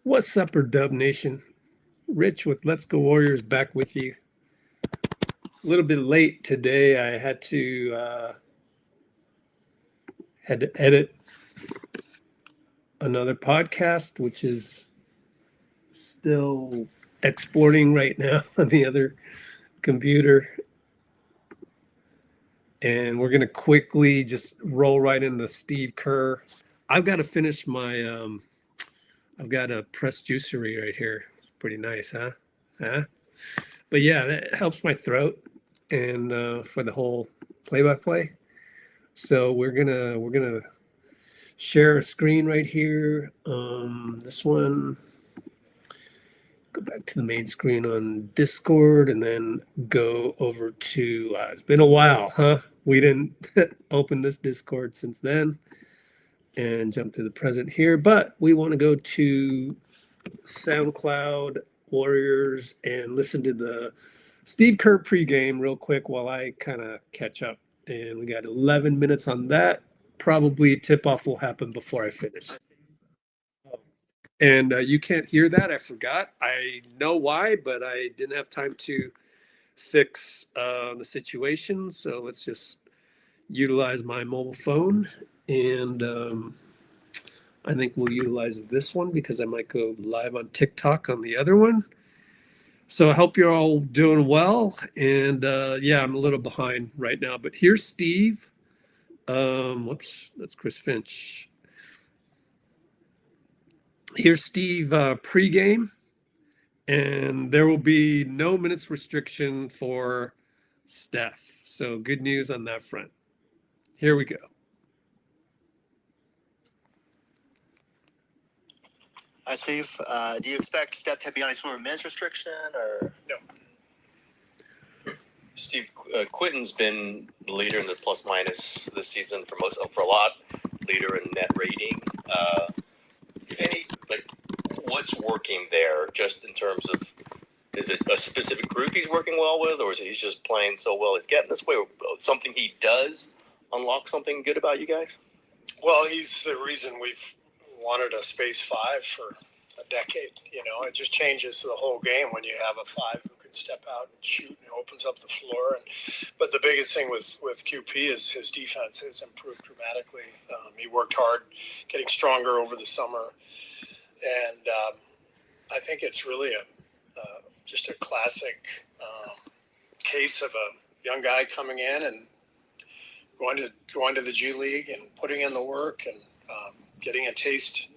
What's up, Dub Nation? Rich with Let's Go Warriors back with you. A little bit late today. I had to edit another podcast, which is still exporting right now on the other computer. And we're gonna quickly just roll right into Steve Kerr. I've got to finish my. I've got a pressed juicery right here. Pretty nice, huh? Huh? But yeah, that helps my throat and for the whole play-by-play. So we're gonna share a screen right here. This one. Go back to the main screen on Discord and then go over to. It's been a while, huh? We didn't open this Discord since then, and jump to the present here. But we want to go to SoundCloud Warriors and listen to the Steve Kerr pregame real quick while I kind of catch up. And we got 11 minutes on that. Probably tip off will happen before I finish. And you can't hear that. I forgot. I know why, but I didn't have time to fix the situation. So let's just utilize my mobile phone. And I think we'll utilize this one because I might go live on TikTok on the other one. So I hope you're all doing well. And yeah, I'm a little behind right now. But here's Steve. Whoops, that's Chris Finch. Here's Steve pregame. And there will be no minutes restriction for Steph. So good news on that front. Here we go. Hi, Steve. Do you expect Steph to be on any sort of minutes restriction or no? Steve, Quinten's been the leader in the plus minus this season for a lot. Leader in net rating. What's working there? Just in terms of, is it a specific group he's working well with, or is it he's just playing so well he's getting this way? Or something he does unlock something good about you guys? Well, he's the reason we've wanted a space five for a decade. You know, it just changes the whole game when you have a five who can step out and shoot and opens up the floor. But the biggest thing with QP is his defense has improved dramatically. He worked hard, getting stronger over the summer, and I think it's really just a classic case of a young guy coming in and going to the G League and putting in the work and getting a taste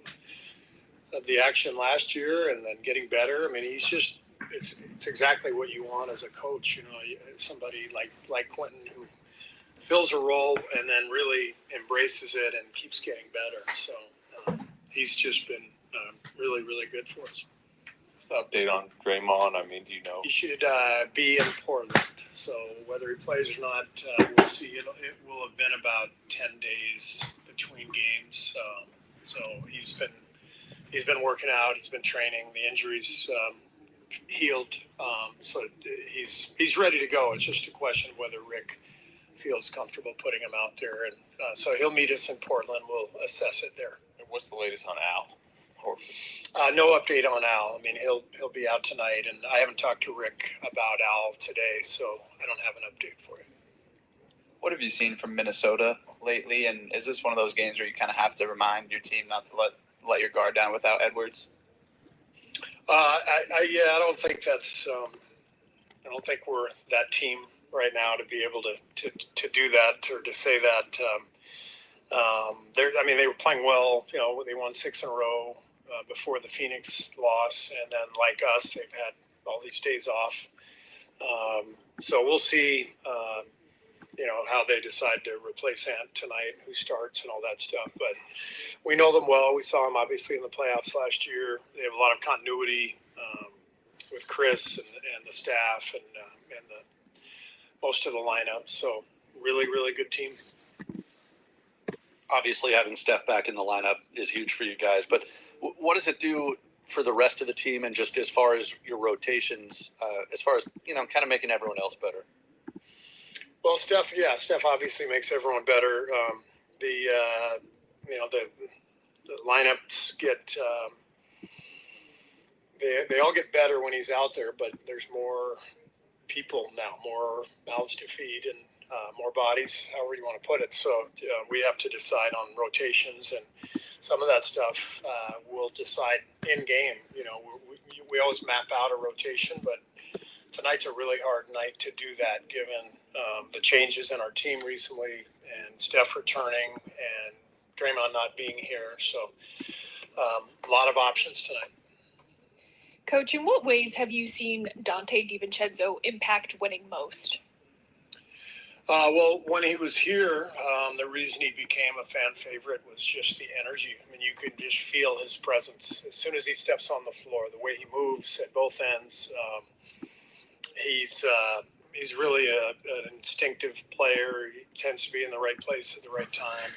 of the action last year and then getting better. I mean, he's just, it's exactly what you want as a coach, you know, somebody like Quinten who fills a role and then really embraces it and keeps getting better. So he's just been really, really good for us. What's the update on Draymond? I mean, do you know? He should be in Portland. So whether he plays or not, we'll see. It will have been about 10 days between games. So he's been working out. He's been training. The injuries healed. So he's ready to go. It's just a question of whether Rick feels comfortable putting him out there. And so he'll meet us in Portland. We'll assess it there. And what's the latest on Al? No update on Al. I mean, he'll be out tonight, and I haven't talked to Rick about Al today, so I don't have an update for you. What have you seen from Minnesota lately, and is this one of those games where you kind of have to remind your team not to let your guard down without Edwards? I don't think that's. I don't think we're that team right now to be able to do that or to say that. They were playing well. You know, they won 6 in a row before the Phoenix loss, and then like us, they've had all these days off. So we'll see. How they decide to replace Ant tonight, who starts and all that stuff. But we know them well. We saw them obviously in the playoffs last year. They have a lot of continuity with Chris and the staff and most of the lineup. So really, really good team. Obviously, having Steph back in the lineup is huge for you guys. But what does it do for the rest of the team, and just as far as your rotations, as far as kind of making everyone else better? Well, Steph obviously makes everyone better. The lineups get they all get better when he's out there, but there's more people now, more mouths to feed, and more bodies, however you want to put it. So we have to decide on rotations, and some of that stuff we'll decide in game. You know, we always map out a rotation, but tonight's a really hard night to do that, given the changes in our team recently, and Steph returning, and Draymond not being here. So a lot of options tonight. Coach, in what ways have you seen Donte DiVincenzo impact winning most? Well, when he was here, the reason he became a fan favorite was just the energy. I mean, you could just feel his presence as soon as he steps on the floor, the way he moves at both ends. He's really an instinctive player. He tends to be in the right place at the right time.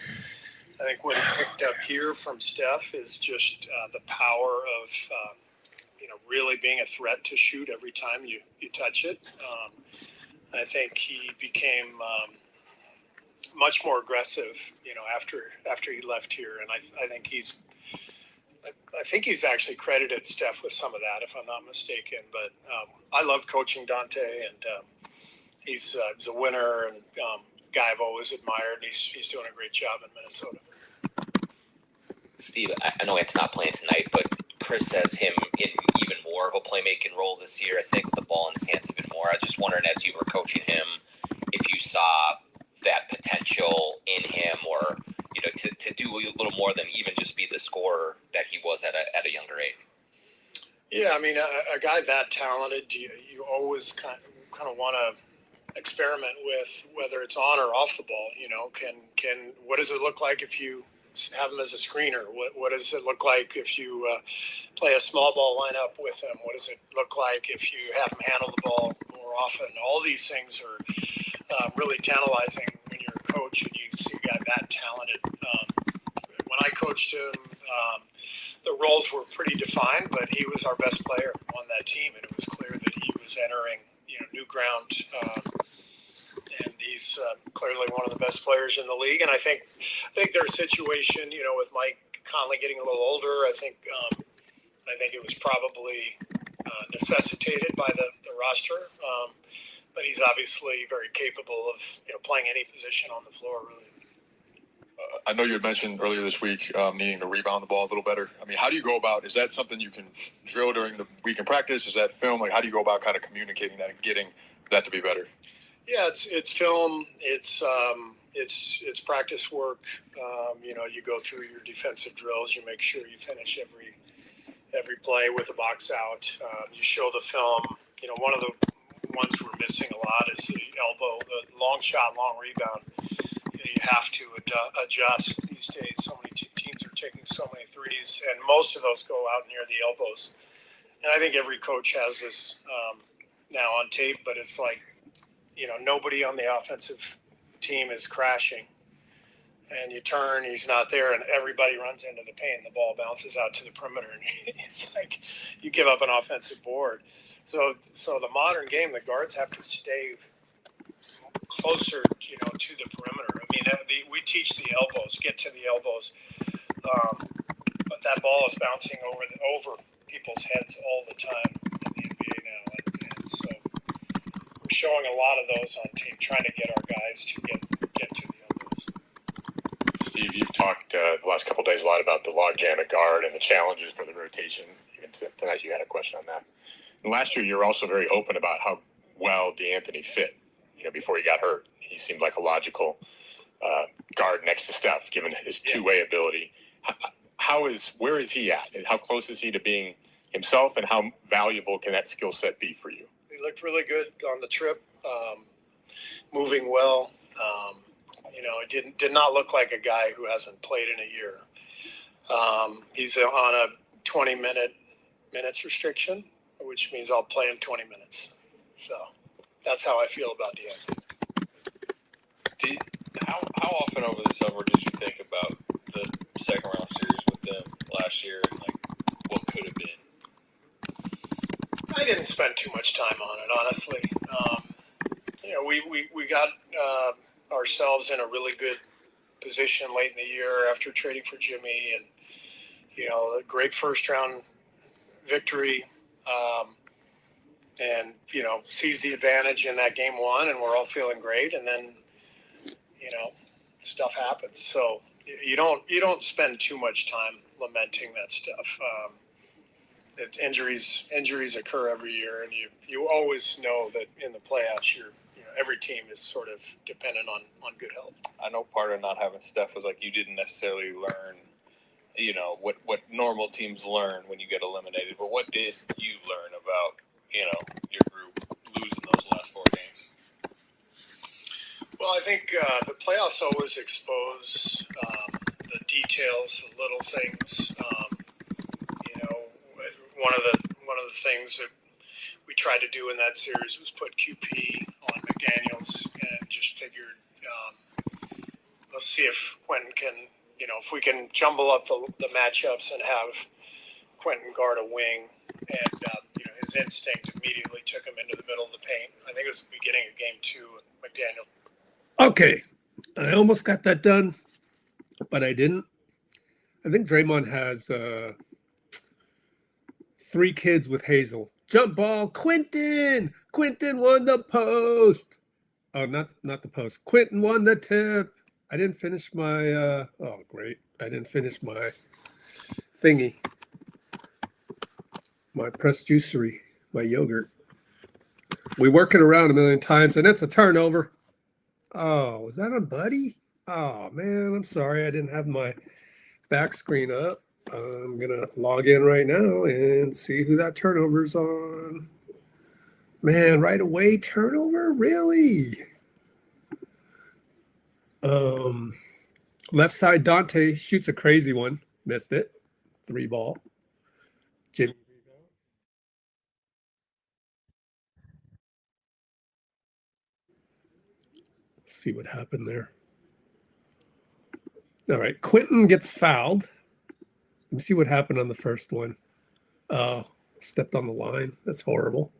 I think what he picked up here from Steph is just the power of, really being a threat to shoot every time you touch it. I think he became much more aggressive, after he left here, and I think he's actually credited Steph with some of that, if I'm not mistaken. But I love coaching Donte, and he's a winner and guy I've always admired. He's doing a great job in Minnesota. Steve, I know it's not playing tonight, but Chris has him in even more of a playmaking role this year, I think, with the ball in his hands even more. I was just wondering, as you were coaching him, if you saw that potential in him, or, to do a little more than even just be the scorer that he was at a younger age. Yeah, I mean, a guy that talented, you always kind of want to experiment with whether it's on or off the ball. What does it look like if you have him as a screener? What does it look like if you play a small ball lineup with him? What does it look like if you have him handle the ball more often? All these things are really tantalizing when you're a coach and you see a guy that talented. When I coached him, the roles were pretty defined, but he was our best player on that team, and it was clear that he was entering new ground. And he's clearly one of the best players in the league. And I think their situation, with Mike Conley getting a little older, I think it was probably necessitated by the roster. But he's obviously very capable of playing any position on the floor, really. I know you had mentioned earlier this week needing to rebound the ball a little better. I mean, how do you go about? Is that something you can drill during the week in practice? Is that film? Like, how do you go about kind of communicating that and getting that to be better? Yeah, it's film. It's practice work. You go through your defensive drills. You make sure you finish every play with the box out. You show the film. One of the ones we're missing a lot is the elbow, the long shot, long rebound. You have to adjust these days. So many teams are taking so many threes, and most of those go out near the elbows. And I think every coach has this now on tape, but it's like, nobody on the offensive team is crashing. And you turn, he's not there, and everybody runs into the paint. The ball bounces out to the perimeter, and it's like you give up an offensive board. So the modern game, the guards have to stay closer, to the perimeter. I mean, we teach the elbows, get to the elbows, but that ball is bouncing over people's heads all the time in the NBA now, and so we're showing a lot of those on team, trying to get our guys to get to the elbows. Steve, you've talked the last couple of days a lot about the logjam at guard and the challenges for the rotation. Even tonight you had a question on that. And last year you were also very open about how well DeAnthony fit. Before he got hurt, he seemed like a logical guard next to Steph, given his two-way ability. Where is he at, and how close is he to being himself, and how valuable can that skill set be for you? He looked really good on the trip, moving well. It did not look like a guy who hasn't played in a year. He's on a 20-minutes restriction, which means I'll play him 20 minutes. So that's how I feel about DeAnthony. How often over the summer did you think about the second round series with them last year, and what could have been? I didn't spend too much time on it, honestly. We got ourselves in a really good position late in the year after trading for Jimmy, and a great first round victory, and sees the advantage in that game one, and we're all feeling great, and then stuff happens. So you don't spend too much time lamenting that stuff. Injuries occur every year, and you always know that in the playoffs, every team is sort of dependent on good health. I know part of not having Steph was like you didn't necessarily learn, what normal teams learn when you get eliminated. But what did you learn about, your group losing those last 4 games? Well, I think the playoffs always expose the details, the little things. One of the things that we tried to do in that series was put QP on McDaniels, and just figured, let's see if Quinten can, if we can jumble up the matchups and have Quinten guard a wing, and his instinct immediately took him into the middle of the paint. I think it was the beginning of game 2, McDaniels. Okay, I almost got that done, but I didn't. I think Draymond has 3 kids with Hazel. Jump ball, Quinten! Quinten won the post. Oh, not the post. Quinten won the tip. I didn't finish my, oh, great. I didn't finish my thingy. My pressed juicery, my yogurt. We work it around a million times, and it's a turnover. Oh, was that on Buddy? Oh, man, I'm sorry. I didn't have my back screen up. I'm going to log in right now and see who that turnover's on. Man, right away, turnover? Really? Left side, Donte shoots a crazy one. Missed it. 3 ball. Jimmy. See what happened there. All right, Quinten gets fouled. Let me see what happened on the first one. Oh, stepped on the line. That's horrible.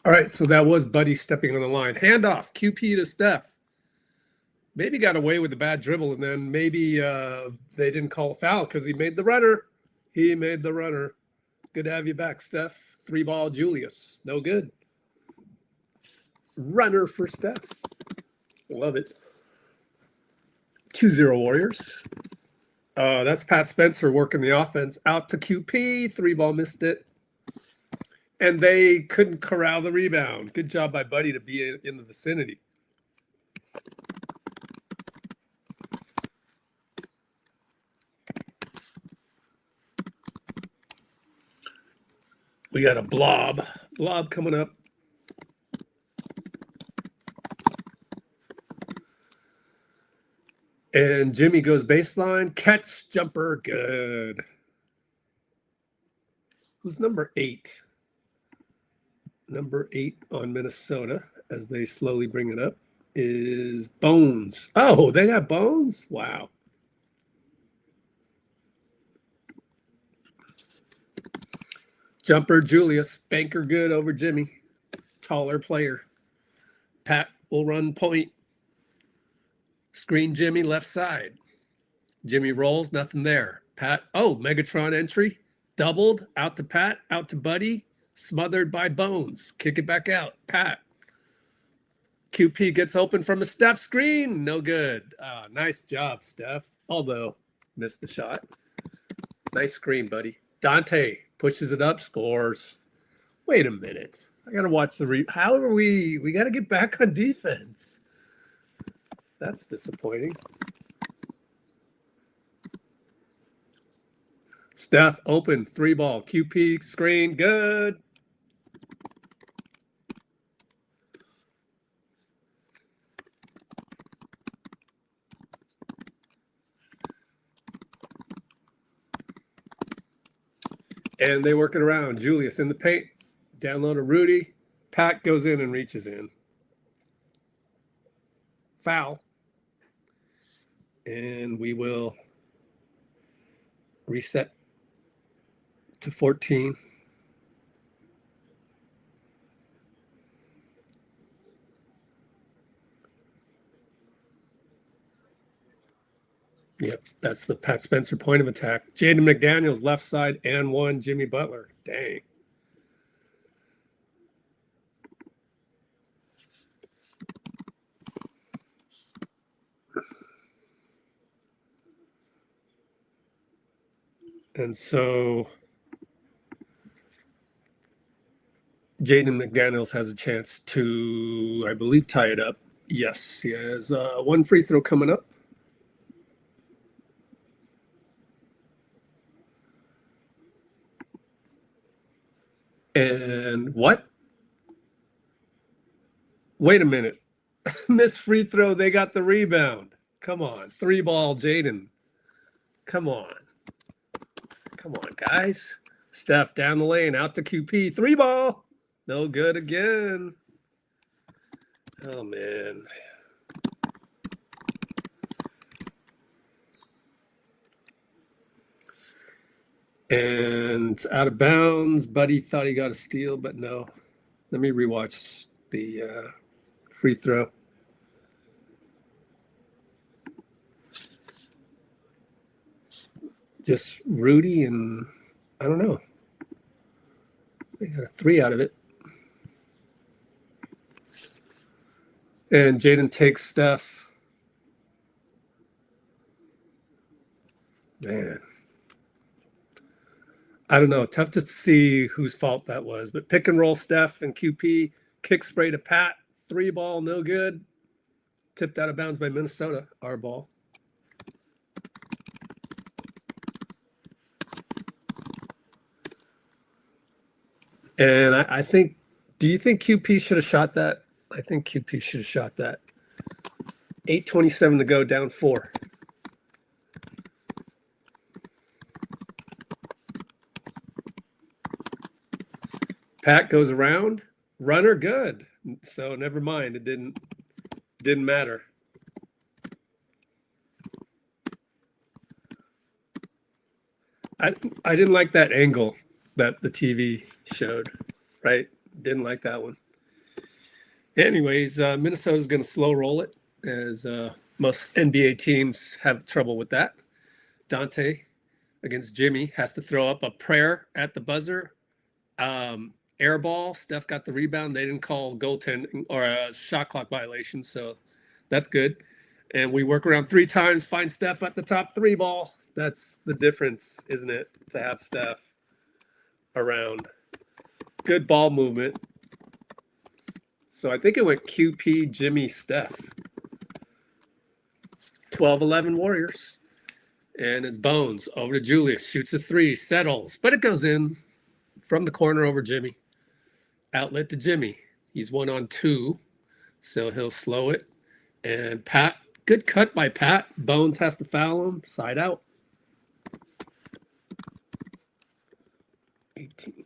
All right, so that was Buddy stepping on the line. Handoff, QP to Steph. Maybe got away with a bad dribble, and then maybe they didn't call a foul because he made the runner. He made the runner. Good to have you back, Steph. 3 ball, Julius. No good. Runner for Steph. Love it. 2-0 Warriors. That's Pat Spencer working the offense. Out to QP. 3 ball, missed it. And they couldn't corral the rebound. Good job by Buddy to be in the vicinity. We got a blob coming up. And Jimmy goes baseline, catch, jumper, good. Who's number 8? Number 8 on Minnesota, as they slowly bring it up, is Bones. Oh, they got Bones? Wow. Jumper, Julius. Banker good over Jimmy. Taller player. Pat will run point. Screen Jimmy, left side. Jimmy rolls, nothing there. Pat, oh, Megatron entry. Doubled, out to Pat, out to Buddy. Smothered by Bones. Kick it back out. Pat. QP gets open from a Steph screen. No good. Nice job, Steph. Although, missed the shot. Nice screen, buddy. Donte pushes it up, scores. Wait a minute. I got to watch the How are we? We got to get back on defense. That's disappointing. Steph open, 3 ball. QP screen, good. And they work it around. Julius in the paint. Download to Rudy. Pat goes in and reaches in. Foul. And we will reset to 14. Yep, that's the Pat Spencer point of attack. Jaden McDaniels, left side, and 1. Jimmy Butler. Dang. And so Jaden McDaniels has a chance to, I believe, tie it up. Yes, he has 1 free throw coming up. And what? Wait a minute. Missed free throw. They got the rebound. Come on. 3-ball, Jaden. Come on. Come on, guys. Steph down the lane, out to QP. 3-ball. No good again. Oh, man. And out of bounds. Buddy thought he got a steal, but no. Let me rewatch the free throw. Just Rudy and I don't know. They got a 3 out of it. And Jaden takes Steph. Man. I don't know. Tough to see whose fault that was. But pick and roll Steph and QP. Kick spray to Pat. 3-ball, no good. Tipped out of bounds by Minnesota. Our ball. And I think, do you think QP should have shot that? I think QP should have shot that. 8:27 to go, down 4. Pat goes around, runner good. So never mind, it didn't matter. I didn't like that angle that the TV showed, right? Didn't like that one. Anyways, Minnesota's going to slow roll it, as most NBA teams have trouble with that. Donte against Jimmy has to throw up a prayer at the buzzer. Air ball. Steph got the rebound. They didn't call goaltending or a shot clock violation, so that's good. And we work around 3 times, find Steph at the top 3-ball. That's the difference, isn't it, to have Steph around. Good ball movement. So I think it went QP, Jimmy, Steph. 12-11 Warriors. And it's Bones over to Julius. Shoots a 3, settles, but it goes in from the corner over Jimmy. Outlet to Jimmy. He's 1-on-2, so he'll slow it. And Pat, good cut by Pat. Bones has to foul him. Side out. 18.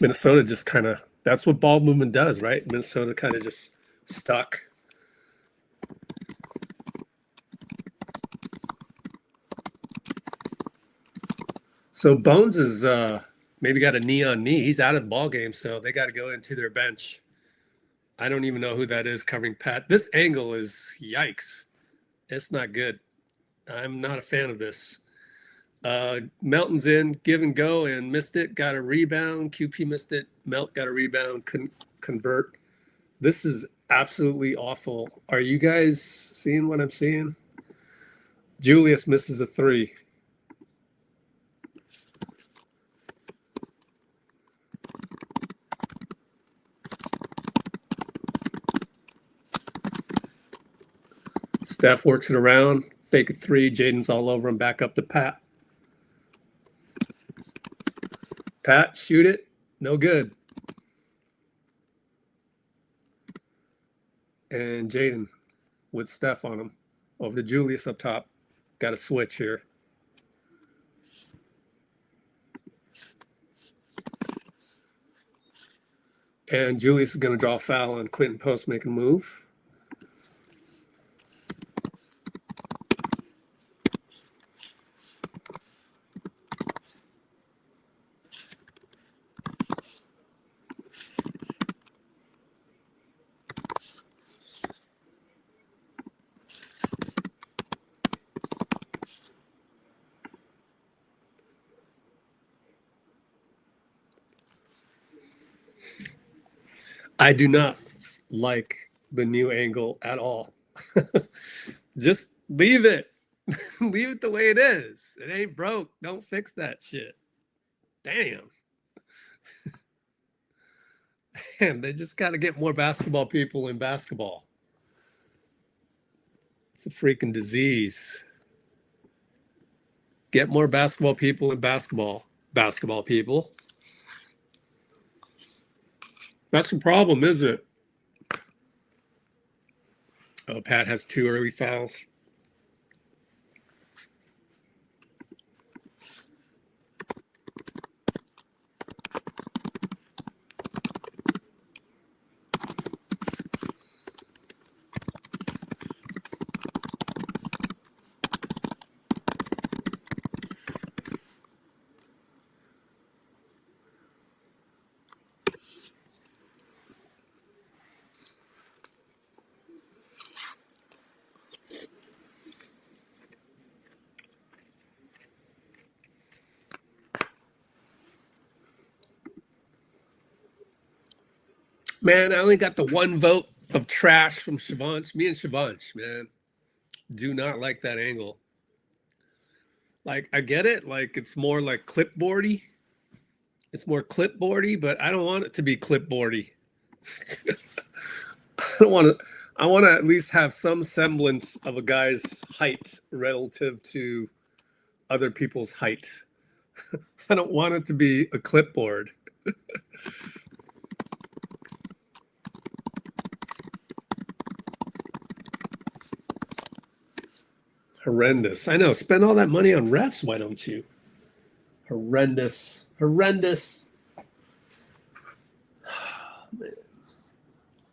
Minnesota just kind of, that's what ball movement does, right? Minnesota kind of just stuck. So Bones is maybe got a knee on knee. He's out of the ball game, so they got to go into their bench. I don't even know who that is covering Pat. This angle is yikes. It's not good. I'm not a fan of this. Melton's in, give and go, and missed it. Got a rebound. QP missed it. Melt got a rebound. Couldn't convert. This is absolutely awful. Are you guys seeing what I'm seeing? Julius misses a 3. Steph works it around, fake a 3. Jaden's all over him, back up to Pat. Pat, shoot it. No good. And Jaden with Steph on him. Over to Julius up top. Got a switch here. And Julius is going to draw a foul on Quinten post, make a move. I do not like the new angle at all. Just leave it. Leave it the way it is. It ain't broke. Don't fix that shit. Damn. Man, they just got to get more basketball people in basketball. It's a freaking disease. Get more basketball people in basketball. Basketball people. That's the problem, isn't it? Oh, Pat has 2 early fouls. Man, I only got the 1 vote of trash from Shavanch. Me and Shavanch, man, do not like that angle. Like, I get it. Like, it's more like clipboardy. It's more clipboardy, but I don't want it to be clipboardy. I want to at least have some semblance of a guy's height relative to other people's height. I don't want it to be a clipboard. Horrendous. I know. Spend all that money on refs. Why don't you? Horrendous. Horrendous. Man.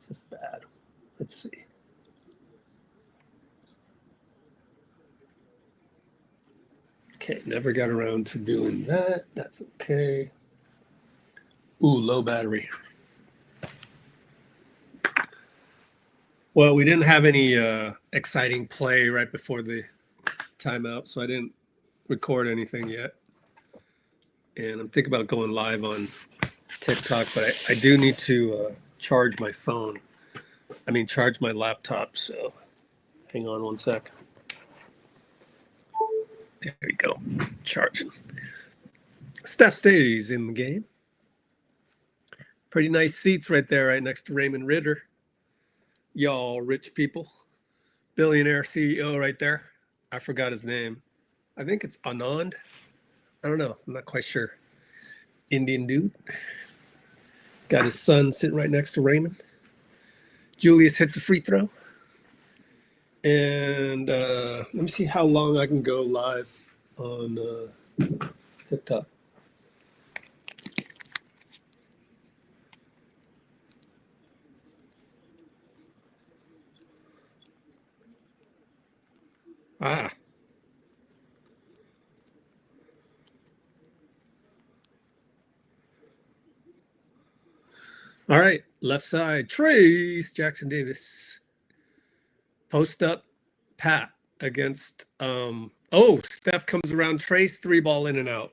Just bad. Let's see. Okay, never got around to doing that. That's okay. Ooh, low battery. Well, we didn't have any exciting play right before the timeout, so I didn't record anything yet. And I'm thinking about going live on TikTok, but I do need to charge my phone. I mean, charge my laptop, so hang on one sec. There we go. Charging. Steph stays in the game. Pretty nice seats right there, right next to Raymond Ritter. Y'all rich people. Billionaire CEO right there. I forgot his name. I think it's Anand. I don't know. I'm not quite sure. Indian dude. Got his son sitting right next to Raymond. Julius hits the free throw. And let me see how long I can go live on TikTok. Ah. All right, left side, trayce, Jackson Davis. Post up, Pat against, Steph comes around, trayce, 3-ball in and out.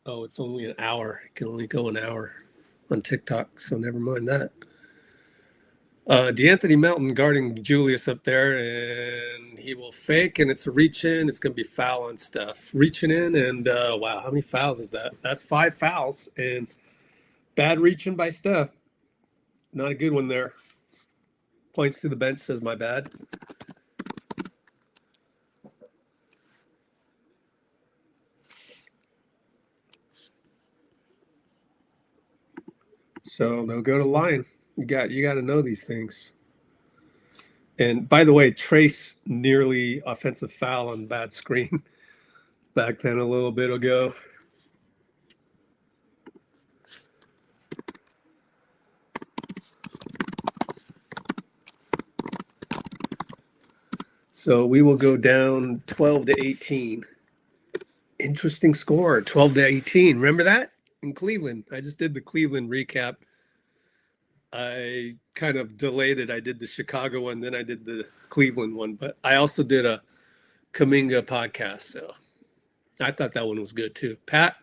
Oh, it's only an hour. It can only go an hour on TikTok, so never mind that. DeAnthony Melton guarding Julius up there, and he will fake, and it's a reach in. It's going to be foul on Steph. Reaching in, and wow, how many fouls is that? That's 5 fouls, and bad reaching by Steph. Not a good one there. Points to the bench, says my bad. So they'll go to line. You got to know these things. And by the way, trayce nearly offensive foul on bad screen back then a little bit ago. So we will go down 12 to 18. Interesting score, 12 to 18. Remember that in Cleveland? I just did the Cleveland recap. I kind of delayed it. I did the Chicago one, then I did the Cleveland one, but I also did a Kuminga podcast. So I thought that one was good too. Pat,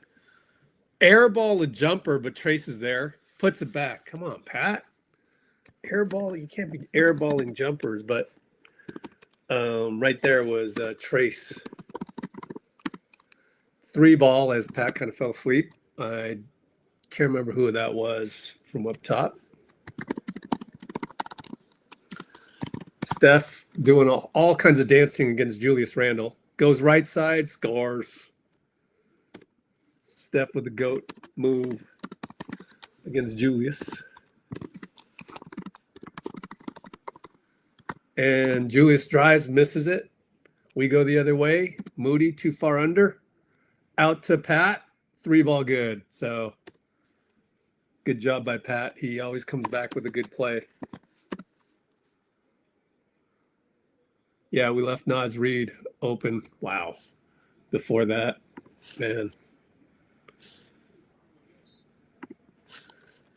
airball a jumper, but Trayce is there, puts it back. Come on, Pat. Airball, you can't be airballing jumpers, but right there was Trayce. 3 ball as Pat kind of fell asleep. I can't remember who that was from up top. Steph doing all kinds of dancing against Julius Randle. Goes right side, scores. Steph with the GOAT move against Julius. And Julius drives, misses it. We go the other way. Moody too far under. Out to Pat. 3 ball good. So good job by Pat. He always comes back with a good play. Yeah, we left Reid open. Wow. Before that, man.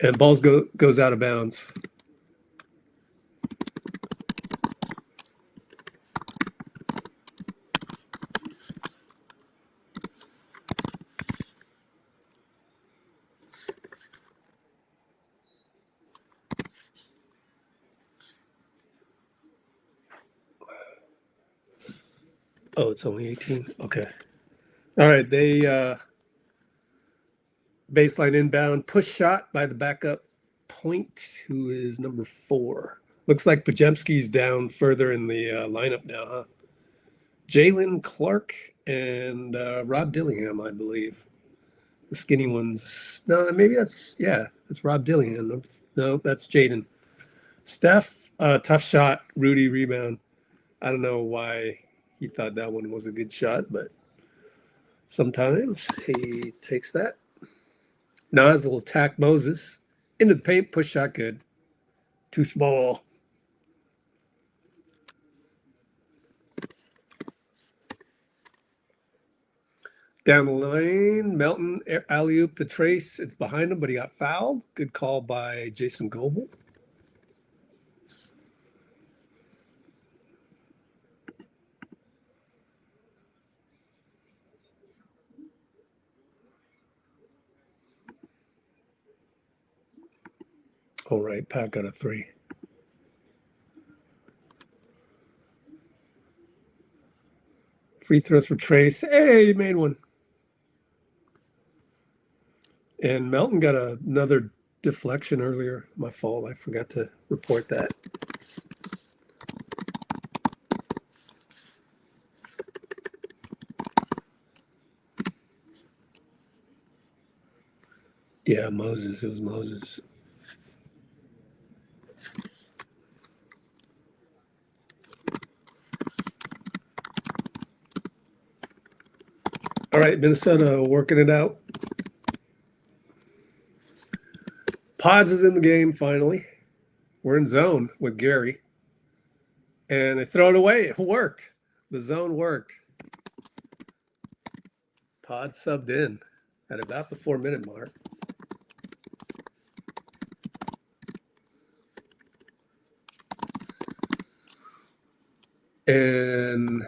And balls goes out of bounds. Oh, it's only 18. Okay. All right. They baseline inbound push shot by the backup point, who is number 4. Looks like Pajemski's down further in the lineup now, huh? Jalen Clark and Rob Dillingham, I believe. The skinny ones. No, maybe that's Rob Dillingham. No, that's Jaden. Steph, tough shot. Rudy rebound. I don't know why he thought that one was a good shot, but sometimes he takes that. Nas will attack Moses. Into the paint, push shot good. Too small. Down the lane, Melton alley-oop to Trayce. It's behind him, but he got fouled. Good call by Jason Goebel. All right, Pat got a 3. Free throws for Trayce. Hey, he made one. And Melton got another deflection earlier. My fault. I forgot to report that. Yeah, Moses. It was Moses. All right, Minnesota working it out. Podz is in the game finally. We're in zone with Gary. And they throw it away. It worked. The zone worked. Podz subbed in at about the 4-minute mark. And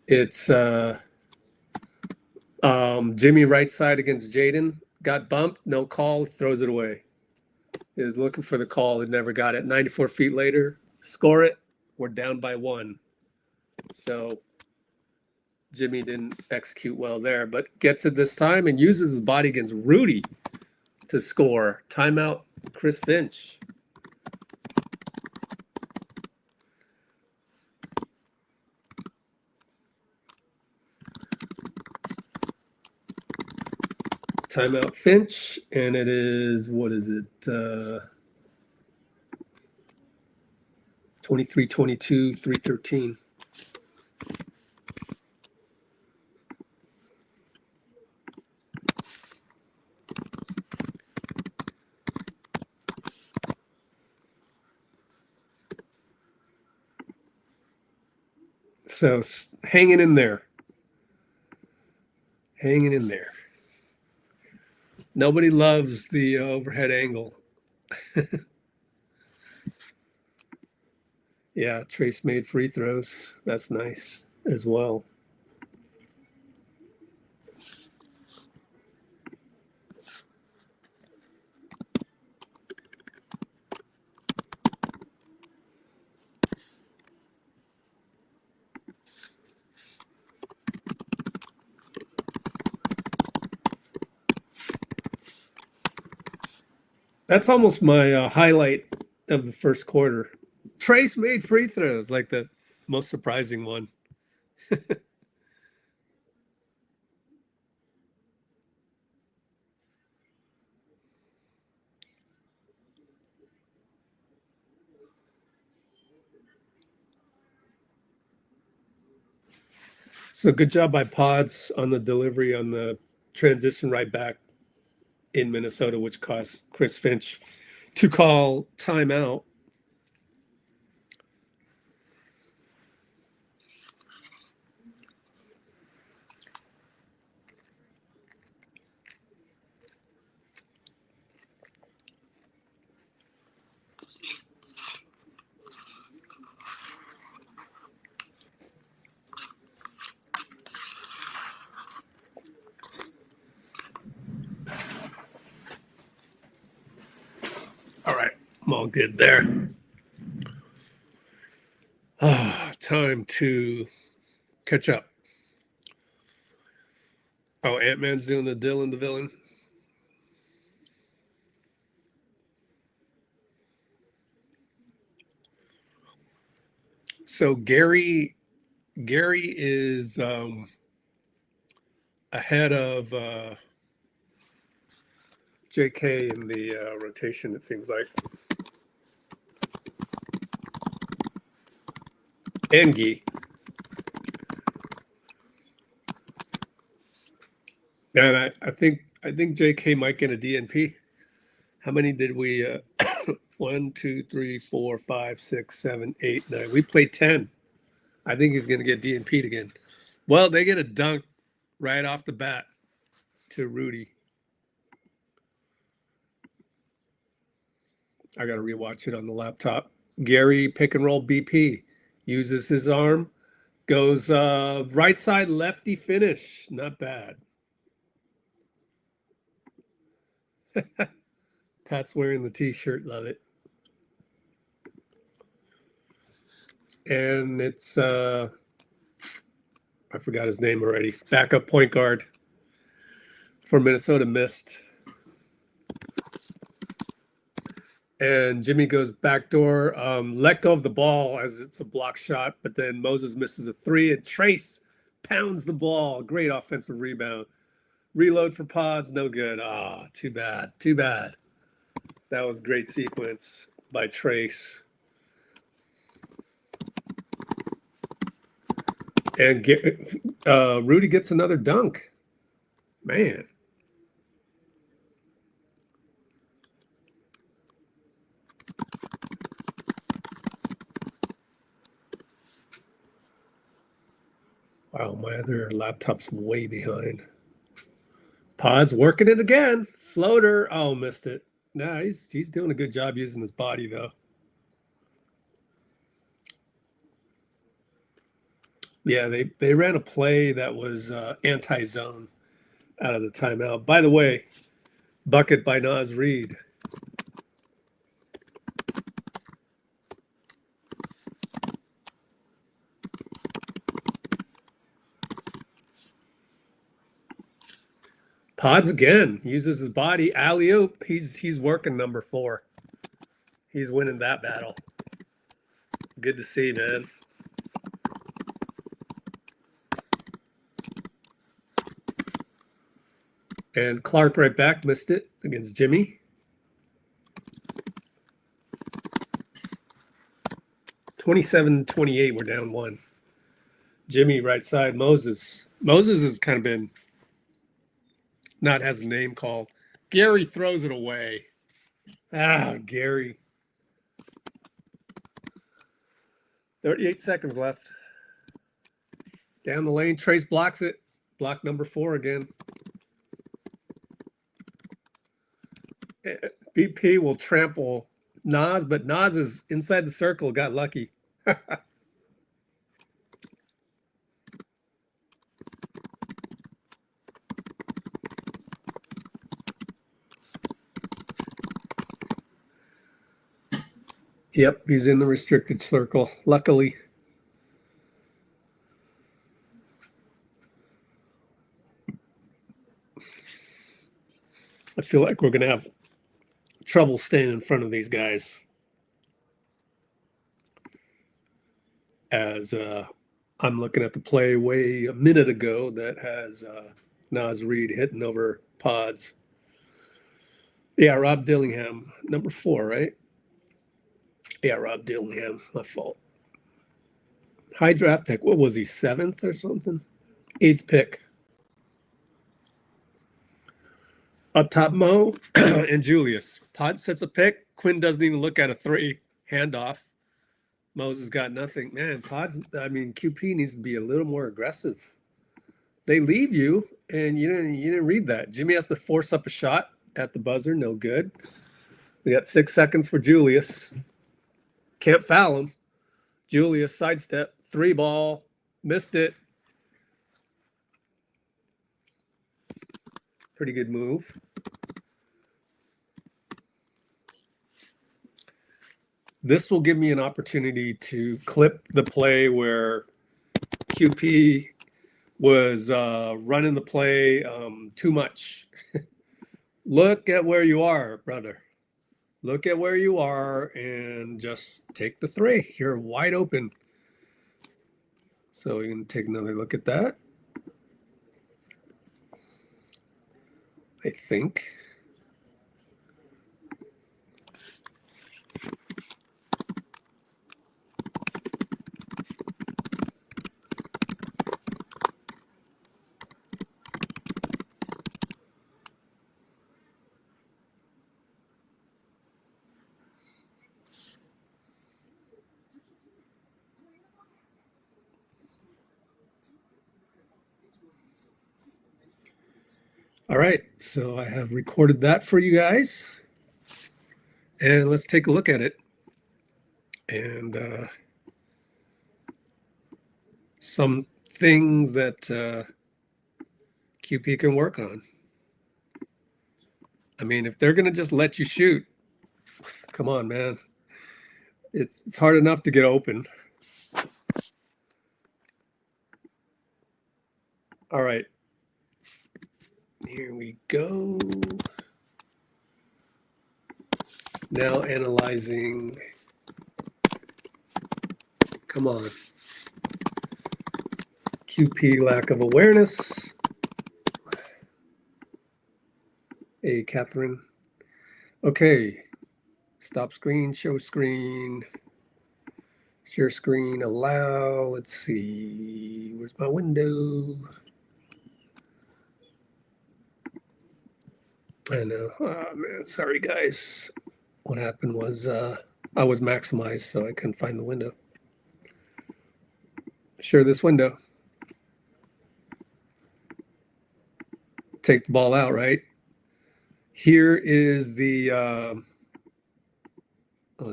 it's Jimmy right side against Jaden. Got bumped, no call, throws it away. He was looking for the call, it never got it. 94 feet later, score it. We're down by 1. So Jimmy didn't execute well there, but gets it this time and uses his body against Rudy to score. Timeout, Chris Finch. Timeout Finch, and it is, what is it? 23-22, 3:13. So hanging in there. Hanging in there. Nobody loves the overhead angle. Yeah, trayce made free throws. That's nice as well. That's almost my highlight of the first quarter. Trayce made free throws, like the most surprising one. So good job by Podz on the delivery on the transition right back in Minnesota, which caused Chris Finch to call timeout. All right, I'm all good there. Time to catch up. Oh, Ant-Man's doing the Dylan the villain. So Gary is ahead of JK in the rotation, it seems like. And Gee. And I think JK might get a DNP. How many did we 1, 2, 3, 4, 5, 6, 7, 8, 9. We played 10. I think he's gonna get DNP'd again. Well, they get a dunk right off the bat to Rudy. I gotta rewatch it on the laptop. Gary pick and roll BP. Uses his arm. Goes right side lefty finish. Not bad. Pat's wearing the t-shirt. Love it. And it's I forgot his name already. Backup point guard for Minnesota missed. And Jimmy goes backdoor, let go of the ball as it's a block shot, but then Moses misses a three, and Trayce pounds the ball. Great offensive rebound. Reload for Podz, no good. Too bad. Too bad. That was great sequence by Trayce. And Rudy gets another dunk. Man. Wow, my other laptop's way behind. Podz working it again. Floater. Oh, missed it. Nah, he's doing a good job using his body, though. Yeah, they ran a play that was anti-zone out of the timeout. By the way, bucket by Reid. Podz again uses his body. Alley-oop. He's working number 4. He's winning that battle. Good to see, man. And Clark right back, missed it against Jimmy. 27-28, we're down 1. Jimmy right side, Moses. Moses has kind of been not has a name called. Gary throws it away. Gary. 38 seconds left. Down the lane, Trayce blocks it. Block number 4 again. BP will trample Nas, but Nas is inside the circle, got lucky. Yep, he's in the restricted circle, luckily. I feel like we're going to have trouble staying in front of these guys. As I'm looking at the play way a minute ago that has Nas Reid hitting over Podz. Yeah, Rob Dillingham, number 4, right? Yeah, Rob Dillingham, my fault. High draft pick. What was he, 7th or something? 8th pick. Up top, Mo and Julius. Podz sets a pick. Quinn doesn't even look at a 3 handoff. Moses got nothing. Man, Podz, I mean, QP needs to be a little more aggressive. They leave you, and you didn't read that. Jimmy has to force up a shot at the buzzer. No good. We got 6 seconds for Julius. Can't foul him. Julius sidestep, 3 ball, missed it. Pretty good move. This will give me an opportunity to clip the play where QP was running the play too much. Look at where you are, brother. Look at where you are and just take the 3. You're wide open. So we can take another look at that. I think. All right, so I have recorded that for you guys. And let's take a look at it. And some things that QP can work on. I mean, if they're going to just let you shoot, come on, man. It's hard enough to get open. All right. Here we go. Now analyzing. Come on. QP lack of awareness. Hey, Catherine. Okay. Stop screen, show screen. Share screen, allow. Let's see. Where's my window? I know. Oh, man. Sorry, guys. What happened was I was maximized, so I couldn't find the window. Share this window. Take the ball out, right? Here is the... oh,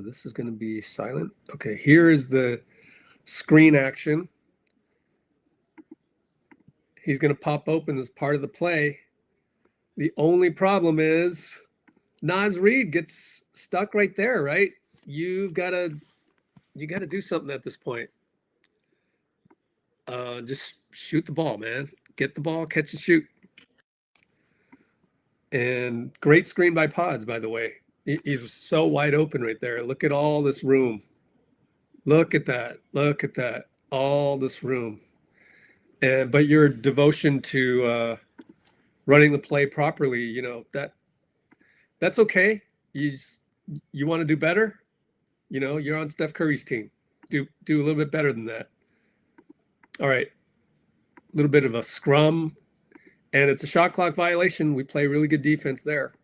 this is going to be silent. Okay, here is the screen action. He's going to pop open as part of the play. The only problem is Nas Reid gets stuck right there, right? You gotta do something at this point. Just shoot the ball, man. Get the ball, catch and shoot. And great screen by Podz, by the way. He's so wide open right there. Look at all this room. Look at that. Look at that. All this room. But your devotion to running the play properly, you know, that's okay. You want to do better? You know, you're on Steph Curry's team. Do a little bit better than that. All right. A little bit of a scrum. And it's a shot clock violation. We play really good defense there.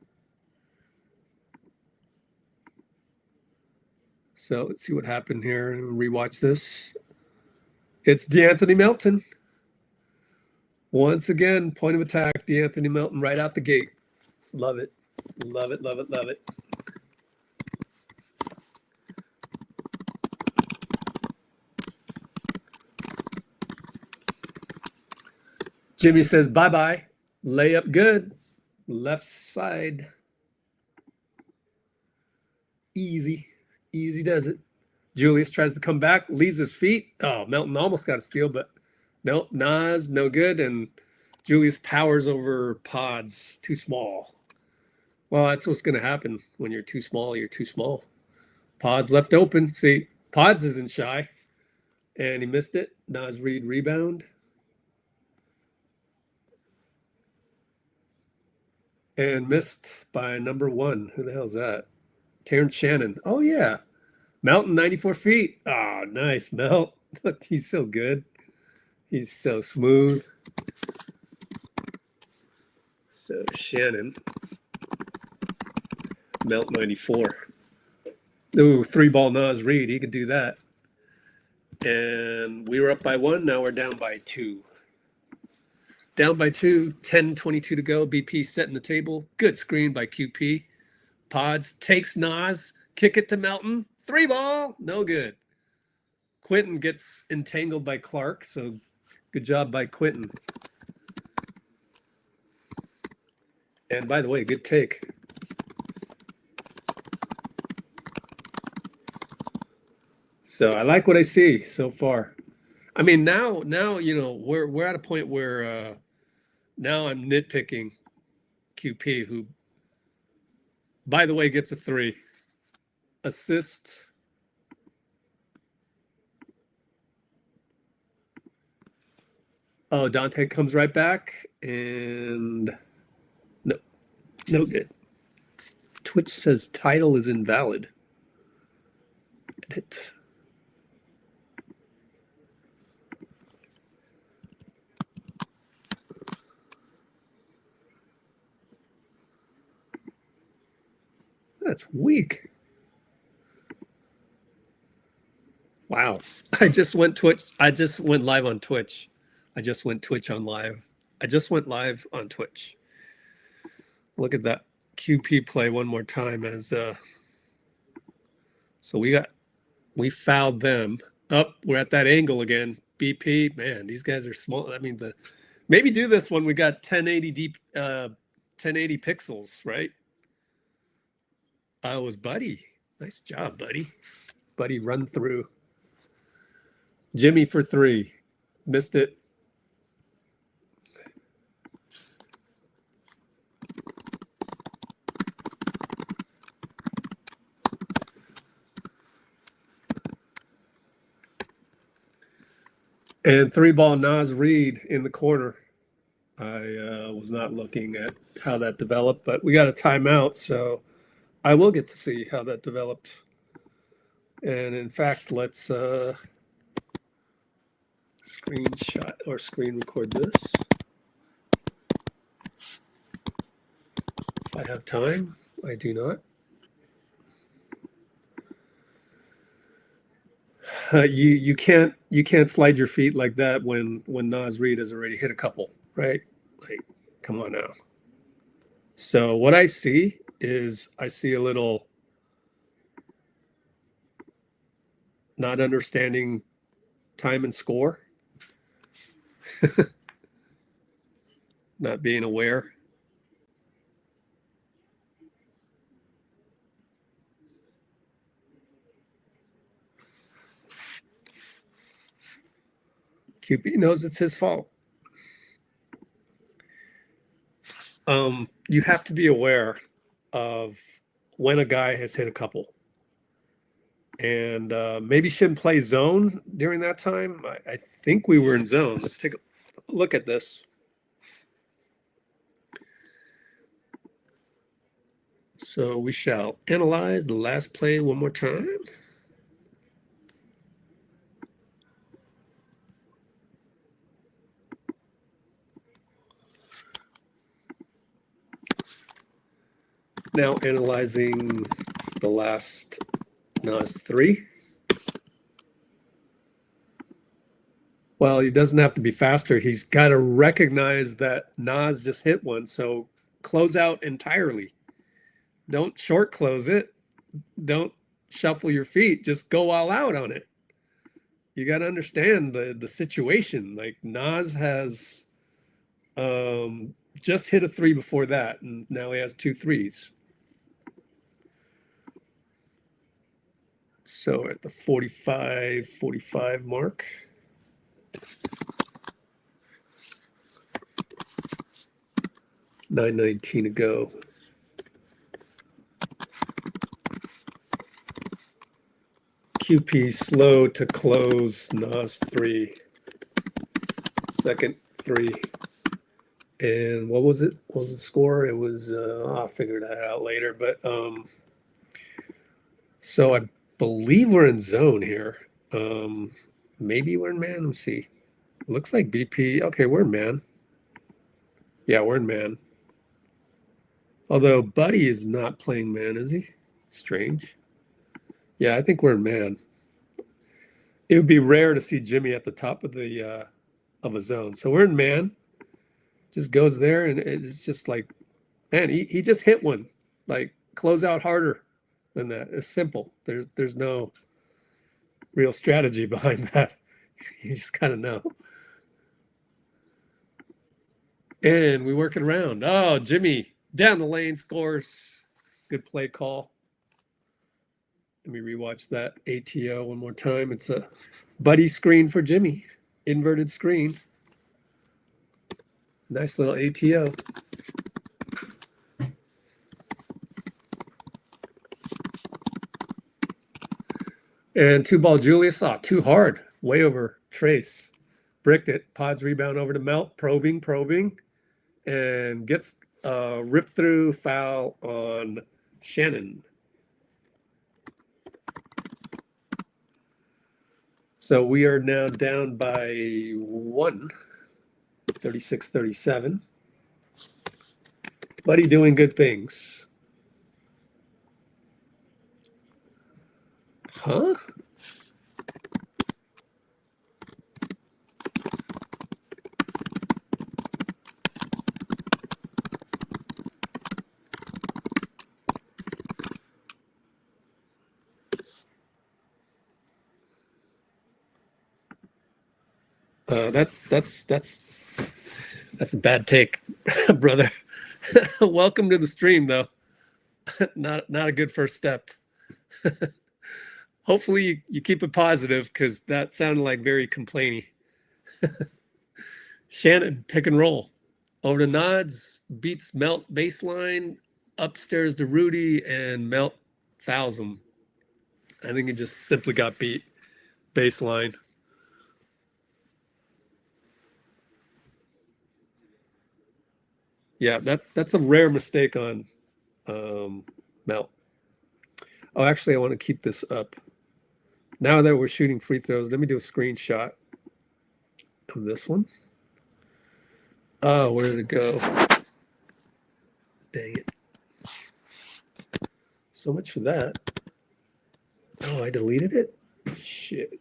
So let's see what happened here and rewatch this. It's DeAnthony Melton. Once again, point of attack, D'Anthony Melton right out the gate. Love it. Love it, love it, love it. Jimmy says, bye-bye. Layup good. Left side. Easy. Easy does it. Julius tries to come back, leaves his feet. Oh, Melton almost got a steal, but no, Nas, no good. And Julius powers over Podz. Too small. Well, that's what's going to happen when you're too small. You're too small. Podz left open. See, Podz isn't shy. And he missed it. Nas Reid rebound. And missed by number 1. Who the hell is that? Terrence Shannon. Oh, yeah. Melton, 94 feet. Oh, nice, Melt. He's so good. He's so smooth. So, Shannon. Melt 94. Ooh, 3-ball Nas Reid. He could do that. And we were up by 1. Now we're down by 2. Down by 2, 10:22 to go. BP setting the table. Good screen by QP. Podz takes Nas. Kick it to Melton. 3-ball. No good. Quinten gets entangled by Clark. So good job by Quinten. And by the way, good take. So I like what I see so far. I mean, now, you know, we're at a point where now I'm nitpicking QP, who, by the way, gets a 3. Assist. Oh, Donte comes right back, and no good. Twitch says title is invalid. Edit. That's weak. Wow. I just went live on Twitch. I just went Twitch on live. I just went live on Twitch. Look at that QP play one more time as so we fouled them. Up, we're at that angle again. BP, man, these guys are small. I mean, maybe do this when we got 1080 deep 1080 pixels, right? It was Buddy. Nice job, Buddy. Buddy run through. Jimmy for 3. Missed it. And 3-ball Nas Reid in the corner. I was not looking at how that developed, but we got a timeout, so I will get to see how that developed. And in fact, let's screenshot or screen record this. If I have time, I do not. You can't slide your feet like that when Nas Reid has already hit a couple, right? Like, come on now. So what I see is I see a little not understanding time and score, not being aware. QP knows it's his fault. You have to be aware of when a guy has hit a couple. And maybe shouldn't play zone during that time. I think we were in zone. Let's take a look at this. So we shall analyze the last play one more time. Now analyzing the last, no, it's 3. Well, he doesn't have to be faster. He's got to recognize that Nas just hit one. So close out entirely. Don't short close it. Don't shuffle your feet. Just go all out on it. You got to understand the situation. Like Nas has just hit a 3 before that, and now he has 2 threes. So at the 45 mark. $9.19 to go. QP slow to close, Nas 3. Second 3. And what was it? What was the score? It was, I'll figure that out later. But so I believe we're in zone here. Maybe we're in man. Let me see. Looks like BP. Okay, we're in man. Yeah, we're in man. Although Buddy is not playing man, is he? Strange. Yeah, I think we're in man. It would be rare to see Jimmy at the top of the of a zone. So we're in man. Just goes there, and it's just like, man, he just hit one. Like, close out harder than that. It's simple. There's no real strategy behind that. You just kind of know. And we work it around. Oh, Jimmy down the lane scores. Good play call. Let me rewatch that ATO one more time. It's a buddy screen for Jimmy. Inverted screen. Nice little ATO. And 2-ball Julius. Oh, too hard. Way over trayce. Bricked it. Podz rebound over to Melt. Probing. And gets a rip through foul on Shannon. So we are now down by 1, 36-37. Buddy doing good things. Huh? That's a bad take, brother. Welcome to the stream, though. Not a good first step. Hopefully you keep it positive, because that sounded like very complainy. Shannon, pick and roll. Over to Nods, beats Melt baseline, upstairs to Rudy, and Melt fouls him. I think he just simply got beat baseline. Yeah, that's a rare mistake on Melt. Oh, actually, I want to keep this up. Now that we're shooting free throws, let me do a screenshot of this one. Oh, where did it go? Dang it. So much for that. Oh, I deleted it? Shit.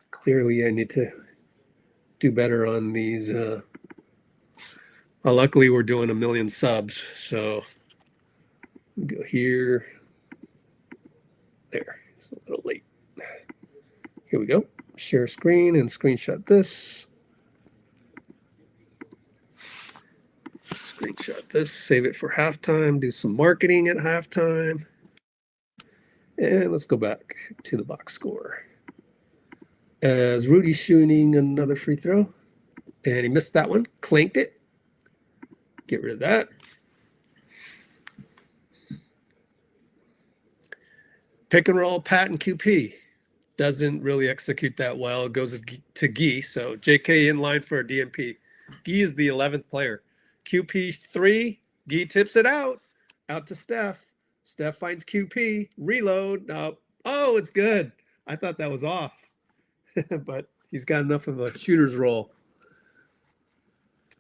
Clearly, I need to do better on these. Well, luckily, we're doing 1 million subs, so go here. There. It's a little late. Here we go. Share screen and screenshot this. Screenshot this. Save it for halftime. Do some marketing at halftime. And let's go back to the box score. As Rudy shooting another free throw. And he missed that one. Clanked it. Get rid of that. Pick and roll, Pat and QP. Doesn't really execute that well. It goes to Gee. So JK in line for a DMP. Gee is the 11th player. QP 3. Gee tips it out. Out to Steph. Steph finds QP. Reload. Oh, it's good. I thought that was off. But he's got enough of a shooter's roll.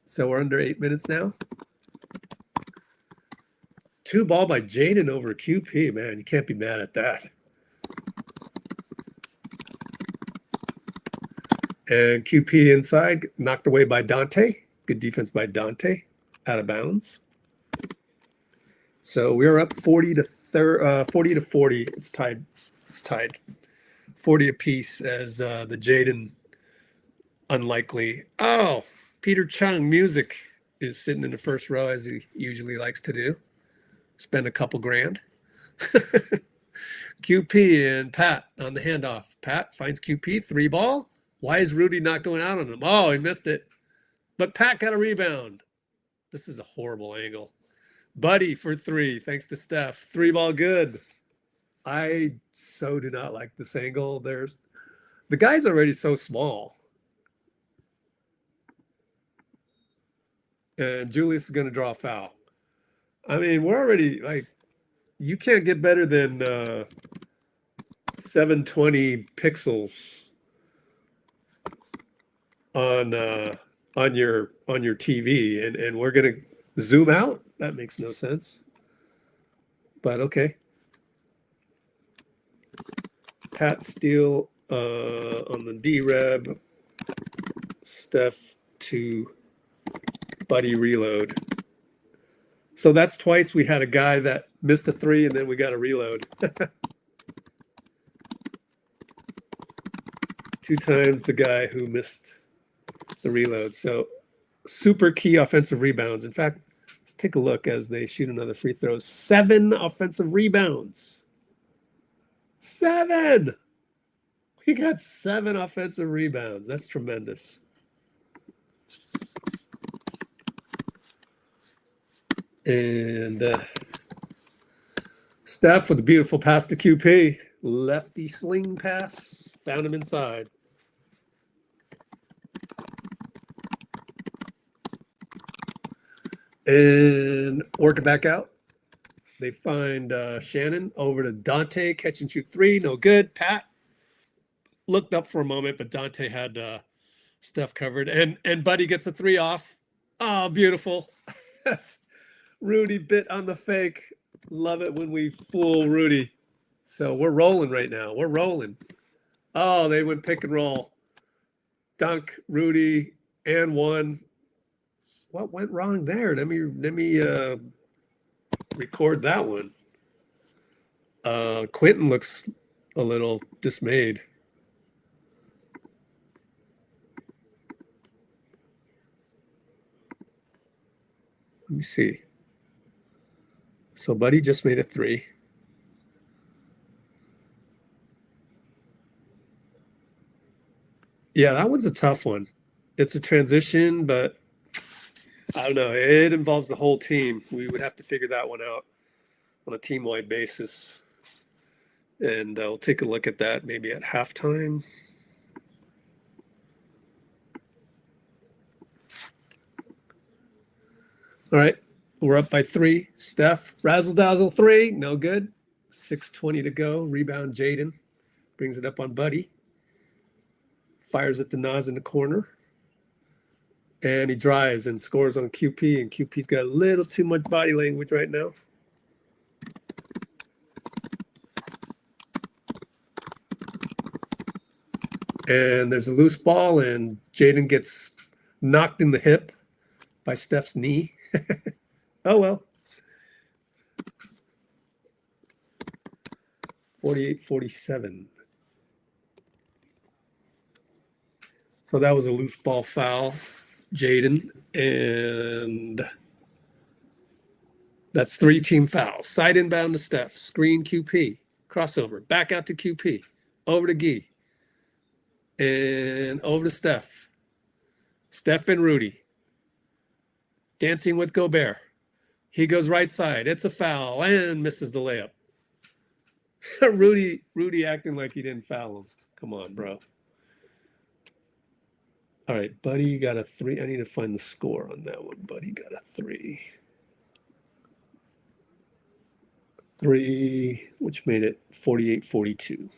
So we're under 8 minutes now. 2 ball by Jaden over QP, man. You can't be mad at that. And QP inside, knocked away by Donte. Good defense by Donte, out of bounds. So we're up 40 to 40. It's tied. It's tied. 40 apiece as the Jaden unlikely. Oh, Peter Chung music is sitting in the first row as he usually likes to do. Spend a couple grand. QP and Pat on the handoff. Pat finds QP, 3-ball. Why is Rudy not going out on him? Oh, he missed it. But Pat got a rebound. This is a horrible angle. Buddy for 3, thanks to Steph. 3-ball good. I so do not like this angle. The guy's already so small. And Julius is going to draw a foul. I mean, we're already like, you can't get better than 720 pixels on your TV, and we're gonna zoom out. That makes no sense. But okay. Pat steal on the dreb. Steph to Buddy reload. So that's twice we had a guy that missed a 3 and then we got a reload. 2 times the guy who missed the reload. So super key offensive rebounds. In fact, let's take a look as they shoot another free throw. 7 offensive rebounds. 7. We got 7 offensive rebounds. That's tremendous. And Steph with a beautiful pass to QP. Lefty sling pass. Found him inside. And work it back out. They find Shannon over to Donte. Catch and shoot 3. No good. Pat looked up for a moment, but Donte had Steph covered. And Buddy gets a 3 off. Oh, beautiful. Rudy bit on the fake. Love it when we fool Rudy. So we're rolling right now. We're rolling. Oh, they went pick and roll. Dunk, Rudy, and 1. What went wrong there? Let me record that one. Quinten looks a little dismayed. Let me see. So Buddy just made a 3. Yeah, that one's a tough one. It's a transition, but I don't know. It involves the whole team. We would have to figure that one out on a team-wide basis. And we'll take a look at that maybe at halftime. All right. We're up by 3. Steph, razzle-dazzle 3. No good. 6:20 to go. Rebound Jaden. Brings it up on Buddy. Fires it to Nas in the corner. And he drives and scores on QP. And QP's got a little too much body language right now. And there's a loose ball. And Jaden gets knocked in the hip by Steph's knee. Oh, well. 48-47. So that was a loose ball foul, Jaden. And that's 3 team fouls. Side inbound to Steph. Screen QP. Crossover. Back out to QP. Over to Gee. And over to Steph. Steph and Rudy. Dancing with Gobert. He goes right side. It's a foul and misses the layup. Rudy acting like he didn't foul him. Come on, bro. All right, Buddy got a 3. I need to find the score on that one. Buddy got a 3. 3, which made it 48-42.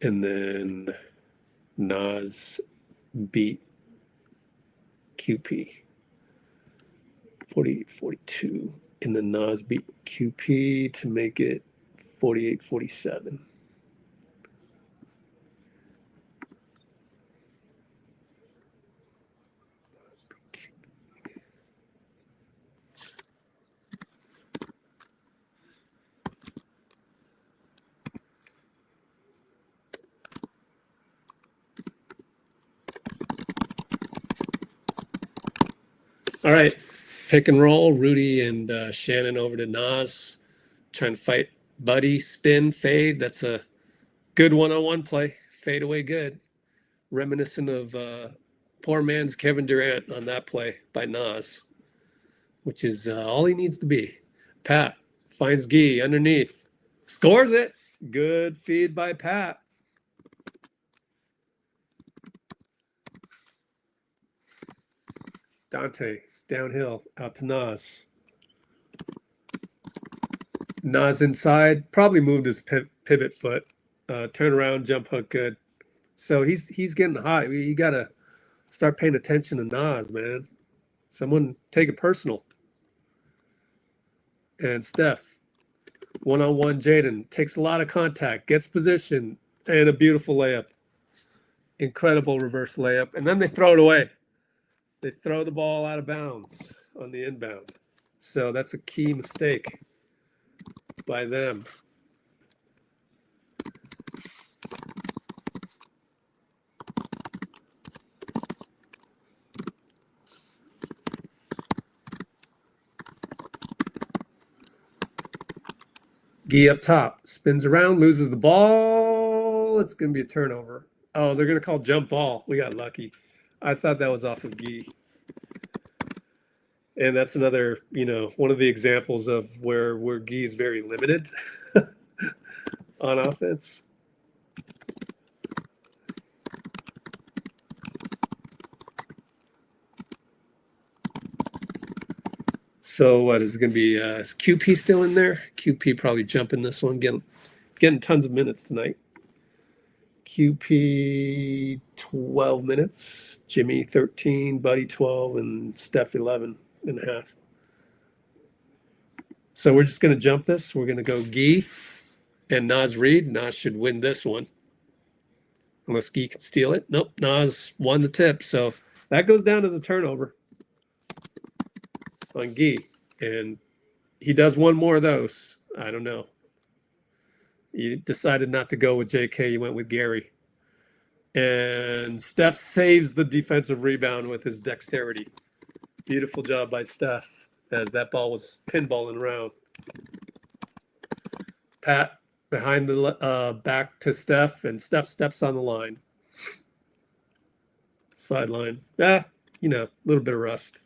And then Nas beat QP. 48-42. And then Nas beat QP to make it 48-47. All right, pick and roll. Rudy and Shannon over to Nas, trying to fight Buddy, spin, fade. That's a good one-on-one play. Fade away good. Reminiscent of poor man's Kevin Durant on that play by Nas, which is all he needs to be. Pat finds Gee underneath. Scores it. Good feed by Pat. Donte downhill out to Nas. Nas inside, probably moved his pivot foot. Turn around, jump hook, good. So he's getting hot. You gotta start paying attention to Nas, man. Someone take it personal. And Steph, one-on-one Jaden, takes a lot of contact, gets position, and a beautiful layup. Incredible reverse layup. And then they throw it away. They throw the ball out of bounds on the inbound. So that's a key mistake by them. Gee up top, spins around, loses the ball. It's going to be a turnover. Oh, they're going to call jump ball. We got lucky. I thought that was off of Gee. And that's another, one of the examples of where Gee is very limited on offense. So what is it going to be? Is QP still in there? QP probably jumping this one, getting tons of minutes tonight. QP 12 minutes, Jimmy 13, Buddy 12, and Steph 11 and a half. So we're just going to jump this. We're going to go Gee and Nas Reid. Nas should win this one. Unless Gee can steal it. Nope, Nas won the tip. So that goes down as a turnover on Gee. And he does one more of those. I don't know. He decided not to go with JK. He went with Gary. And Steph saves the defensive rebound with his dexterity. Beautiful job by Steph as that ball was pinballing around. Pat behind the back to Steph, and Steph steps on the line. Sideline. A little bit of rust.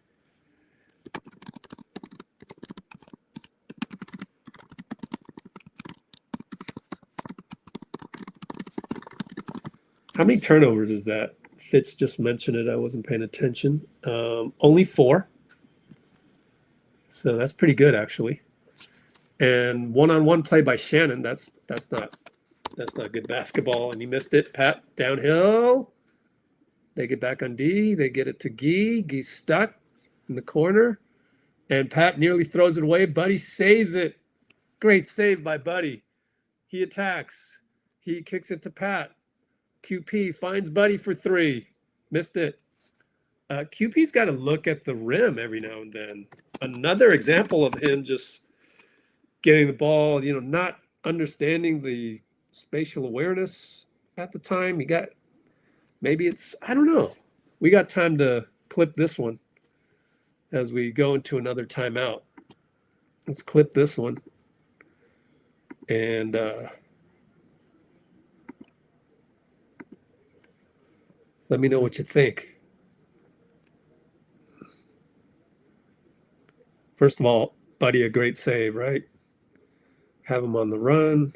How many turnovers is that? Fitz just mentioned it. I wasn't paying attention. Only 4. So that's pretty good, actually. And one-on-one play by Shannon. That's not good basketball. And he missed it. Pat downhill. They get back on D. They get it to Gee. Gee's stuck in the corner. And Pat nearly throws it away. Buddy saves it. Great save by Buddy. He attacks. He kicks it to Pat. QP finds Buddy for 3. Missed it. QP's got to look at the rim every now and then. Another example of him just getting the ball, not understanding the spatial awareness at the time. I don't know. We got time to clip this one as we go into another timeout. Let's clip this one. And let me know what you think. First of all, Buddy, a great save, right? Have him on the run.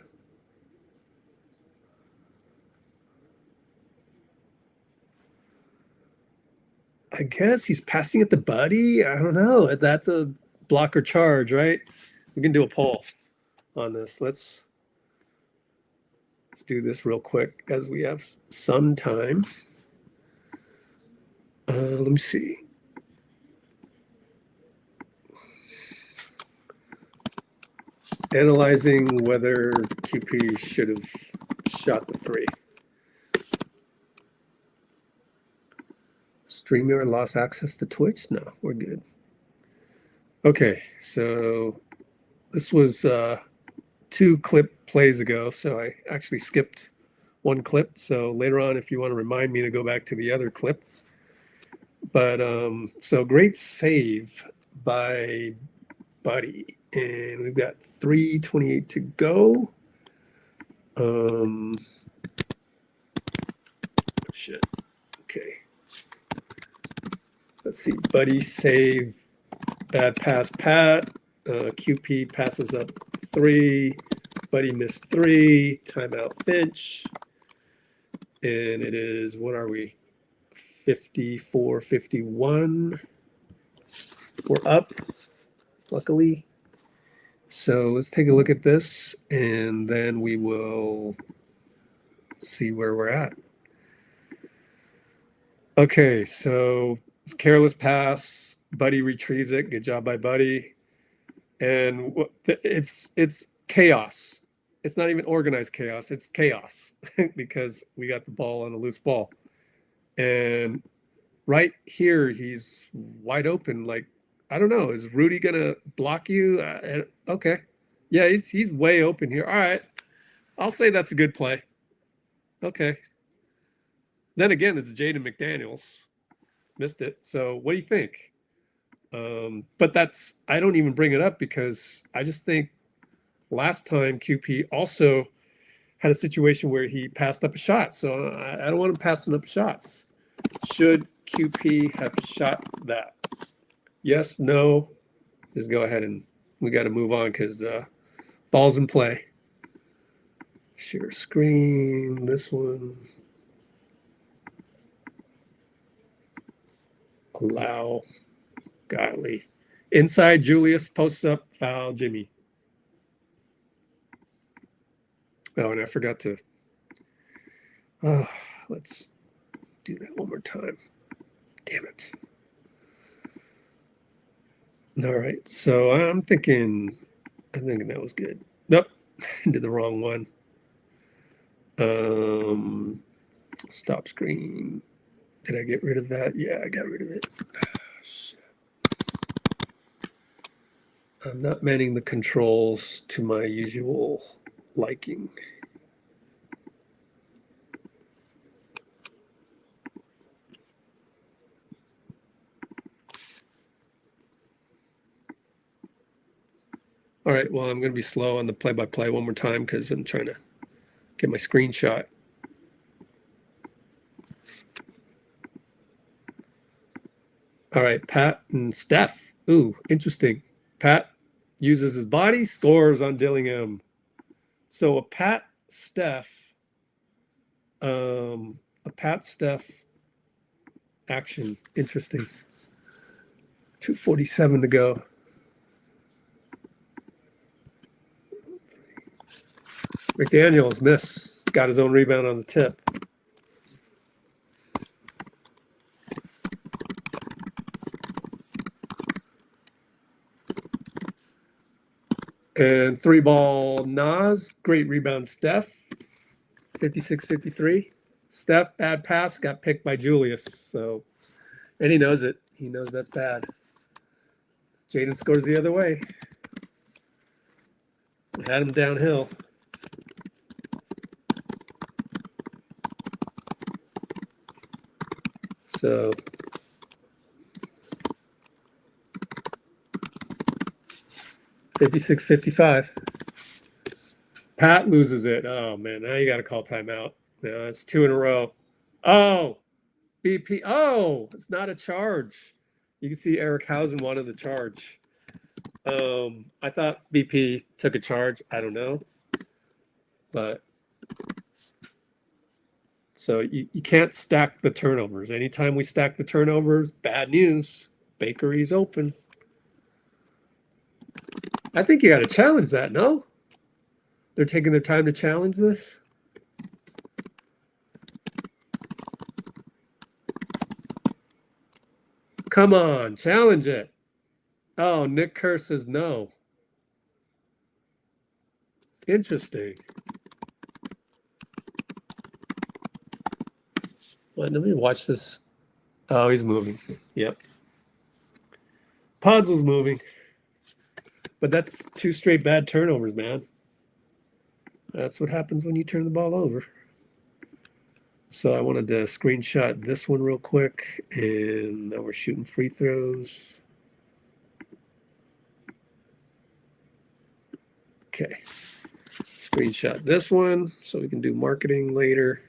I guess he's passing it to Buddy. I don't know. That's a blocker charge, right? We can do a poll on this. Let's do this real quick as we have some time. Let me see. Analyzing whether QP should have shot the 3. StreamYard lost access to Twitch? No, we're good. Okay, so this was 2 clip plays ago, so I actually skipped 1 clip. So later on, if you want to remind me to go back to the other clip. But so great save by Buddy, and we've got 3:28 to go. Shit. Okay. Let's see. Buddy save. Bad pass, Pat. QP passes up 3. Buddy missed 3. Timeout, Finch. And it is, what are we? 54-51. We're up, luckily. So let's take a look at this, and then we will see where we're at. Okay, so it's careless pass. Buddy retrieves it. Good job by Buddy. And it's chaos. It's not even organized chaos. It's chaos because we got the ball on a loose ball. And right here, he's wide open. Like, I don't know. Is Rudy going to block you? Okay. Yeah, he's way open here. All right. I'll say that's a good play. Okay. Then again, it's Jaden McDaniels. Missed it. So what do you think? But I don't even bring it up because I just think last time QP also had a situation where he passed up a shot. So I don't want him passing up shots. Should QP have shot that? Yes, no. Just go ahead and we got to move on because ball's in play. Share screen, this one. Allow. Godly. Inside, Julius posts up, foul, Jimmy. Oh, and I forgot to. Let's do that one more time. Damn it. All right, so I'm thinking that was good. Nope, did the wrong one. Stop screen. Did I get rid of that? Yeah, I got rid of it. Shit. I'm not manning the controls to my usual liking. All right, well, I'm going to be slow on the play-by-play one more time because I'm trying to get my screenshot. All right, Pat and Steph. Ooh, interesting. Pat uses his body, scores on Dillingham. So a Pat Steph action. Interesting. 2:47 to go. McDaniels miss. Got his own rebound on the tip. And 3-ball Nas. Great rebound, Steph. 56-53. Steph, bad pass, got picked by Julius. So, and he knows it. He knows that's bad. Jaden scores the other way. Had him downhill. So, $56-55. Pat loses it. Oh man, now you got to call timeout. No, it's 2 in a row. Oh, BP. Oh, it's not a charge. You can see Eric Hausen wanted the charge. I thought BP took a charge. I don't know, but so you can't stack the turnovers. Anytime we stack the turnovers, bad news. Bakery's open. I think you got to challenge that, no? They're taking their time to challenge this. Come on, challenge it. Oh, Nick Kerr says no. Interesting. Well, let me watch this. Oh, he's moving. Yep. Podz was moving. But that's 2 straight bad turnovers, man. That's what happens when you turn the ball over. So I wanted to screenshot this one real quick, and now we're shooting free throws. Okay, screenshot this one so we can do marketing later.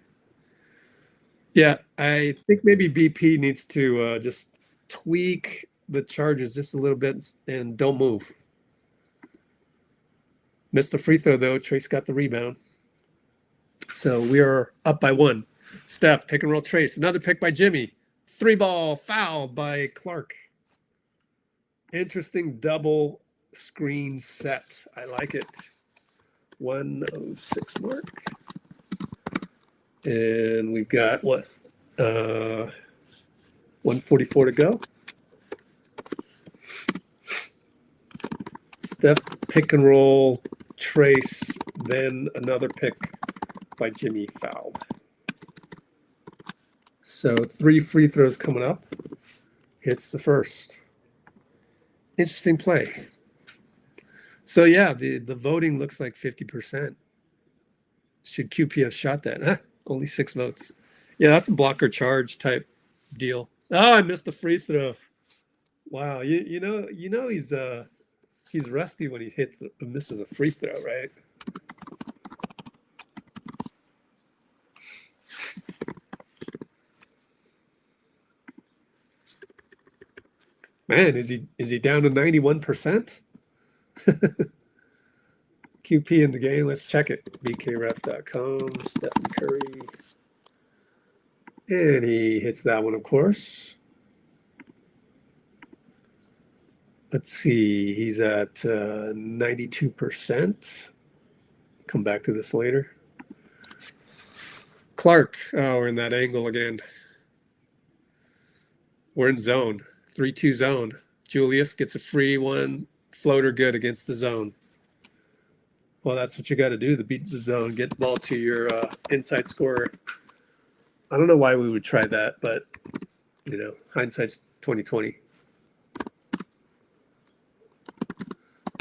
Yeah, I think maybe BP needs to just tweak the charges just a little bit and don't move. Missed the free throw though. Trayce got the rebound. So we are up by 1. Steph, pick and roll Trayce. Another pick by Jimmy. 3-ball foul by Clark. Interesting double screen set. I like it. 106 mark. And we've got what? 144 to go. Steph, pick and roll Trayce, then another pick by Jimmy fouled. So 3 free throws coming up. Hits the first. Interesting play. So yeah, the voting looks like 50%. Should QP have shot that? Huh? Only 6 votes. Yeah, that's a blocker charge type deal. Oh, I missed the free throw. Wow, you know he's rusty when he misses a free throw, right? Man, is he down to 91%? QP in the game. Let's check it. bkref.com, Steph Curry. And he hits that one, of course. Let's see. He's at 92%. Come back to this later. Clark. Oh, we're in that angle again. We're in zone. 3-2 zone. Julius gets a free one. Floater good against the zone. Well, that's what you got to do to beat the zone. Get the ball to your inside scorer. I don't know why we would try that, but, you know, hindsight's 20/20.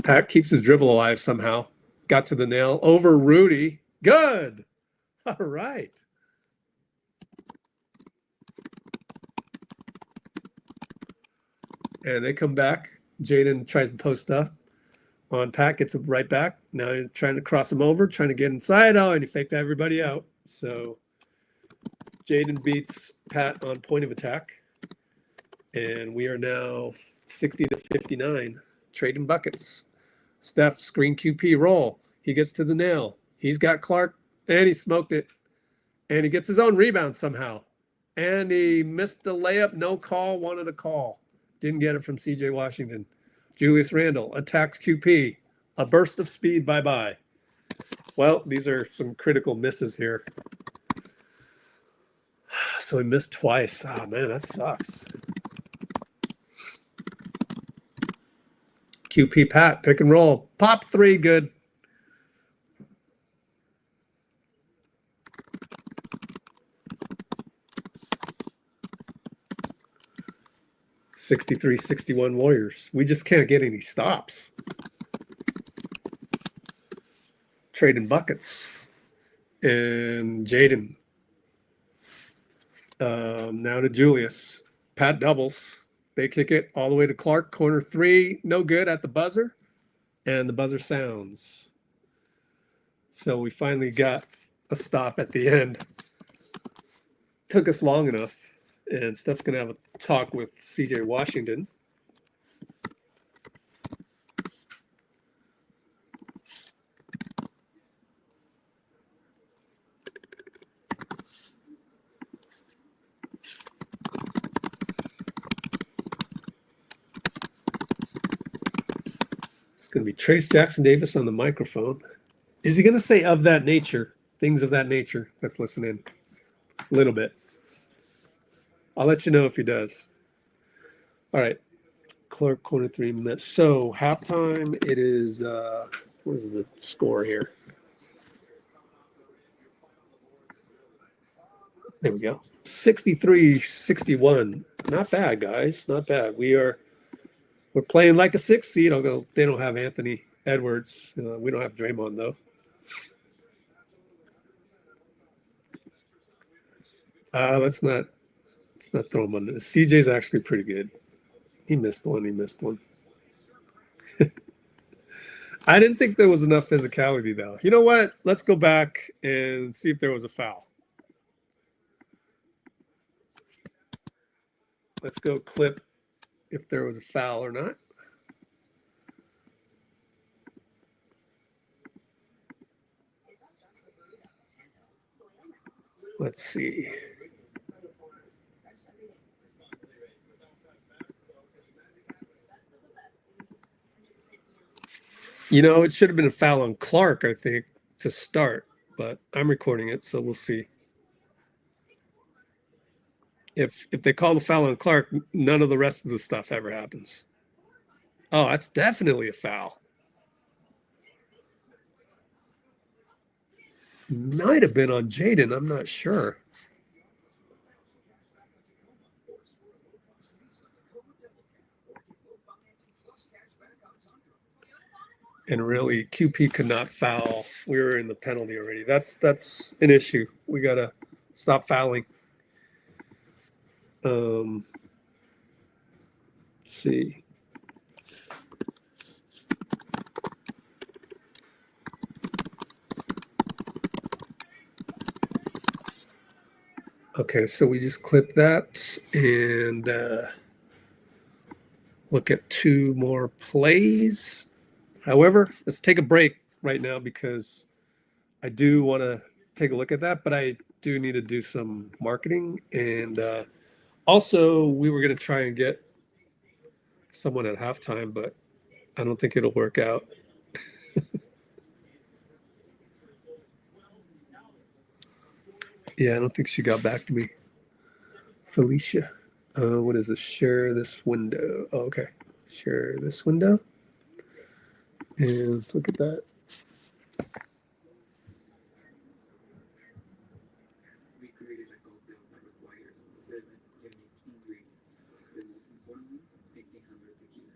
Pat keeps his dribble alive somehow. Got to the nail. Over Rudy. Good. All right. And they come back. Jaden tries to post up on Pat, gets it right back. Now he's trying to cross him over, trying to get inside. Oh, and he faked everybody out. So Jaden beats Pat on point of attack. And we are now 60-59, trading buckets. Steph, screen QP roll. He gets to the nail. He's got Clark, and he smoked it. And he gets his own rebound somehow. And he missed the layup, no call, wanted a call. Didn't get it from CJ Washington. Julius Randle attacks QP. A burst of speed, bye-bye. Well, these are some critical misses here. So he missed twice. Oh, man, that sucks. QP Pat, pick and roll. Pop 3, good. (63-61) Warriors. We just can't get any stops. Trading buckets. And Jaden. Now to Julius. Pat doubles. They kick it all the way to Clark. Corner 3, no good at the buzzer. And the buzzer sounds. So we finally got a stop at the end. Took us long enough. And Steph's going to have a talk with CJ Washington. It's going to be Trayce Jackson Davis on the microphone. Is he going to say of that nature? Things of that nature. Let's listen in a little bit. I'll let you know if he does. All right. Clark, corner 3 minutes. So halftime, it is, what is the score here? There we go. 63-61. Not bad, guys. Not bad. We're playing like a 6 seed. Although they don't have Anthony Edwards. We don't have Draymond, though. Let's not throw him under. CJ's actually pretty good. He missed one. I didn't think there was enough physicality, though. You know what? Let's go back and see if there was a foul. Let's go clip if there was a foul or not. Let's see. You know, it should have been a foul on Clark, I think, to start, but I'm recording it, so we'll see. If they call the foul on Clark, none of the rest of the stuff ever happens. Oh, that's definitely a foul. Might have been on Jaden, I'm not sure. And really, QP could not foul. We were in the penalty already. That's an issue. We got to stop fouling. Let's see. Okay, so we just clip that and look at 2 more plays. However, let's take a break right now because I do want to take a look at that, but I do need to do some marketing. And also, we were going to try and get someone at halftime, but I don't think it'll work out. Yeah, I don't think she got back to me. Felicia. What is it? Share this window. Oh, okay. Share this window. And let's look at that. We created a cocktail that requires 7 unique ingredients. The most importantly, 1500 tequila.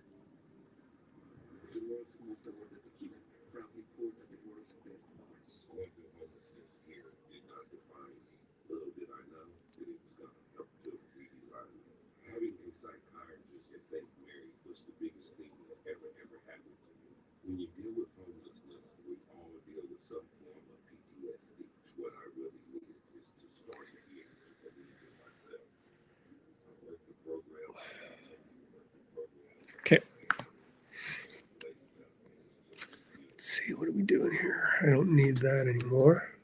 The world's most awarded tequila, proudly poured at the world's best bars. Quinten homelessness here did not define me. Little did I know that it was going to help to redesign me. Having a psychiatrist at St. Mary's was the biggest thing that ever happened to me. When you deal with homelessness, we all deal with some form of PTSD. What I really needed is to start to be able to believe in myself. I worked the program. Okay. Let's see, what are we doing here? I don't need that anymore.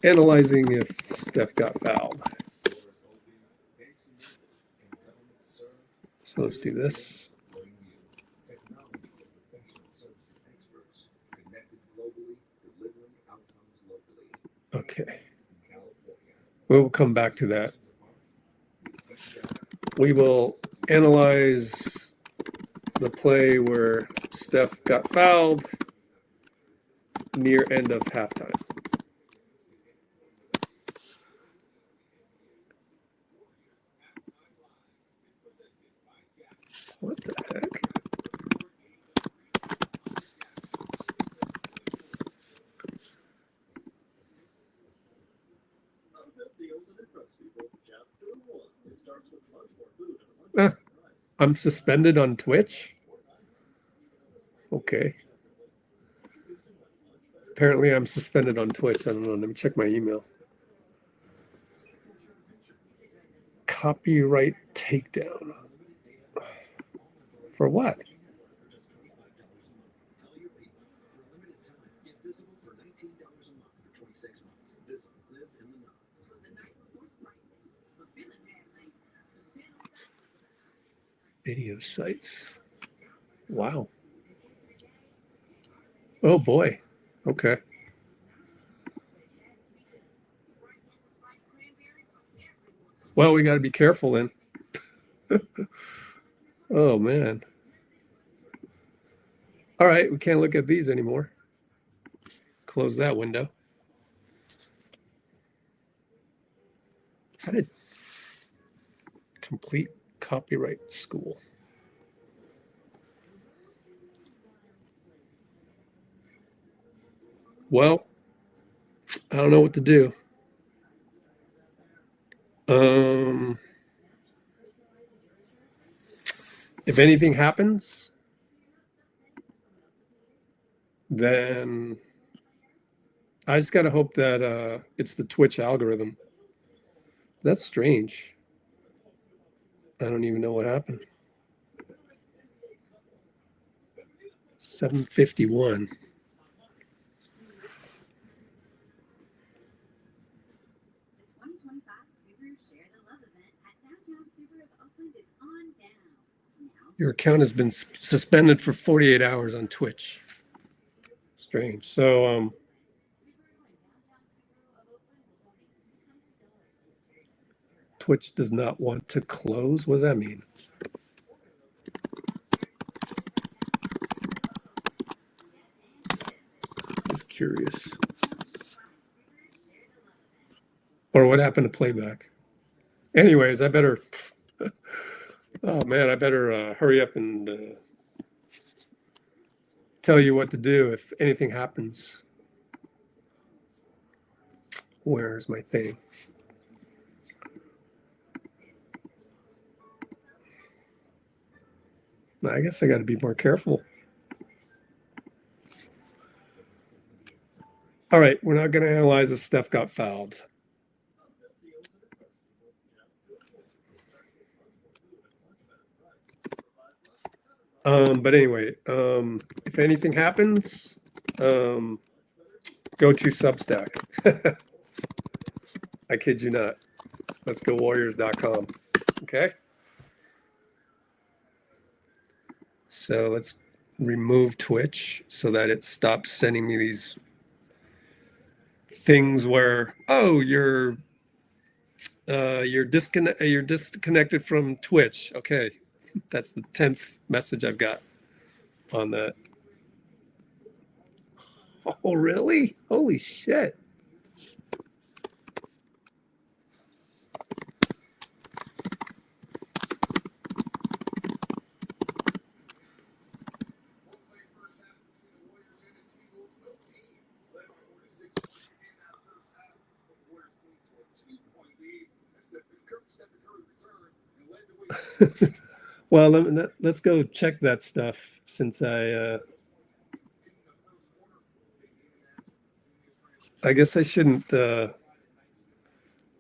Analyzing if Steph got fouled. So let's do this. Okay. We'll come back to that. We will analyze the play where Steph got fouled near end of halftime. What the heck? I'm suspended on Twitch? Okay. Apparently I'm suspended on Twitch. I don't know. Let me check my email. Copyright takedown. For what? Video sites. Wow. Oh boy. Okay. Well, we got to be careful then. Oh man. All right, we can't look at these anymore. Close that window. How did complete copyright school? Well, I don't know what to do. If anything happens, then I just got to hope that it's the Twitch algorithm. That's strange. I don't even know what happened. 7:51. Your account has been suspended for 48 hours on Twitch. Strange. So, Twitch does not want to close. What does that mean? Just curious. Or what happened to playback? Anyways, I better. Oh man, I better hurry up and tell you what to do if anything happens. Where's my thing? I guess I got to be more careful. All right, we're not going to analyze if Steph got fouled. But anyway, if anything happens, go to Substack. I kid you not. Let's go warriors.com. Okay. So let's remove Twitch so that it stops sending me these things where, oh, you're disconnected from Twitch. Okay. That's the 10th message I've got on that. Oh, really? Holy shit. Well, let's go check that stuff since I guess I shouldn't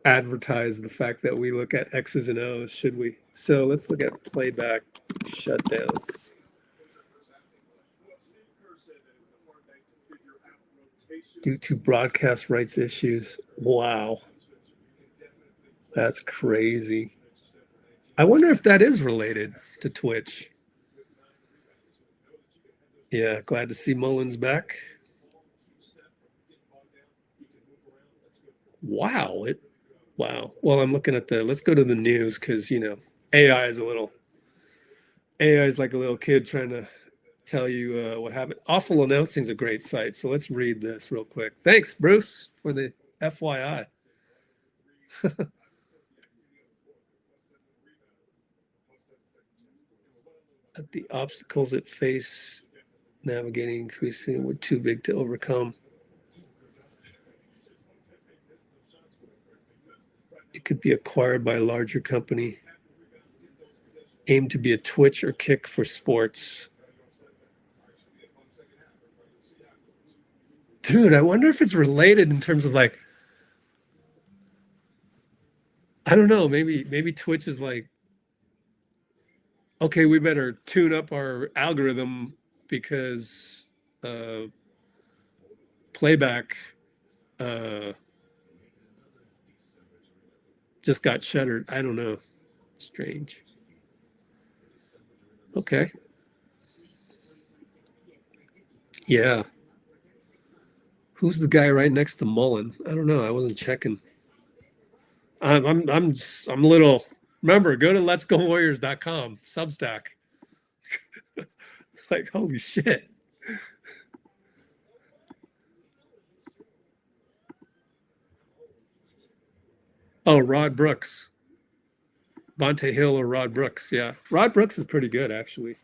advertise the fact that we look at X's and O's, should we? So let's look at playback shutdown. Due to broadcast rights issues. Wow. That's crazy. I wonder if that is related to Twitch. Yeah, glad to see Mullins back. Wow. Wow. Well, I'm looking at let's go to the news because, AI is like a little kid trying to tell you what happened. Awful Announcing is a great site. So let's read this real quick. Thanks, Bruce, for the FYI. At the obstacles it face, navigating, increasing, were too big to overcome. It could be acquired by a larger company. Aim to be a Twitch or Kick for sports. Dude, I wonder if it's related in terms of like, I don't know, maybe Twitch is like, okay, we better tune up our algorithm because playback just got shuttered. I don't know. Strange. Okay. Yeah. Who's the guy right next to Mullen? I don't know. I wasn't checking. I'm a little. Remember, go to letsgowarriors.com, Substack. Like, holy shit. Oh, Rod Brooks. Donte Hill or Rod Brooks, yeah. Rod Brooks is pretty good, actually.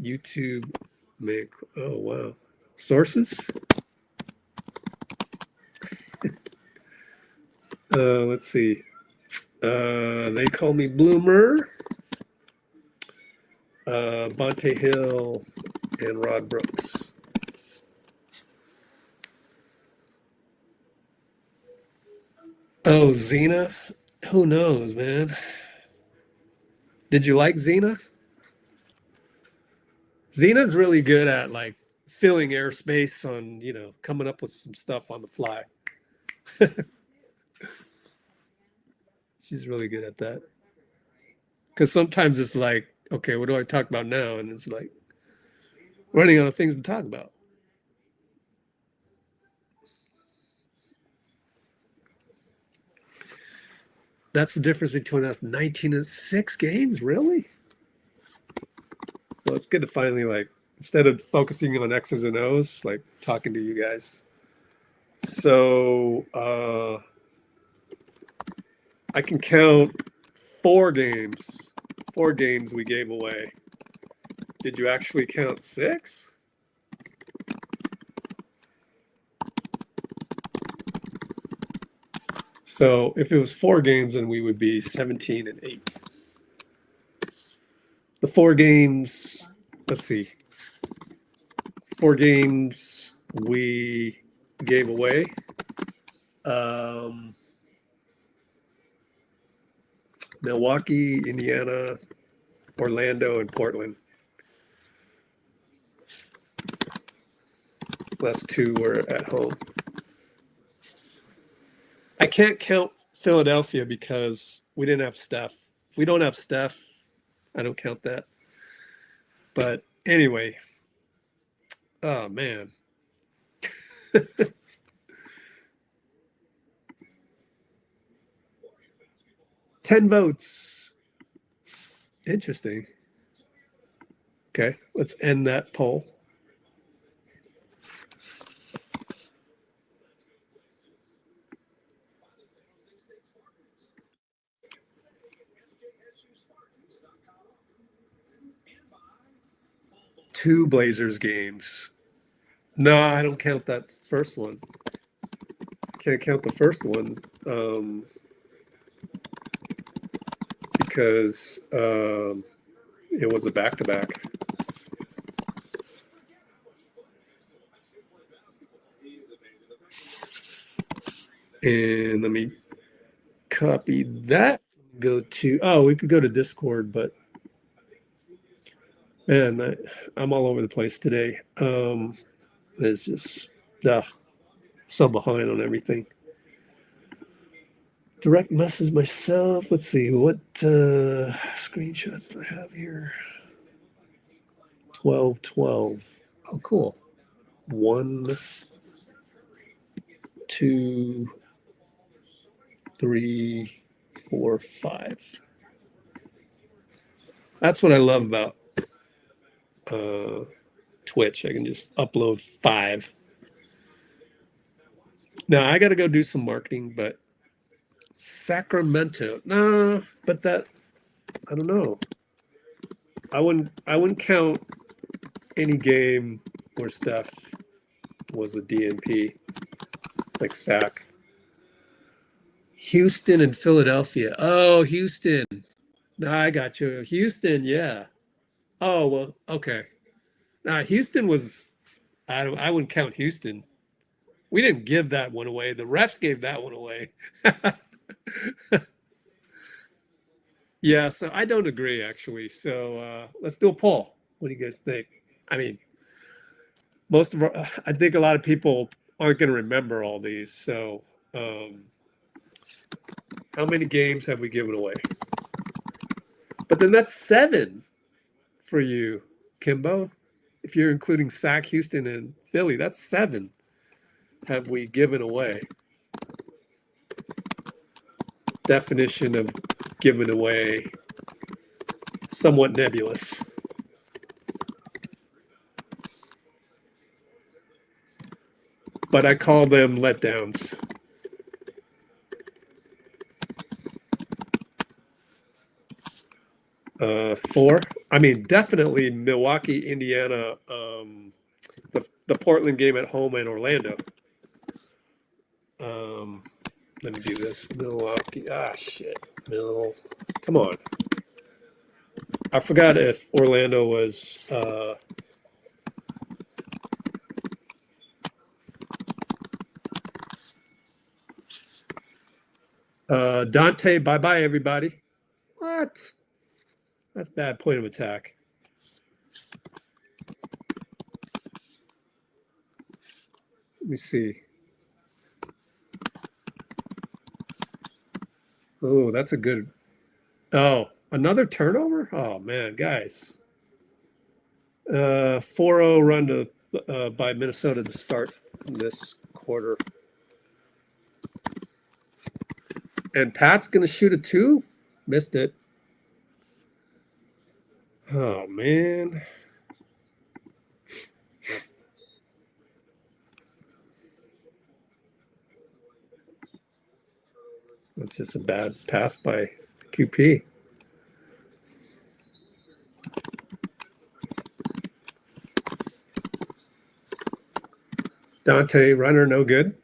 YouTube make, oh, wow. Sources? Let's see. They call me Bloomer. Bonte Hill and Rod Brooks. Oh, Xena? Who knows, man? Did you like Xena? Xena's really good at like filling airspace on, you know, coming up with some stuff on the fly. She's really good at that. Because sometimes it's like, okay, what do I talk about now? And it's like running out of things to talk about. That's the difference between us. 19-6 games, really? Well, it's good to finally, like, instead of focusing on X's and O's, like talking to you guys. So I can count 4 games. 4 games we gave away. Did you actually count 6? So if it was 4 games, then we would be 17-8. The 4 games, let's see. 4 games we gave away. Milwaukee, Indiana, Orlando, and Portland. Last 2 were at home. I can't count Philadelphia because we didn't have Steph. If we don't have Steph, I don't count that. But anyway, oh man. 10 votes. Interesting. Okay, let's end that poll. Two Blazers games. No, I don't count that first one. Can't count the first one because it was a back-to-back. And let me copy that. Go to, oh, we could go to Discord, but man, I'm all over the place today. It's just so behind on everything. Direct message myself. Let's see what screenshots do I have here. 12. Oh, cool. 1, 2, 3, 4, 5. That's what I love about Twitch. I can just upload 5. Now I got to go do some marketing, but Sacramento, no, but that, I don't know. I wouldn't count any game where Steph was a DNP, like Sac. Houston and Philadelphia. Oh, Houston. No, I got you. Houston, yeah. Oh, well, okay. Now, Houston was, I wouldn't count Houston. We didn't give that one away. The refs gave that one away. Yeah, so I don't agree, actually. So let's do a poll. What do you guys think? I mean, I think a lot of people aren't going to remember all these. So how many games have we given away? But then that's 7 for you, Kimbo. If you're including Sac, Houston, and Philly, that's 7 have we given away. Definition of given away, somewhat nebulous. But I call them letdowns. Four. I mean, definitely Milwaukee, Indiana. the Portland game at home in Orlando. Let me do this. Milwaukee. Shit. Come on. I forgot if Orlando was Donte. Bye-bye, everybody. What? That's bad point of attack. Let me see. Oh, that's a good. Oh, another turnover? Oh, man, guys. 4-0 run to by Minnesota to start this quarter. And Pat's going to shoot a 2? Missed it. Oh, man. That's just a bad pass by QP. Donte, runner, no good.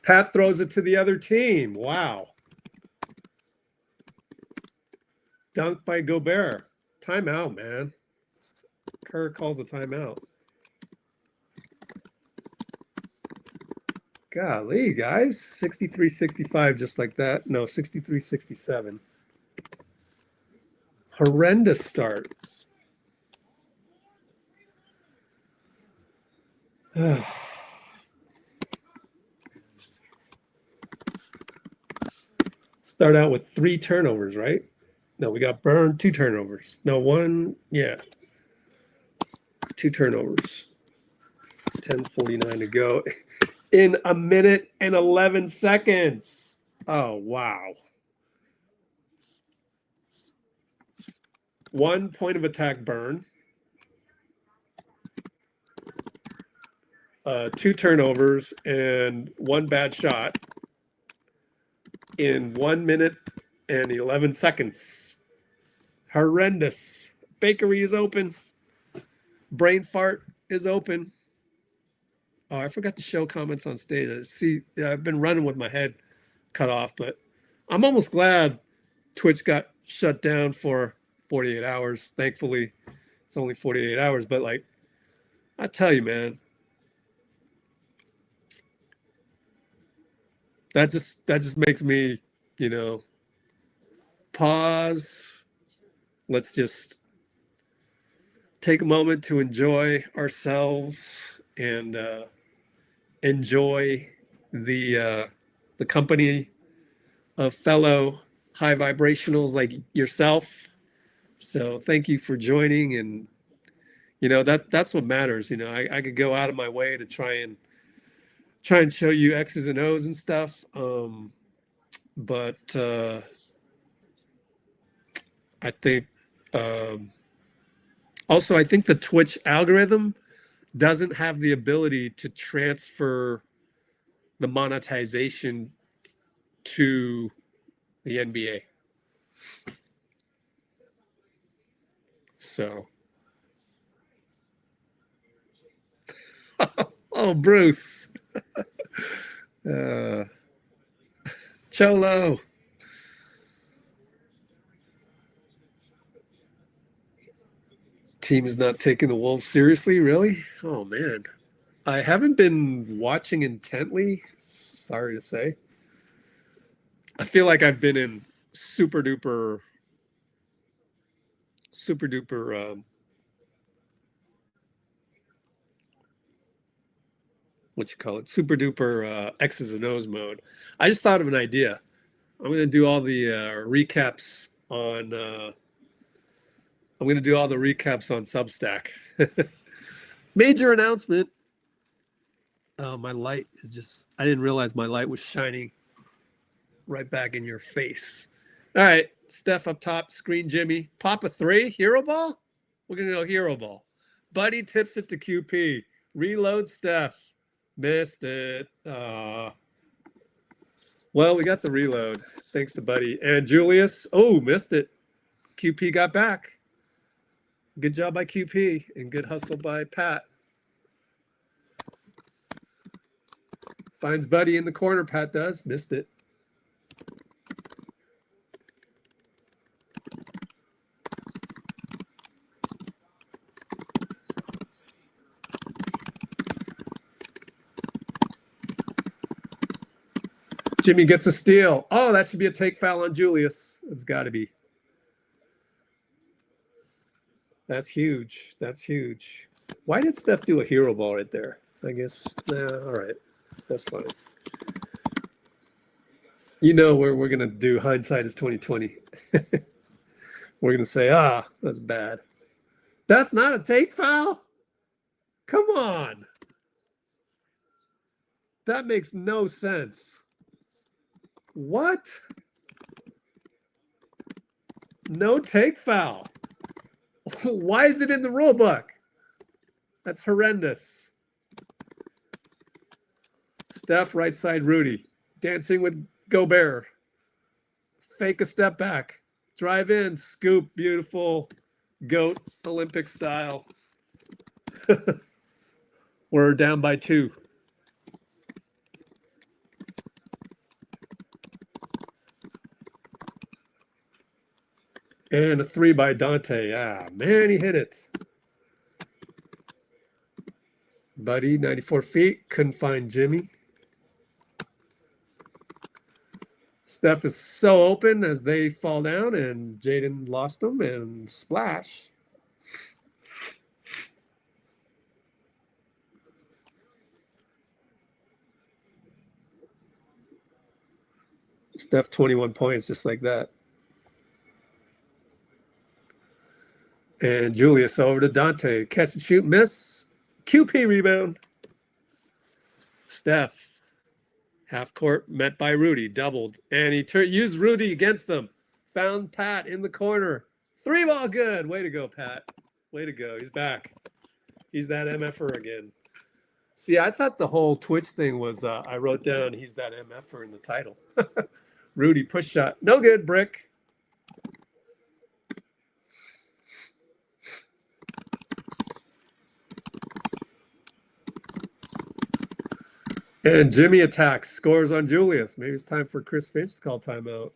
Pat throws it to the other team. Wow. Dunk by Gobert. Timeout, man. Kerr calls a timeout. Golly, guys. 63-65, just like that. No, 63-67. Horrendous start. Start out with 3 turnovers, right? No, we got burned 2 turnovers. No, 1, yeah. 2 turnovers. 10:49 to go in a minute and 11 seconds. Oh, wow. 1 point of attack burn. 2 turnovers and 1 bad shot in 1 minute and 11 seconds. Horrendous. Bakery is open. Brain fart is open. Oh, I forgot to show comments on stage. See, I've been running with my head cut off, but I'm almost glad Twitch got shut down for 48 hours. Thankfully, it's only 48 hours, but like, I tell you, man, that just makes me, pause. Let's just take a moment to enjoy ourselves and enjoy the company of fellow high vibrationals like yourself. So thank you for joining, and that's what matters. I could go out of my way to try and show you X's and O's and stuff, but I think also I think the Twitch algorithm doesn't have the ability to transfer the monetization to the NBA. So, oh, Bruce, Cholo. Team is not taking the Wolves seriously, really? Oh, man. I haven't been watching intently, sorry to say. I feel like I've been in super duper super duper X's and O's mode. I just thought of an idea. I'm going to do all the recaps on Substack. Major announcement. Oh, my light is just, I didn't realize my light was shining right back in your face. All right, Steph up top, screen Jimmy. Pop a 3, hero ball? We're going to go hero ball. Buddy tips it to QP. Reload Steph. Missed it. Well, we got the reload. Thanks to Buddy. And Julius, missed it. QP got back. Good job by QP and good hustle by Pat. Finds Buddy in the corner. Pat does. Missed it. Jimmy gets a steal. Oh, that should be a take foul on Julius. It's got to be. That's huge. That's huge. Why did Steph do a hero ball right there? I guess, all right. That's fine. You know, we're going to do hindsight is 2020. We're going to say, that's bad. That's not a take foul? Come on. That makes no sense. What? No take foul. Why is it in the rule book? That's horrendous. Steph, right side, Rudy. Dancing with Gobert. Fake a step back. Drive in, scoop, beautiful. Goat, Olympic style. We're down by 2. And a 3 by Donte. Man, he hit it. Buddy, 94 feet. Couldn't find Jimmy. Steph is so open as they fall down, and Jaden lost them, and splash. Steph, 21 points, just like that. And Julius over to Donte. Catch and shoot, miss. QP rebound. Steph. Half court met by Rudy. Doubled. And he used Rudy against them. Found Pat in the corner. 3 ball good. Way to go, Pat. Way to go. He's back. He's that MFer again. See, I thought the whole Twitch thing was, I wrote down he's that MFer in the title. Rudy push shot. No good, brick. And Jimmy attacks, scores on Julius. Maybe it's time for Chris Finch to call timeout.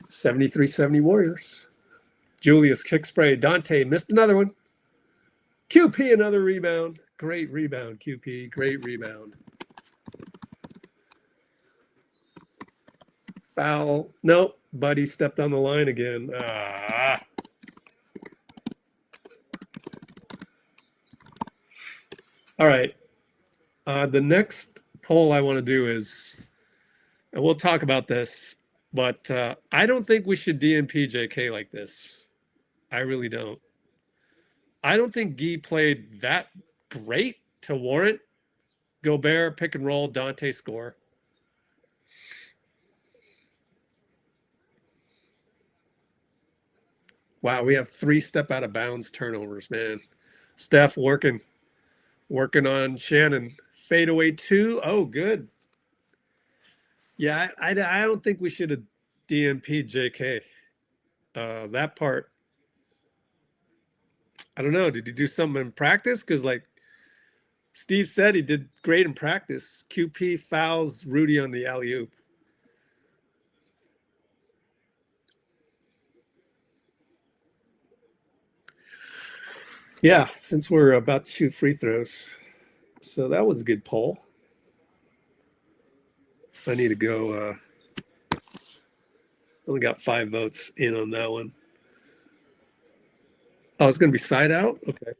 (73-70) Warriors. Julius kick spray. Donte missed another one. QP another rebound. Great rebound, QP. Great rebound. Foul. Nope. Buddy stepped on the line again. All right. The next poll I want to do is, and we'll talk about this, but I don't think we should DNP JK like this. I really don't. I don't think Guy played that great to warrant Gobert pick and roll, Donte score. Wow, we have 3 step out of bounds turnovers, man. Steph working on Shannon. Fadeaway 2. Oh, good. Yeah, I don't think we should have DNP'd JK. That part, I don't know. Did he do something in practice? Because, like Steve said, he did great in practice. QP fouls Rudy on the alley-oop. Yeah, since we're about to shoot free throws. So that was a good poll. I need to go. Only got 5 votes in on that one. Oh, it's going to be side out? Okay.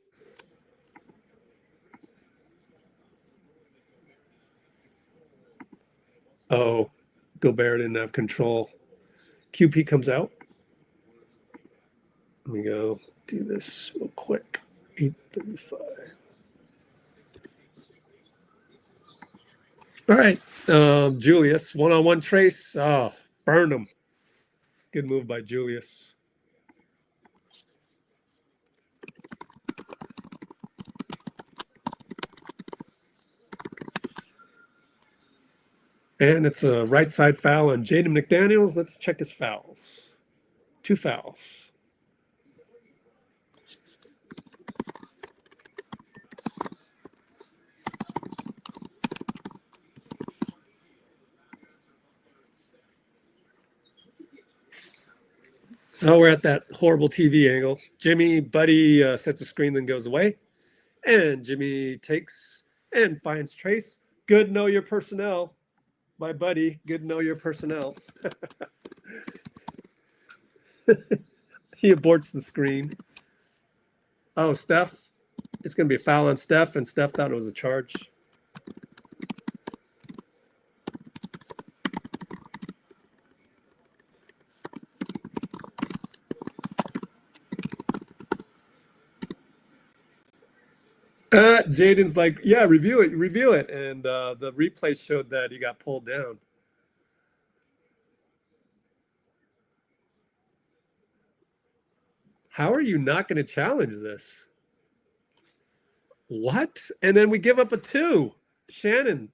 Oh, Gobert didn't have control. QP comes out. Let me go do this real quick. 8:35. All right. Julius, one-on-one trayce. Oh, burned him. Good move by Julius. And it's a right side foul on Jaden McDaniels. Let's check his fouls. 2 fouls. Oh, we're at that horrible TV angle. Jimmy, Buddy sets a screen, then goes away. And Jimmy takes and finds trayce. Good know your personnel. My buddy, good know your personnel. He aborts the screen. Oh, Steph. It's going to be a foul on Steph, and Steph thought it was a charge. Jaden's like, yeah, review it. And the replay showed that he got pulled down. How are you not going to challenge this? What? And then we give up a 2. Shannon,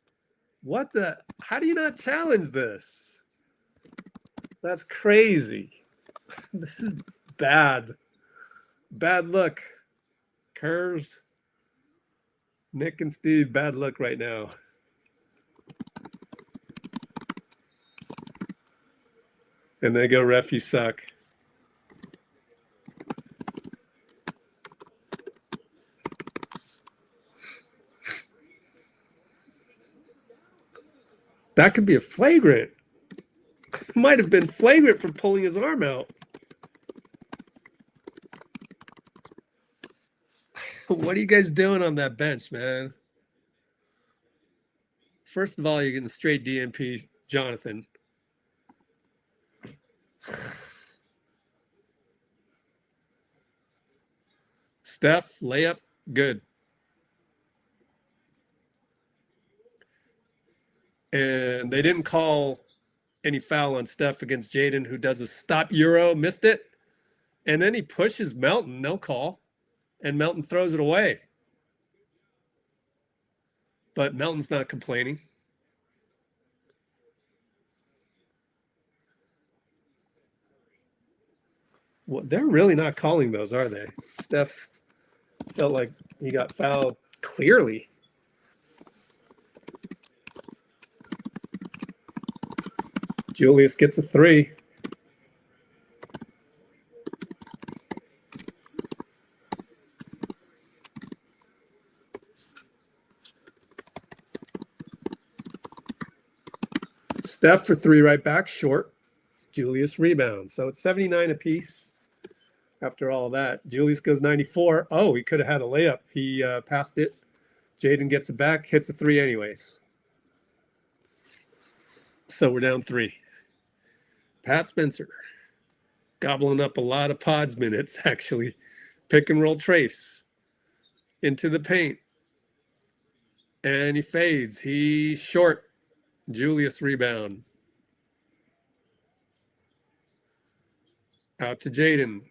what the? How do you not challenge this? That's crazy. This is bad. Bad look. Curves. Nick and Steve, bad luck right now. And they go, ref, you suck. That could be a flagrant. Might have been flagrant for pulling his arm out. What are you guys doing on that bench, man? First of all, you're getting straight DNP, Jonathan. Steph, layup, good. And they didn't call any foul on Steph against Jaden, who does a stop Euro, missed it. And then he pushes Melton, no call. And Melton throws it away. But Melton's not complaining. Well, they're really not calling those, are they? Steph felt like he got fouled clearly. Julius gets a 3. Steph for 3 right back, short. Julius rebounds. So it's 79 apiece after all that. Julius goes 94. Oh, he could have had a layup. He passed it. Jaden gets it back, hits a 3 anyways. So we're down 3. Pat Spencer gobbling up a lot of Podz minutes, actually. Pick and roll trayce into the paint. And he fades. He's short. Julius rebound. Out to Jaden.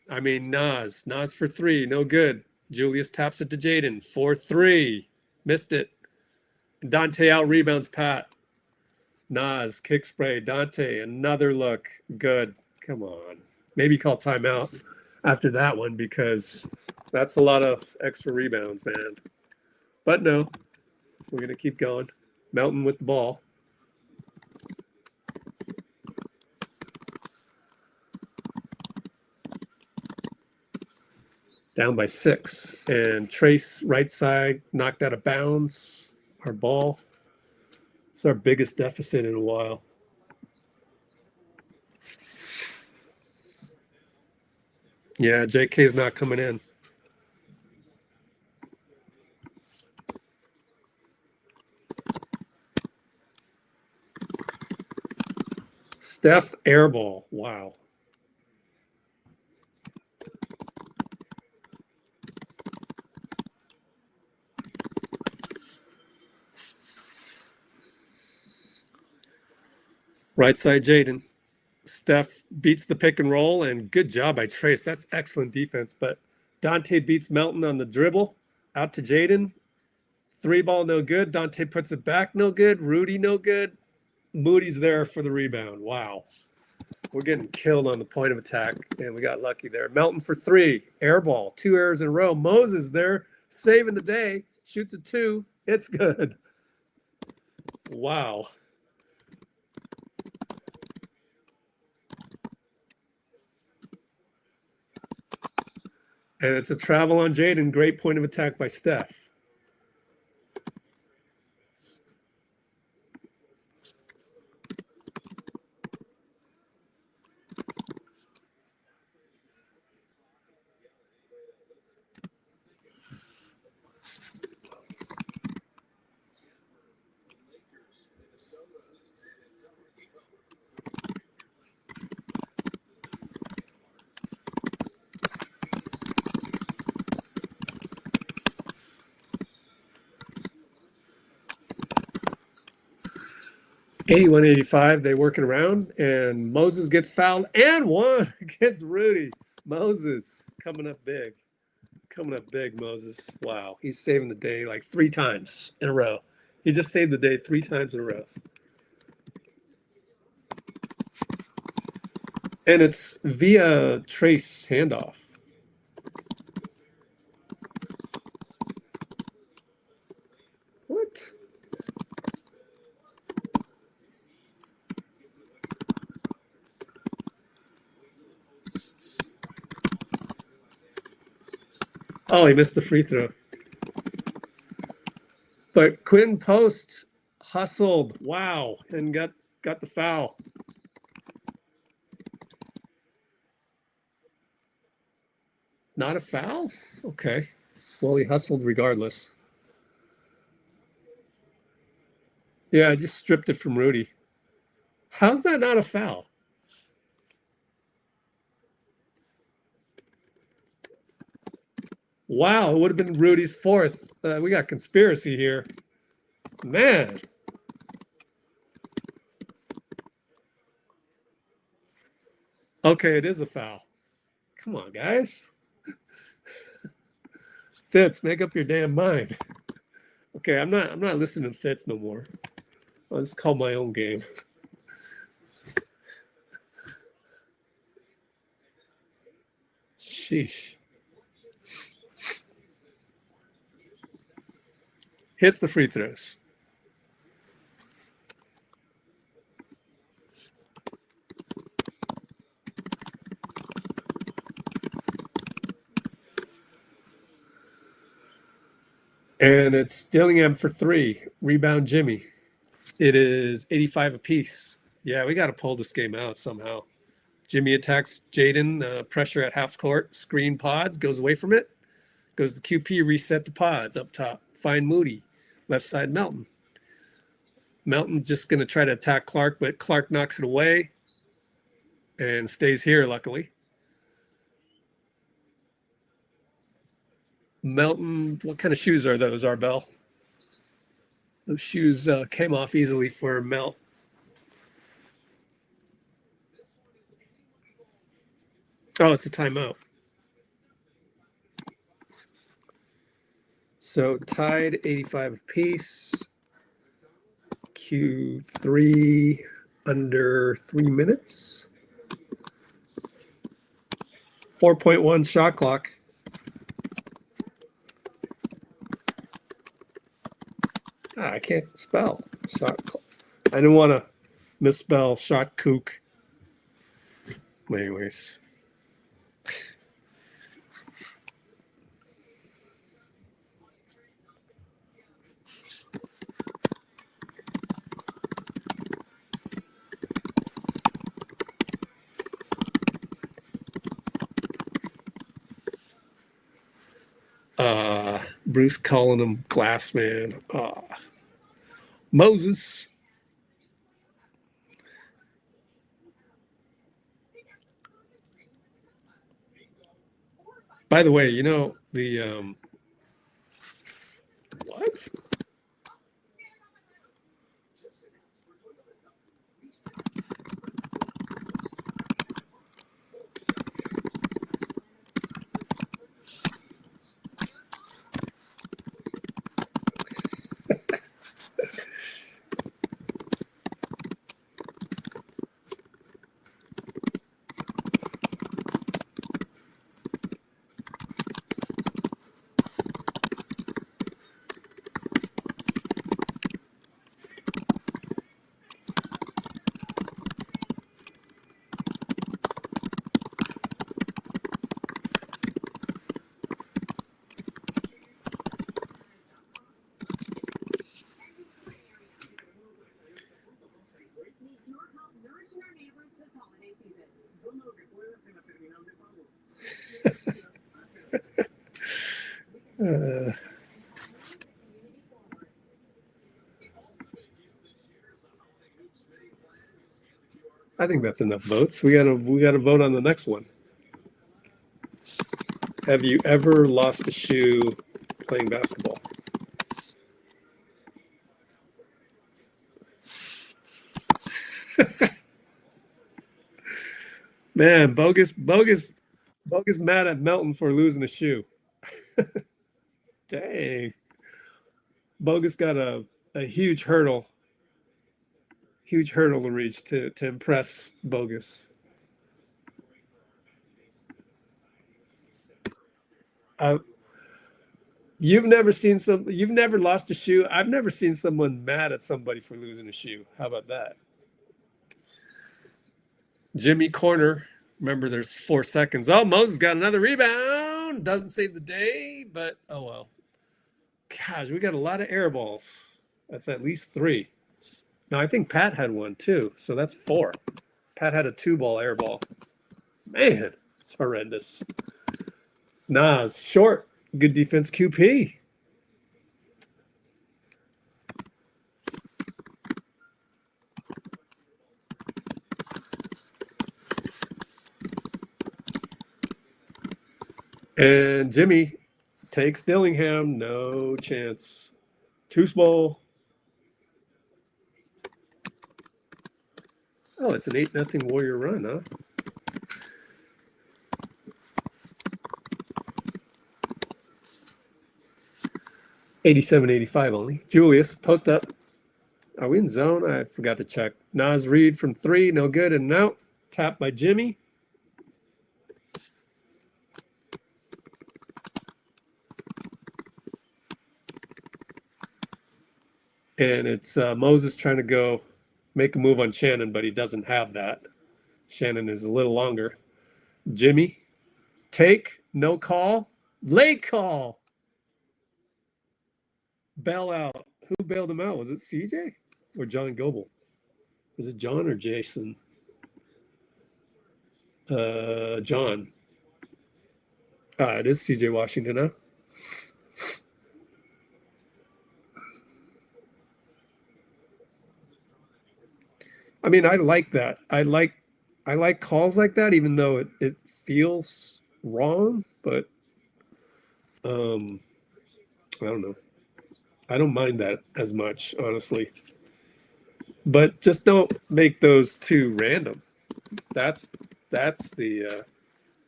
Nas for 3. No good. Julius taps it to Jaden. 4-3. Missed it. Donte out rebounds Pat. Nas, kick spray. Donte, another look. Good. Come on. Maybe call timeout after that one because that's a lot of extra rebounds, man. But no, we're going to keep going. Melton with the ball. Down by 6. And trayce, right side, knocked out of bounds. Our ball. It's our biggest deficit in a while. Yeah, JK's not coming in. Steph airball. Wow. Right side, Jaden. Steph beats the pick and roll, and good job by trayce. That's excellent defense. But Donte beats Melton on the dribble. Out to Jaden. 3 ball, no good. Donte puts it back, no good. Rudy, no good. Moody's there for the rebound. Wow. We're getting killed on the point of attack, and we got lucky there. Melton for 3. Air ball. 2 errors in a row. Moses there saving the day. Shoots a 2. It's good. Wow. And it's a travel on Jaden. Great point of attack by Steph. $81-85, they working around, and Moses gets fouled and one against Rudy. Moses coming up big. Coming up big, Moses. Wow, he's saving the day like 3 times in a row. He just saved the day 3 times in a row. And it's via trayce handoff. What? Oh, he missed the free throw. But Quinten post hustled. Wow, and got the foul. Not a foul? Okay. Well, he hustled regardless. Yeah, I just stripped it from Rudy. How's that not a foul? Wow, it would have been Rudy's 4th. We got conspiracy here. Man. Okay, it is a foul. Come on, guys. Fitz, make up your damn mind. Okay, I'm not listening to Fitz no more. I'll just call my own game. Sheesh. Hits the free throws. And it's Dillingham for 3. Rebound Jimmy. It is 85 apiece. Yeah, we got to pull this game out somehow. Jimmy attacks Jaden. Pressure at half court. Screen Podz. Goes away from it. Goes to QP. Reset the Podz up top. Find Moody. Left side Melton. Melton's just going to try to attack Clark, but Clark knocks it away and stays here, luckily. Melton, what kind of shoes are those, Arbel? Those shoes came off easily for Melt. Oh, it's a timeout. So tied 85 apiece. Q3 under 3 minutes. 4.1 shot clock. I can't spell shot clock. I didn't want to misspell shot kook. Anyways. Bruce calling him glass man. Moses. By the way, you know, the what? Uh, I think that's enough votes. We gotta vote on the next one. Have you ever lost a shoe playing basketball? Man, bogus mad at Melton for losing a shoe. Dang. Bogus got a huge hurdle to reach to impress Bogus. You've never lost a shoe. I've never seen someone mad at somebody for losing a shoe. How about that? Jimmy corner. Remember, there's 4 seconds. Oh, Moses got another rebound. Doesn't save the day, but oh well. Gosh, we got a lot of air balls. That's at least 3. Now, I think Pat had one too, so that's 4. Pat had a 2-ball air ball. Man, it's horrendous. Nas, short. Good defense, QP. And Jimmy takes Dillingham. No chance. 2 small. Oh, it's an 8-0 Warrior run, huh? $87.85 only. Julius, post up. Are we in zone? I forgot to check. Nas Reid from 3, no good and out. Tapped by Jimmy. And it's Moses trying to go make a move on Shannon, but he doesn't have that. Shannon is a little longer. Jimmy, take, no call, late call. Bail out. Who bailed him out? Was it CJ or John Goebel? Was it John or Jason? John. It is CJ Washington, huh? I mean, I like that. I like calls like that, even though it feels wrong, but I don't know. I don't mind that as much, honestly. But just don't make those too random. That's the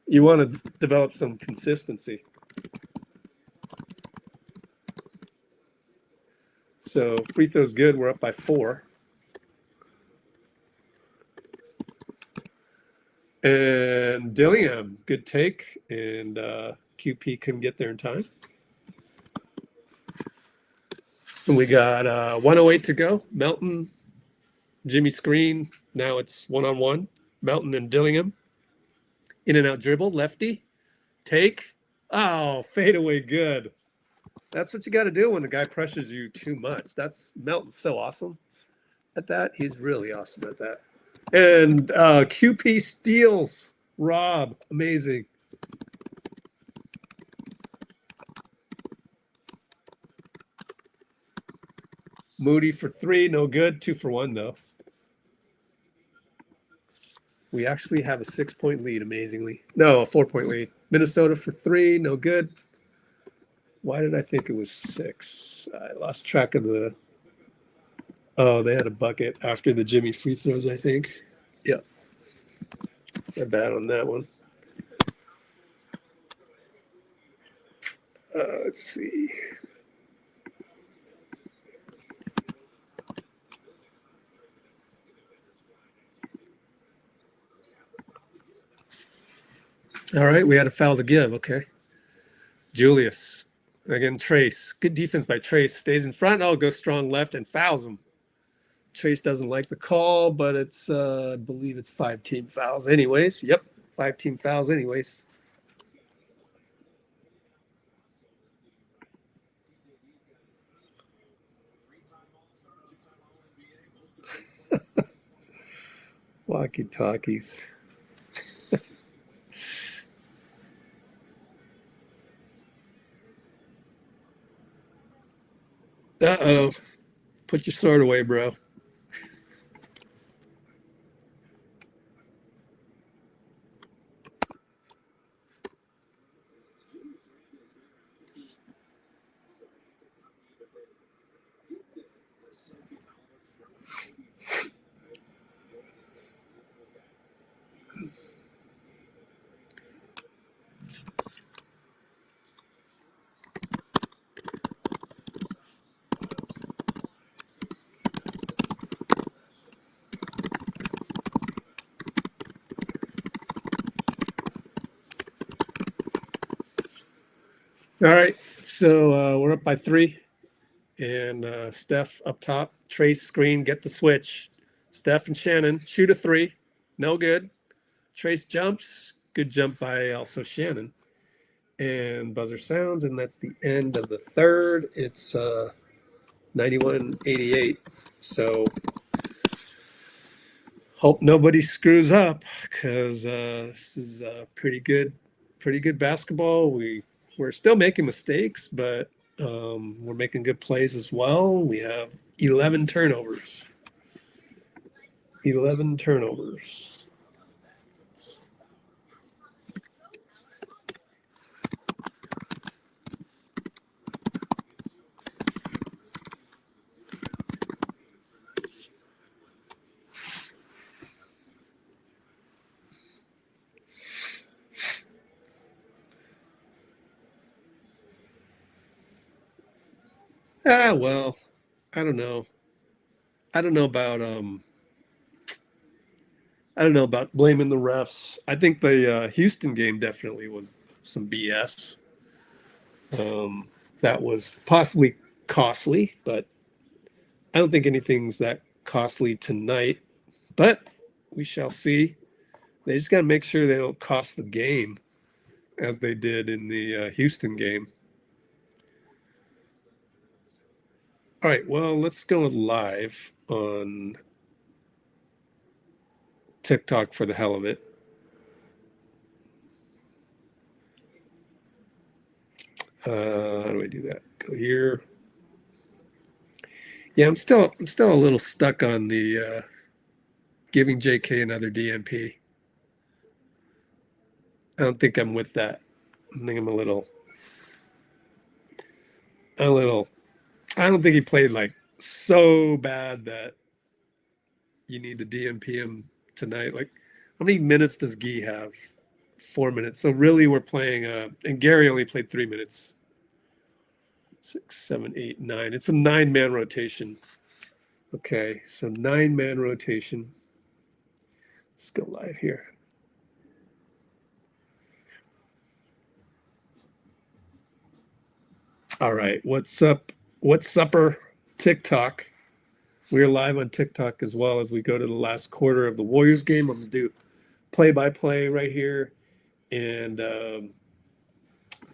you want to develop some consistency. So free throw's good. We're up by 4. And Dillingham, good take. And QP couldn't get there in time. And we got 108 to go. Melton, Jimmy screen. Now it's 1-on-1. Melton and Dillingham. In and out dribble. Lefty. Take. Oh, fade away good. That's what you got to do when the guy pressures you too much. That's Melton's so awesome at that. He's really awesome at that. And QP steals. Rob, amazing. Moody for 3, no good. 2 for 1, though. We actually have a 6-point lead, amazingly. No, a 4-point lead. Minnesota for 3, no good. Why did I think it was 6? I lost track of the... Oh, they had a bucket after the Jimmy free throws, I think. Yep. They're bad on that one. Let's see. All right, we had a foul to give. Okay. Julius. Again, trayce. Good defense by trayce. Stays in front. Oh, goes strong left and fouls him. Trayce doesn't like the call, but it's, I believe it's 5 team fouls anyways. Yep, 5 team fouls anyways. Walkie-talkies. Uh-oh. Put your sword away, bro. All right, so we're up by 3, and Steph up top, trayce screen, get the switch. Steph and Shannon shoot a 3, no good. Trayce jumps, good jump by also Shannon, and buzzer sounds, and that's the end of the third. It's 91-88. So hope nobody screws up, because this is pretty good basketball. We're still making mistakes, but we're making good plays as well. We have 11 turnovers. 11 turnovers. Well, I don't know. I don't know about blaming the refs. I think the Houston game definitely was some BS. That was possibly costly, but I don't think anything's that costly tonight. But we shall see. They just got to make sure they don't cost the game as they did in the Houston game. All right, well, let's go live on TikTok for the hell of it. How do I do that? Go here. Yeah, I'm still a little stuck on the giving JK another DNP. I don't think I'm with that. I think I'm a little. I don't think he played like so bad that you need to DNP him tonight. Like, how many minutes does Guy have? 4 minutes. So really, we're playing. And Gary only played 3 minutes. 6, 7, 8, 9. It's a 9-man rotation. Okay, so 9-man rotation. Let's go live here. All right, what's up? What's supper? TikTok. We're live on TikTok as well as we go to the last quarter of the Warriors game. I'm gonna do play-by-play right here, and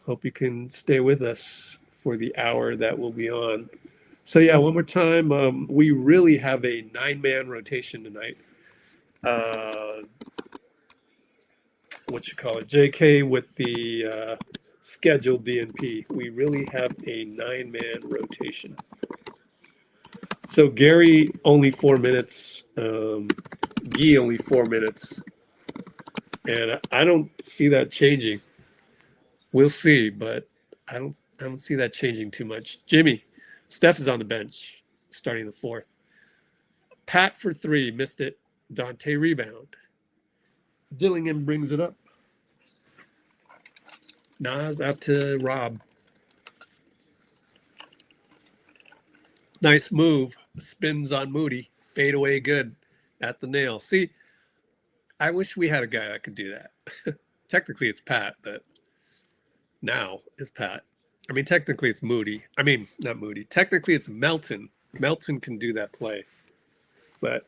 hope you can stay with us for the hour that will be on. So yeah, one more time. We really have a 9-man rotation tonight. What you call it? JK with the scheduled DNP. We really have a 9-man rotation. So Gary only 4 minutes, Guy only 4 minutes, and I don't see that changing. We'll see, but I don't see that changing too much. Jimmy, Steph is on the bench, starting the 4th. Pat for 3, missed it. Donte rebound. Dillingham brings it up. Nas out to Rob. Nice move. Spins on Moody. Fade away good at the nail. See, I wish we had a guy that could do that. Technically, it's Pat, but now it's Pat. I mean, technically, it's Moody. I mean, not Moody. Technically, it's Melton. Melton can do that play. But,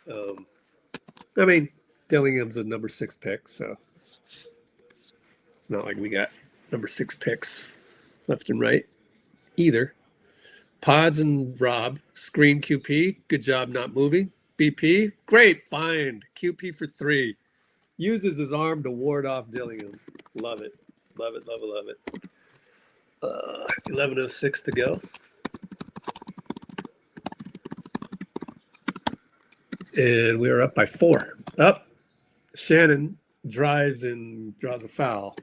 I mean, Dillingham's a number 6 pick, so it's not like we got number 6 picks left and right either. Podz and Rob, screen QP. Good job not moving. BP, great find. QP for 3. Uses his arm to ward off Dillingham. Love it. Love it, love it, love it. 11:06 to go. And we are up by 4. Up. Shannon drives and draws a foul.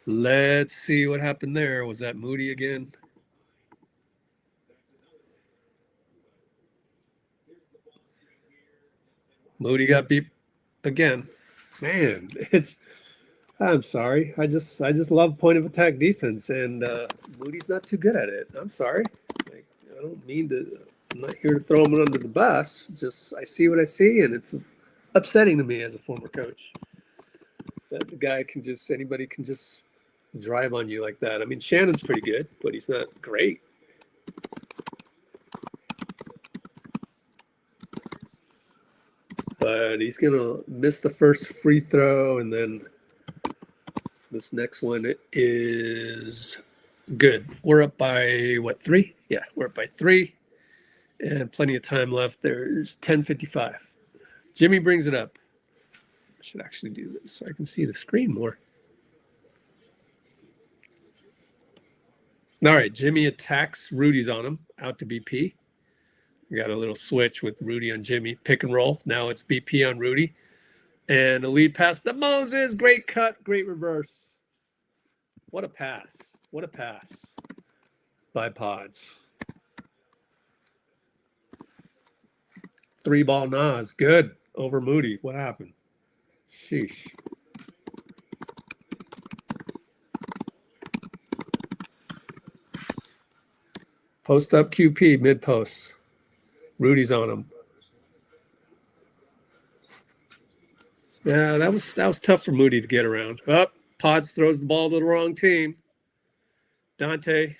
Let's see what happened there. Was that Moody again? Moody got beat again. Man, I'm sorry. I just love point of attack defense, and Moody's not too good at it. I'm sorry. Like, I don't mean to. I'm not here to throw him under the bus. It's just I see what I see, and it's upsetting to me as a former coach that the guy can just anybody can just drive on you like that. I mean, Shannon's pretty good, but he's not great. But he's gonna miss the first free throw, and then this next one is good. We're up by what, 3? Yeah, we're up by 3, and plenty of time left. There's 10:55. Jimmy brings it up. I should actually do this so I can see the screen more. All right, Jimmy attacks. Rudy's on him, out to BP. We got a little switch with Rudy on Jimmy. Pick and roll. Now it's BP on Rudy. And a lead pass to Moses. Great cut, great reverse. What a pass. What a pass by Podz. 3-ball Nas. Good over Moody. What happened? Sheesh. Post up QP, mid post. Rudy's on him. Yeah, that was tough for Moody to get around. Up, Podz throws the ball to the wrong team. Donte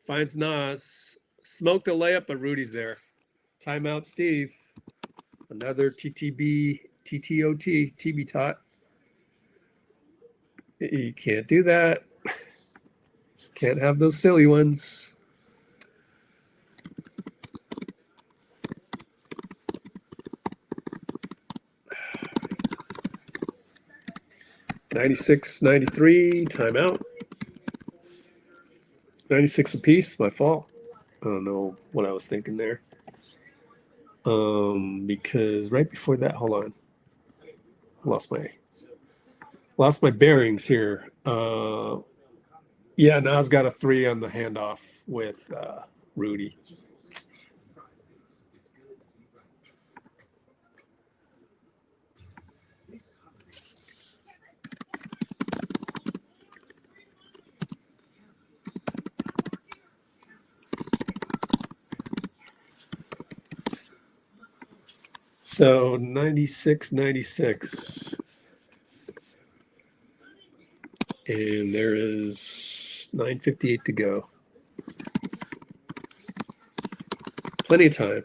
finds Nas. Smoked a layup, but Rudy's there. Timeout, Steve. Another ttbttot, ttbttot. You can't do that. Just can't have those silly ones. $96-93, timeout. 96 apiece, my fault. I don't know what I was thinking there. Because right before that, hold on. Lost my bearings here. Yeah, Nas got a 3 on the handoff with Rudy. So 96-96. And there is 9:58 to go. Plenty of time.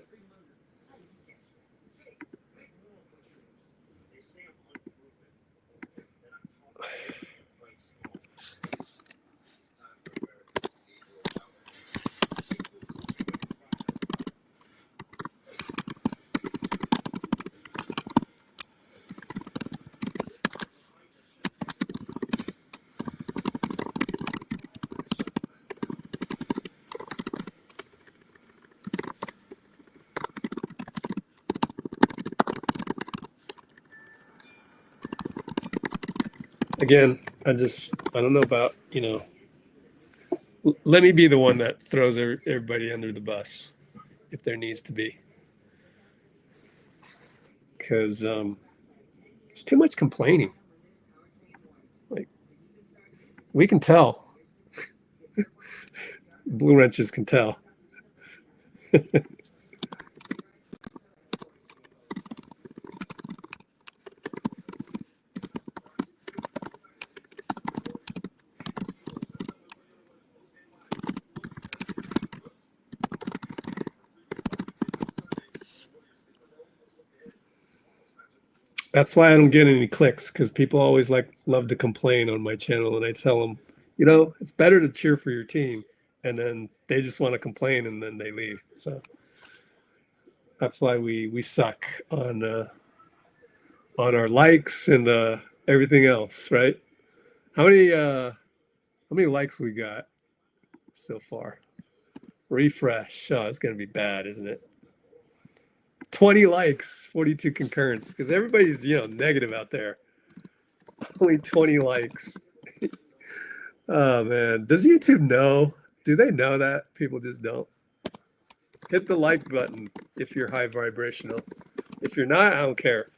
Again, I don't know about, let me be the one that throws everybody under the bus if there needs to be. Because there's too much complaining. Like, we can tell. Blue wrenches can tell. That's why I don't get any clicks, because people always love to complain on my channel, and I tell them, it's better to cheer for your team, and then they just want to complain and then they leave. So that's why we suck on our likes and everything else, right? How many likes we got so far? Refresh. Oh, it's gonna be bad, isn't it? 20 likes, 42 concurrence, because everybody's, negative out there. Only 20 likes. Oh, man. Does YouTube know? Do they know that? People just don't. Hit the like button if you're high vibrational. If you're not, I don't care.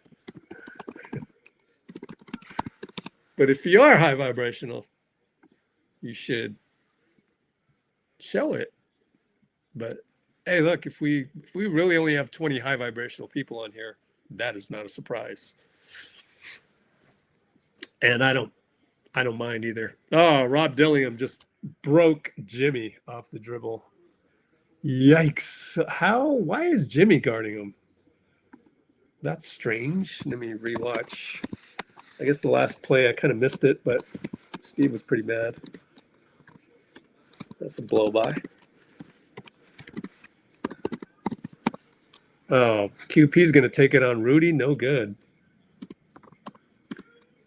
But if you are high vibrational, you should show it. But hey, look, if we really only have 20 high vibrational people on here, that is not a surprise. And I don't mind either. Oh, Rob Dillingham just broke Jimmy off the dribble. Yikes. Why is Jimmy guarding him? That's strange. Let me rewatch. I guess the last play I kind of missed it, but Steve was pretty mad. That's a blow by. Oh, QP's going to take it on Rudy. No good.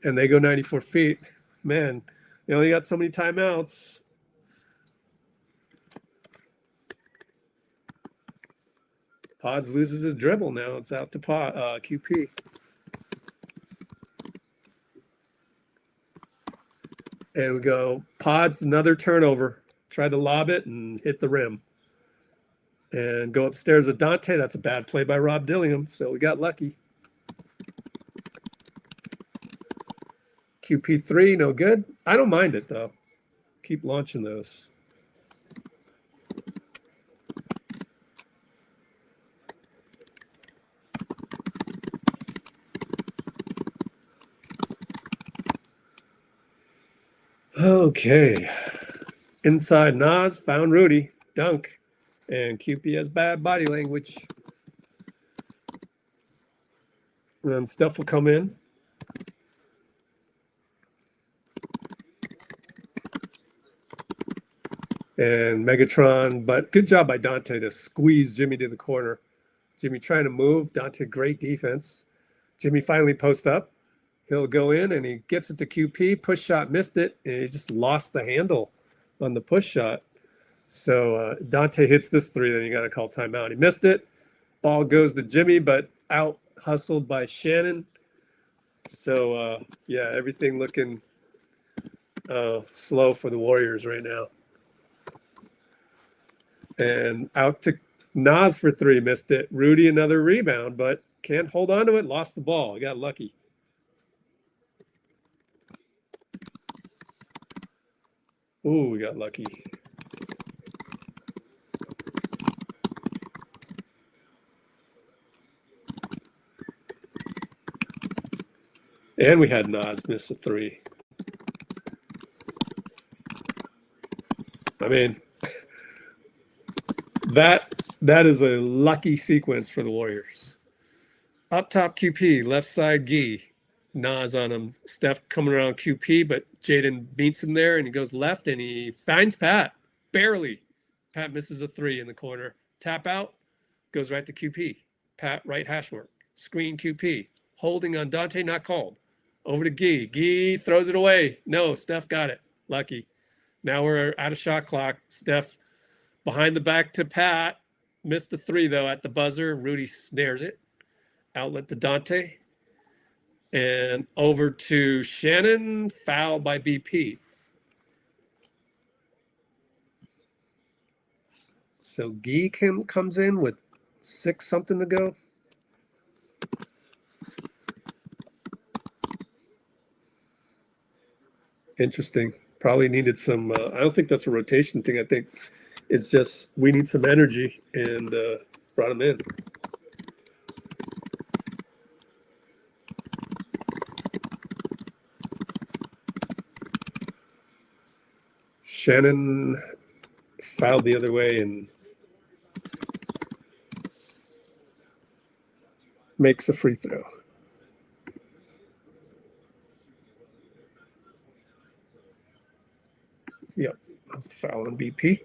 And they go 94 feet. Man, they only got so many timeouts. Podz loses his dribble now. It's out to QP. And we go, Podz, another turnover. Tried to lob it and hit the rim. And go upstairs with Donte. That's a bad play by Rob Dillingham. So we got lucky. QP3, no good. I don't mind it, though. Keep launching those. Okay. Inside Nas, found Rudy. Dunk. And QP has bad body language. And then Steph will come in. And Megatron, but good job by Donte to squeeze Jimmy to the corner. Jimmy trying to move. Donte, great defense. Jimmy finally posts up. He'll go in and he gets it to QP. Push shot, missed it. And he just lost the handle on the push shot. So Donte hits this three, then you got to call timeout. He missed it. Ball goes to Jimmy, but out hustled by Shannon. So, yeah, everything looking slow for the Warriors right now. And out to Nas for three, missed it. Rudy, another rebound, but can't hold on to it. Lost the ball. Got lucky. Ooh, we got lucky. And we had Nas miss a three. I mean, that is a lucky sequence for the Warriors. Up top QP, left side Gee. Nas on him. Steph coming around QP, but Jaden beats him there and he goes left and he finds Pat. Barely. Pat misses a three in the corner. Tap out, goes right to QP. Pat right hash mark. Screen QP. Holding on Donte, not called. Over to Gee. Gee throws it away. No, Steph got it. Lucky. Now we're out of shot clock. Steph behind the back to Pat. Missed the three, though, at the buzzer. Rudy snares it. Outlet to Donte. And over to Shannon. Foul by BP. So Gee comes in with 6 something to go. Interesting. Probably needed some, I don't think that's a rotation thing. I think it's just we need some energy and brought him in. Shannon fouled the other way and makes a free throw. Yep, that's a foul on BP.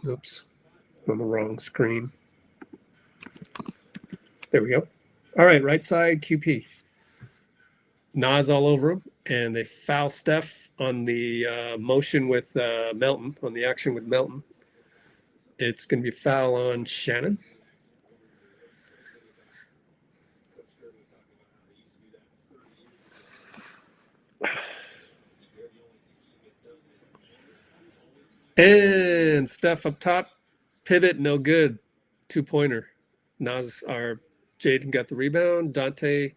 Oops, on the wrong screen. There we go. All right, right side QP. Nas all over him, and they foul Steph on the motion with Melton, on the action with Melton. It's going to be foul on Shannon. And Steph up top, pivot, no good. 2-pointer. Nas or Jaden got the rebound. Donte,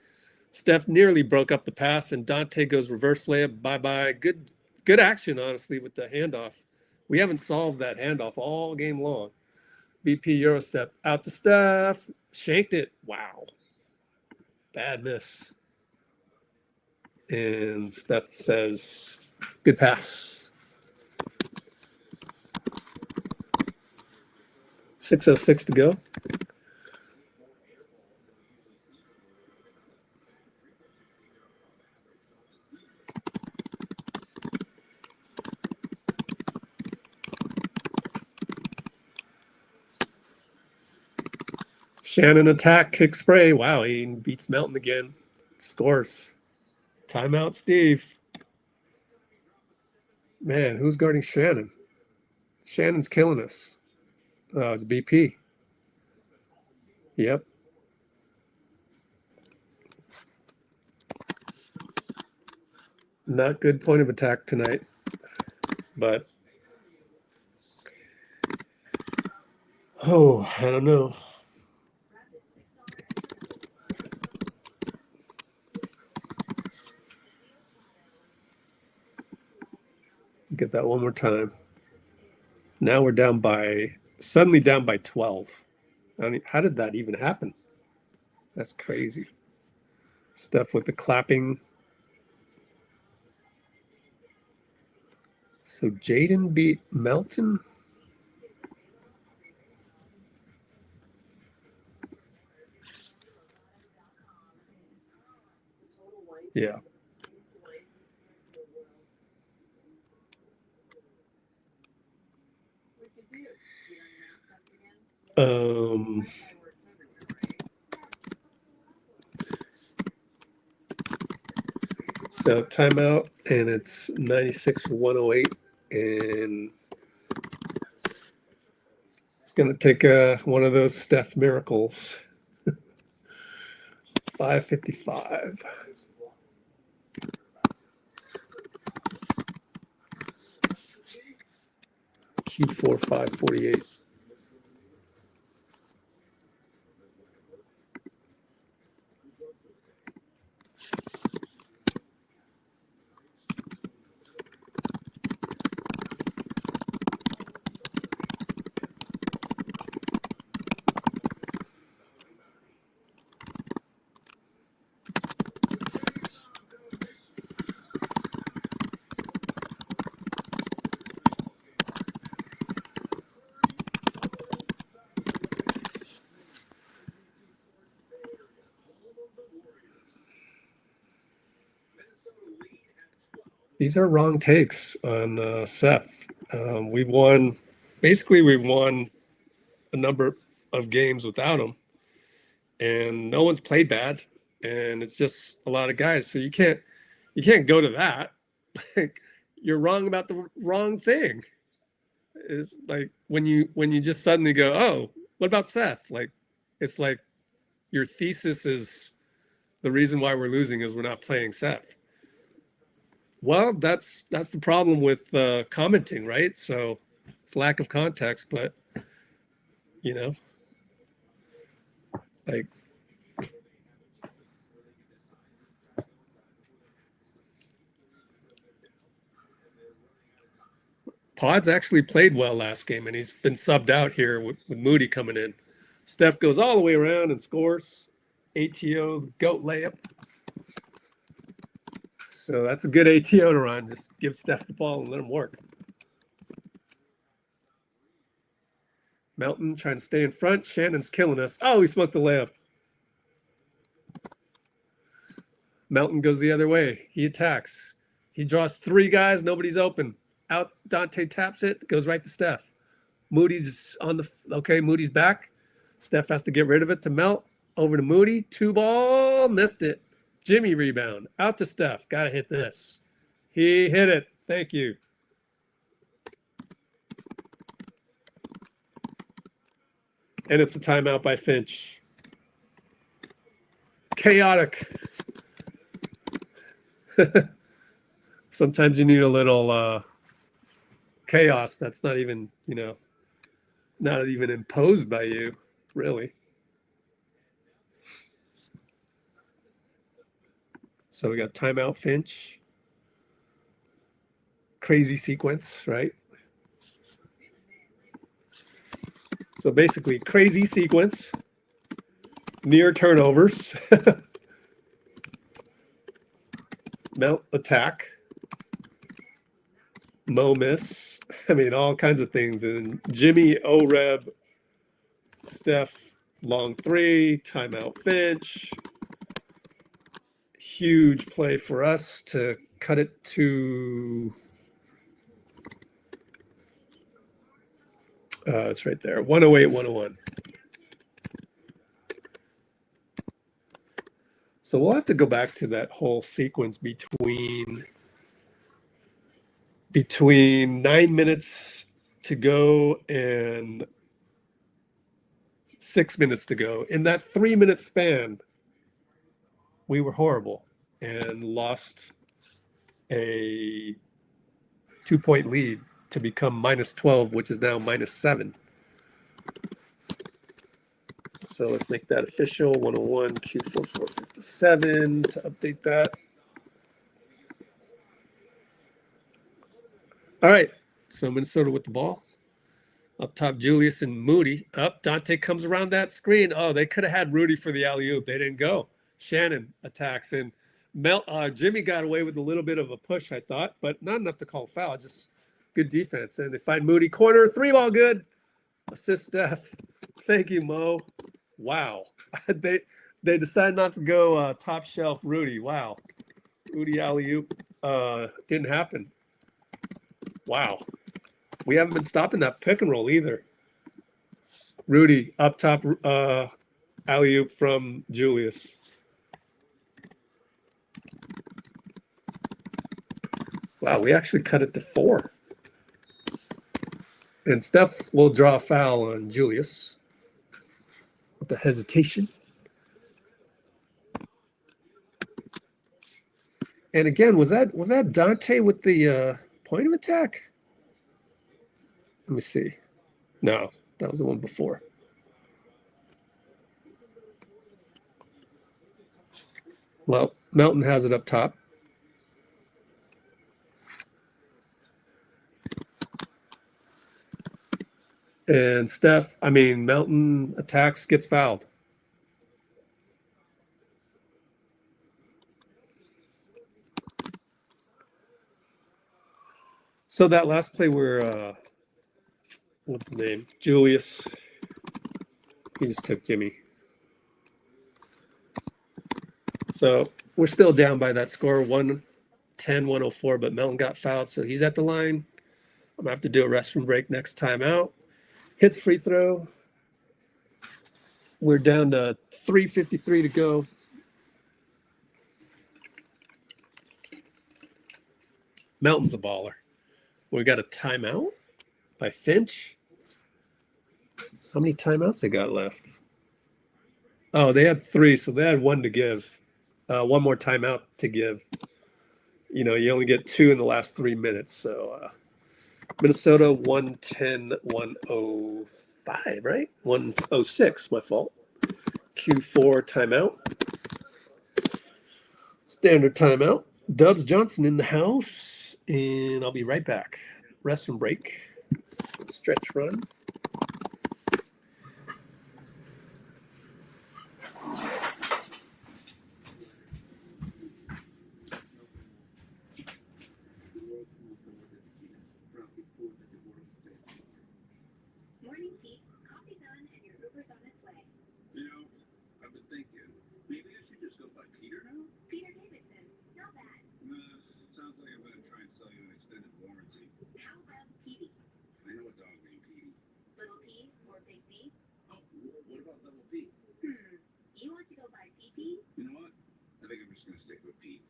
Steph nearly broke up the pass, and Donte goes reverse layup. Bye-bye. Good action, honestly, with the handoff. We haven't solved that handoff all game long. BP Euro step out to Steph. Shanked it. Wow. Bad miss. And Steph says, good pass. 6:06 to go. Shannon attack, kick spray. Wow, he beats Melton again. Scores. Timeout, Steve. Man, who's guarding Shannon? Shannon's killing us. Oh, it's BP. Yep. Not good point of attack tonight, but oh, I don't know. Get that one more time. Now we're suddenly down by 12. I mean, how did that even happen? That's crazy. Steph with the clapping. So Jaden beat Melton. Yeah. So timeout, and it's 96-108, and it's going to take one of those Steph miracles. 5:55. Q4 5:48. These are wrong takes on Seth. We've won a number of games without him, and no one's played bad, and it's just a lot of guys. So you can't go to that. Like, you're wrong about the wrong thing. It's like when you just suddenly go, oh, what about Seth? Like, it's like your thesis is the reason why we're losing is we're not playing Seth. Well, that's the problem with commenting, right? So it's lack of context, but like Podz actually played well last game, and he's been subbed out here with Moody coming in. Steph goes all the way around and scores. ATO goat layup. So that's a good ATO to run. Just give Steph the ball and let him work. Melton trying to stay in front. Shannon's killing us. Oh, he smoked the layup. Melton goes the other way. He attacks. He draws 3 guys. Nobody's open. Out. Donte taps it. Goes right to Steph. Moody's on the. Okay, Moody's back. Steph has to get rid of it to Melt. Over to Moody. 2 ball. Missed it. Jimmy rebound. Out to Steph. Got to hit this. He hit it. Thank you. And it's a timeout by Finch. Chaotic. Sometimes you need a little chaos that's not even, you know, not even imposed by you, really. So we got timeout Finch. Crazy sequence, right? So basically crazy sequence, near turnovers, melt attack, Mo miss. I mean, all kinds of things. And Jimmy, oreb, Steph, long three, timeout Finch. Huge play for us to cut it to, it's right there, 108, 101. So we'll have to go back to that whole sequence between 9 minutes to go and 6 minutes to go. In that 3 minute span, we were horrible and lost a 2-point lead to become minus 12, which is now minus 7. So let's make that official. 101 Q4457 to update that. All right, so Minnesota with the ball. Up top, Julius and Moody. Up, Donte comes around that screen. Oh, they could have had Rudy for the alley-oop. They didn't go. Shannon attacks, and Jimmy got away with a little bit of a push, I thought, but not enough to call foul. Just good defense. And they find Moody corner, 3-ball good. Assist Steph. Thank you, Mo. Wow. They decided not to go top shelf Rudy. Wow. Rudy alley-oop didn't happen. Wow. We haven't been stopping that pick and roll either. Rudy up top alley-oop from Julius. Wow, we actually cut it to 4. And Steph will draw a foul on Julius with the hesitation. And again, was that Donte with the point of attack? Let me see. No, that was the one before. Well, Melton has it up top. And Melton attacks, gets fouled. So that last play where, what's his name? Julius. He just took Jimmy. So we're still down by that score, 110-104, but Melton got fouled, so he's at the line. I'm going to have to do a restroom break next time out. Hits free throw. We're down to 3:53 to go. Melton's a baller. We got a timeout by Finch. How many timeouts they got left? Oh, they had 3, so they had 1 to give. One more timeout to give. You know, you only get 2 in the last 3 minutes. So Minnesota 110-105, right? 106, my fault. Q4 timeout. Standard timeout. Dubs Johnson in the house, and I'll be right back. Restroom break. Stretch run. Morning, Pete. Coffee's on and your Uber's on its way. You know, I've been thinking, maybe I should just go by Peter now? Peter Davidson. Not bad. Sounds like I'm going to try and sell you an extended warranty. How about Petey? I know a dog named Petey. Little P or Big D? Oh, what about Double P? You want to go by PP? You know what? I think I'm just going to stick with Pete.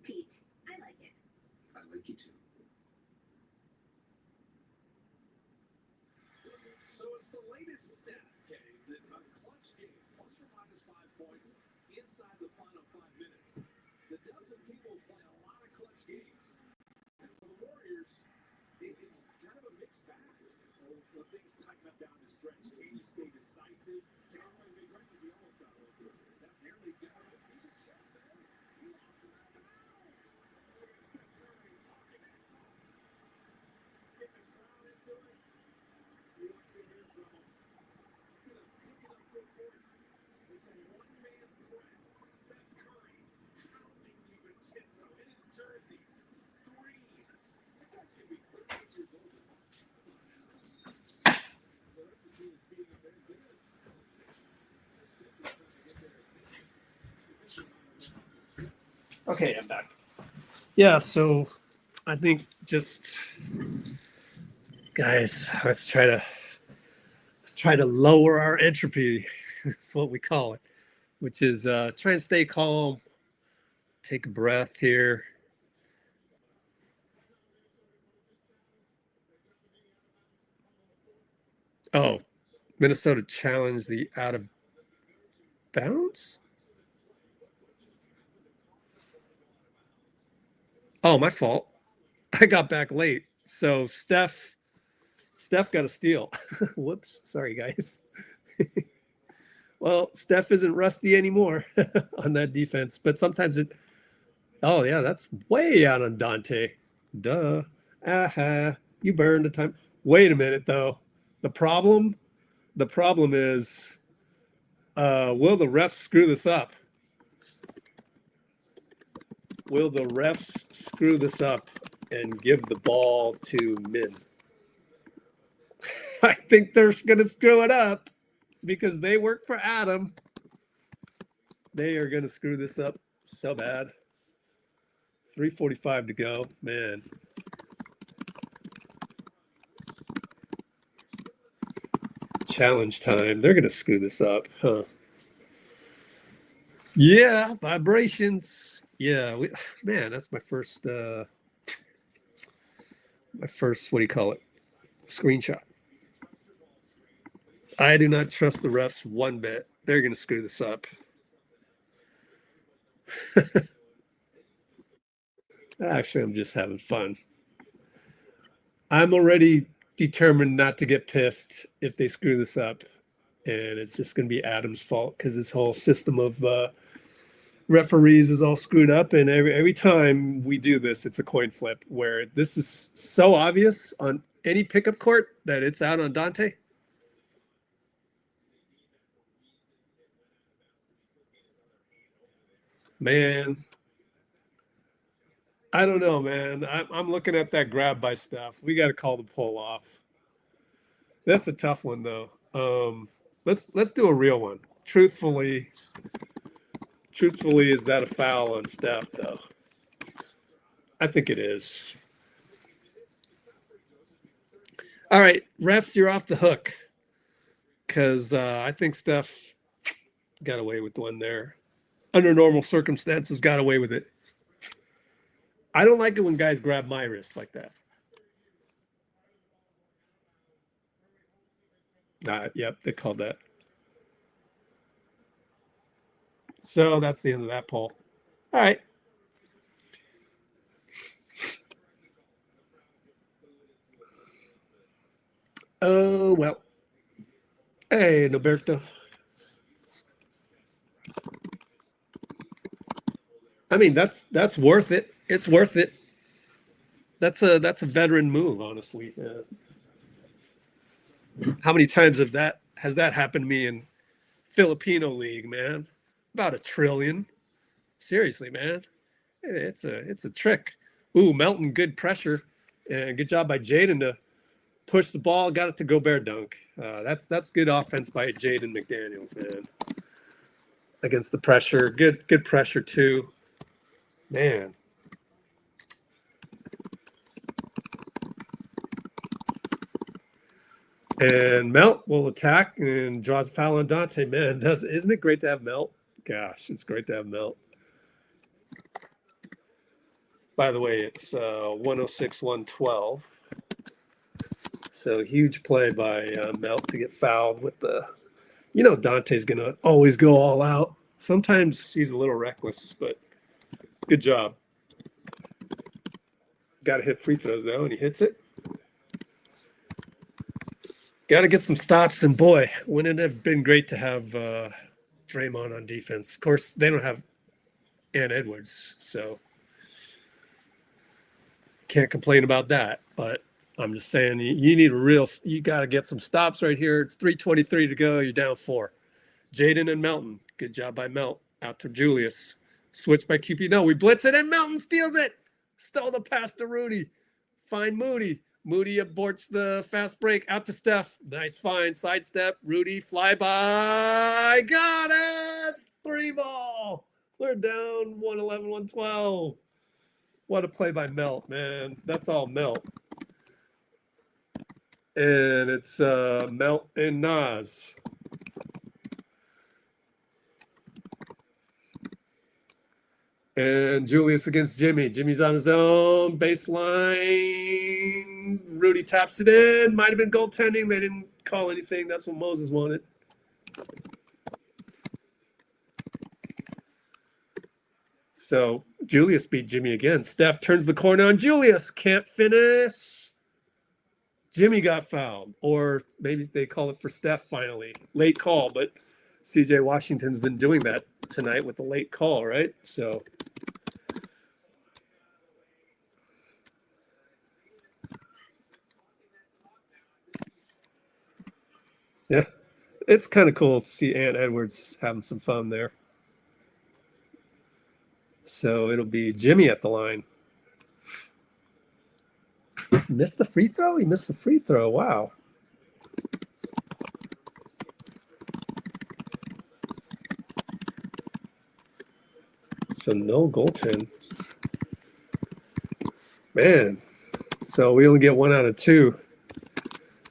Pete, I like it. I like you too. So it's the latest stat, okay, that a clutch game, plus or minus 5 points, inside the final 5 minutes. The Dubs and T-Wolves play a lot of clutch games. And for the Warriors, it's kind of a mixed bag. When things tighten up down the stretch, can you stay decisive? Can you be aggressive? He almost got one. That nearly got it. He lost it out of bounds. Look at Steph Curry talking that talk. Get the crowd into it. He wants to hear from him. Pick it up full court. It's a one-man press. Steph Curry pounding DiVincenzo in his jersey. Scream. That guy's going to be 38 years old. The rest of the team is feeding up very good. Okay, I'm back. Yeah, so I think just guys, let's try to lower our entropy. That's what we call it, which is try and stay calm, take a breath here. Oh, Minnesota challenged the out of bounds? Oh, my fault. I got back late. So Steph got a steal. Whoops. Sorry, guys. Well, Steph isn't rusty anymore on that defense, but sometimes oh, yeah, that's way out on Donte. Duh. Aha. You burned the time. Wait a minute, though. The problem is, will the refs screw this up? Will the refs screw this up and give the ball to Min? I think they're going to screw it up because they work for Adam. They are going to screw this up so bad. 3:45 to go, man. Challenge time. They're going to screw this up, huh? Yeah, vibrations. Yeah, man, that's my first, what do you call it? Screenshot. I do not trust the refs one bit. They're going to screw this up. Actually, I'm just having fun. I'm already determined not to get pissed if they screw this up. And it's just going to be Adam's fault because this whole system of referees is all screwed up. And every time we do this, it's a coin flip where this is so obvious on any pickup court that it's out on Donte. Man, I don't know, man. I'm looking at that grab by Steph. We got to call the pull off. That's a tough one, though. Let's do a real one. Truthfully, is that a foul on Steph, though? I think it is. All right, refs, you're off the hook because I think Steph got away with one there. Under normal circumstances, got away with it. I don't like it when guys grab my wrist like that. Yep, they called that. So that's the end of that poll. All right. Oh, well. Hey, Noberto. I mean, that's worth it. It's worth it. That's a veteran move, honestly. How many times has that happened to me in Filipino league, man? About 1 trillion. Seriously, man. It's a trick. Ooh, Melton, good pressure. And good job by Jaden to push the ball, got it to Gobert dunk. That's good offense by Jaden McDaniels, man. Against the pressure. Good pressure too. Man. And Melt will attack and draws a foul on Donte. Man, isn't it great to have Melt? Gosh, it's great to have Melt. By the way, it's 106-112. So huge play by Melt to get fouled with the, Donte's going to always go all out. Sometimes he's a little reckless, but good job. Got to hit free throws, though, and he hits it. Got to get some stops, and boy, wouldn't it have been great to have Draymond on defense. Of course, they don't have Ant Edwards, so can't complain about that. But I'm just saying, you need you got to get some stops right here. It's 3:23 to go. You're down 4. Jaden and Melton. Good job by Melt. Out to Julius. Switch by QP. No, we blitz it, and Melton steals it. Stole the pass to Rudy. Find Moody. Moody aborts the fast break. Out to Steph. Nice find. Sidestep. Rudy. Fly by. Got it. 3 ball. We're down 111-112. What a play by Melt, man. That's all Melt. And it's Melt and Nas. And Julius against Jimmy. Jimmy's on his own. Baseline. Rudy taps it in. Might have been goaltending. They didn't call anything. That's what Moses wanted. So Julius beat Jimmy again. Steph turns the corner on Julius. Can't finish. Jimmy got fouled. Or maybe they call it for Steph finally. Late call, but CJ Washington's been doing that tonight with the late call, right? So yeah, it's kind of cool to see Ant Edwards having some fun there. So it'll be Jimmy at the line. Missed the free throw? He missed the free throw. Wow. So no goaltend. Man. So we only get 1 out of 2.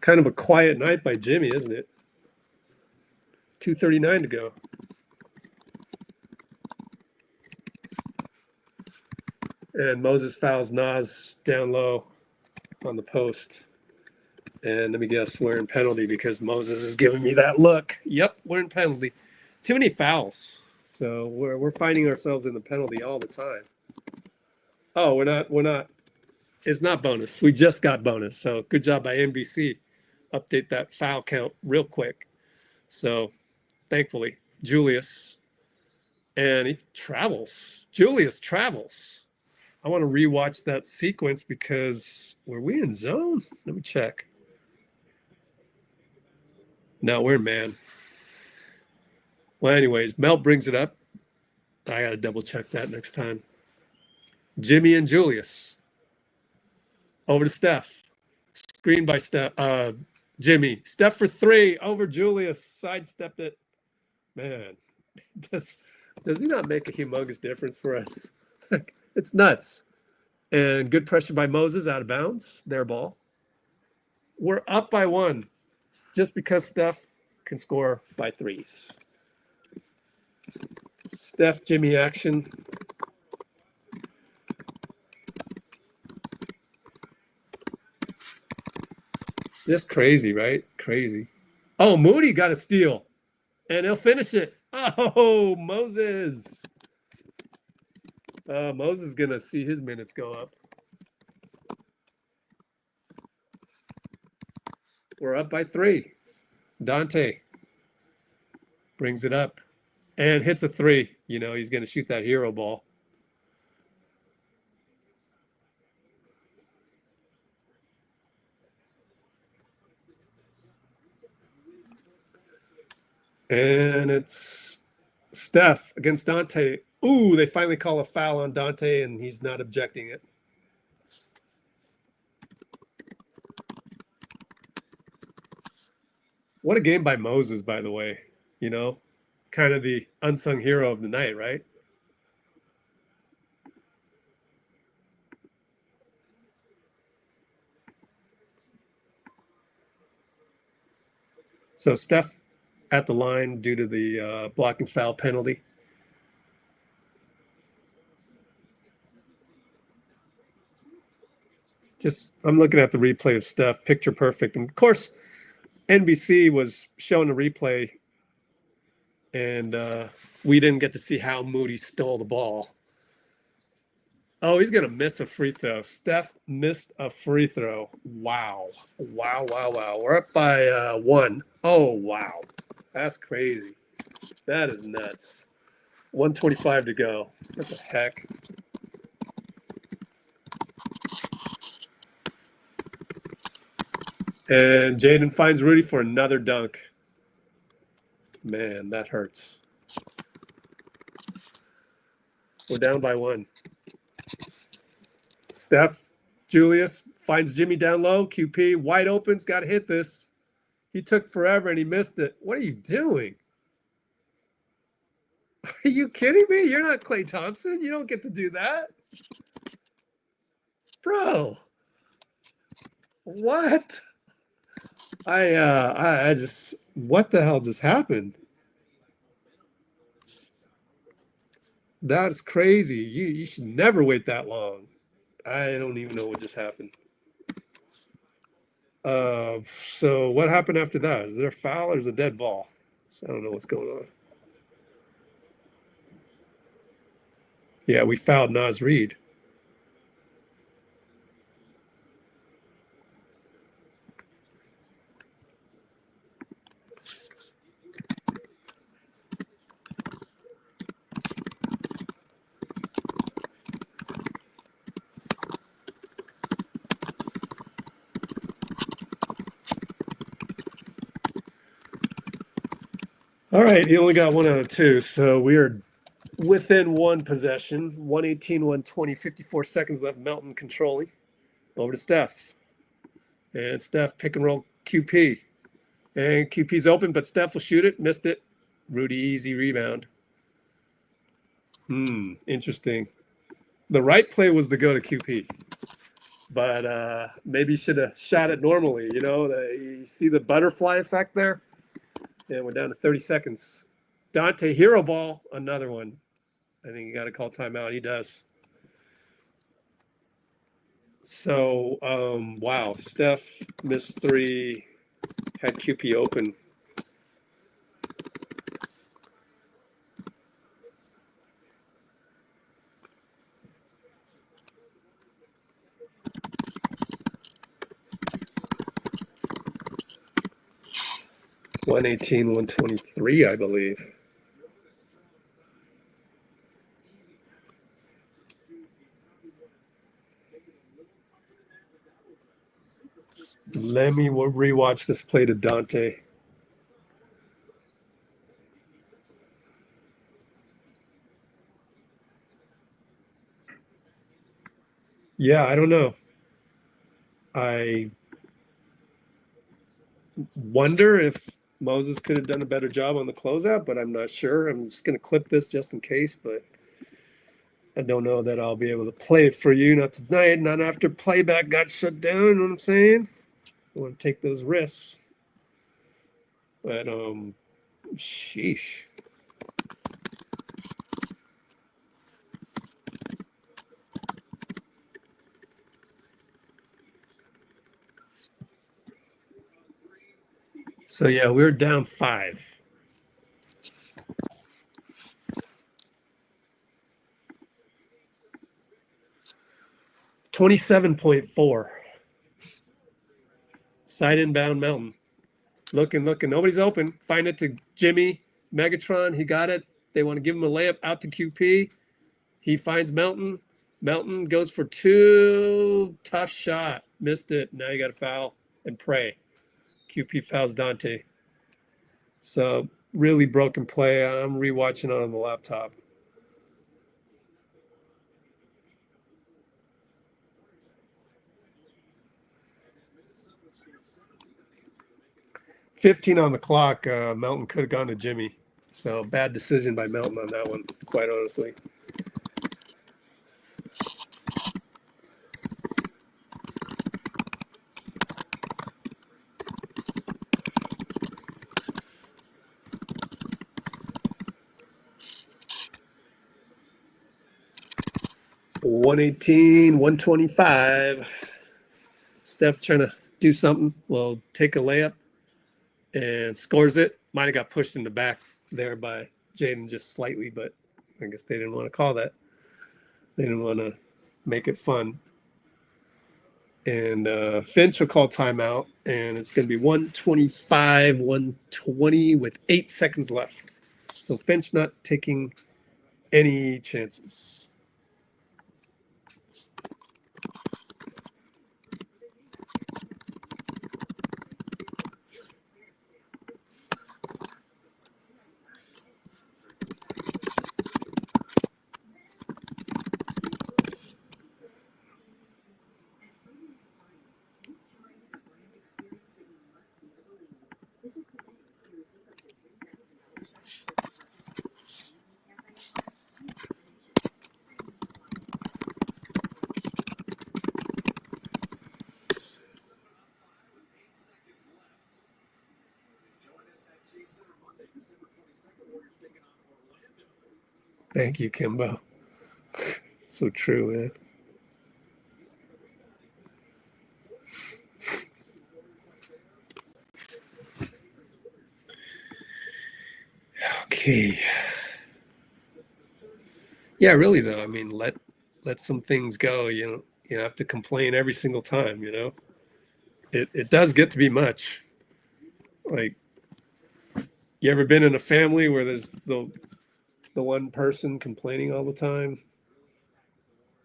Kind of a quiet night by Jimmy, isn't it? 2:39 to go. And Moses fouls Nas down low on the post. And let me guess, we're in penalty because Moses is giving me that look. Yep, we're in penalty. Too many fouls. So we're finding ourselves in the penalty all the time. Oh, we're not. It's not bonus. We just got bonus. So good job by NBC. Update that foul count real quick. So thankfully, Julius. And he travels. Julius travels. I want to rewatch that sequence because were we in zone? Let me check. No, we're in man. Well, anyways, Mel brings it up. I got to double check that next time. Jimmy and Julius. Over to Steph. Screen by Steph. Jimmy. Steph for 3. Over Julius. Sidestepped it. Man, does he not make a humongous difference for us? It's nuts. And good pressure by Moses out of bounds. Their ball. We're up by 1 just because Steph can score by 3s. Steph, Jimmy action. Just crazy, right? Crazy. Oh, Moody got a steal. And he'll finish it. Oh, Moses. Moses is going to see his minutes go up. We're up by 3. Donte brings it up and hits a 3. You know, he's going to shoot that hero ball. And it's Steph against Donte. Ooh, they finally call a foul on Donte, and he's not objecting it. What a game by Moses, by the way. You know, kind of the unsung hero of the night, right? So Steph at the line due to the blocking foul penalty. I'm looking at the replay of Steph, picture perfect. And of course, NBC was showing the replay, and we didn't get to see how Moody stole the ball. Oh, he's going to miss a free throw. Steph missed a free throw. Wow. Wow, wow, wow. We're up by 1. Oh, wow. That's crazy. That is nuts. 1:25 to go. What the heck? And Jaden finds Rudy for another dunk. Man, that hurts. We're down by 1. Steph, Julius finds Jimmy down low. QP, wide open's got to hit this. He took forever and he missed it. What are you doing? Are you kidding me? You're not Klay Thompson. You don't get to do that. Bro. What? I just, what the hell just happened? That's crazy. You should never wait that long. I don't even know what just happened. So what happened after that? Is there a foul or is it a dead ball? So I don't know what's going on. Yeah, we fouled Naz Reid. All right, he only got 1 out of 2, so we are within 1 possession. 118, 120, 54 seconds left. Melton controlling. Over to Steph. And Steph pick and roll QP. And QP's open, but Steph will shoot it. Missed it. Rudy, easy rebound. Interesting. The right play was to go to QP. But maybe should have shot it normally. You know, you see the butterfly effect there? And we're down to 30 seconds. Donte, hero ball, another one. I think you got to call timeout. He does. So, wow. Steph missed 3, had QP open. $118, $123, I believe. Let me rewatch this play to Donte. Yeah, I don't know. I wonder if Moses could have done a better job on the closeout, but I'm not sure. I'm just going to clip this just in case, but I don't know that I'll be able to play it for you. Not tonight, not after playback got shut down. You know what I'm saying? I want to take those risks. But, sheesh. So, yeah, we're down 5. $27.4. Side inbound Melton. Looking. Nobody's open. Find it to Jimmy. Megatron, he got it. They want to give him a layup out to QP. He finds Melton. Melton goes for 2. Tough shot. Missed it. Now you got to foul and pray. QP fouls Donte. So really broken play. I'm rewatching it on the laptop. $15 on the clock. Melton could have gone to Jimmy. So bad decision by Melton on that one, quite honestly. $118, $125. Steph trying to do something. Well, take a layup and scores it. Might have got pushed in the back there by Jaden just slightly, but I guess they didn't want to call that. They didn't want to make it fun. And Finch will call timeout, and it's going to be 125, 120 with 8 seconds left. So Finch not taking any chances. Thank you, Kimbo. So true, man. Okay. Yeah, really though. I mean, let some things go. You don't have to complain every single time. It does get to be much. Like, you ever been in a family where there's the one person complaining all the time?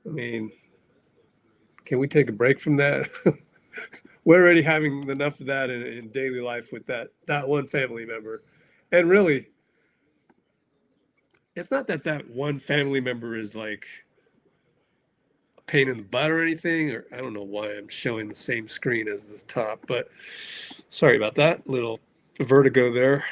I mean, can we take a break from that? We're already having enough of that in daily life with that one family member. And really, it's not that one family member is like a pain in the butt or anything, or I don't know why I'm showing the same screen as the top, but sorry about that little vertigo there.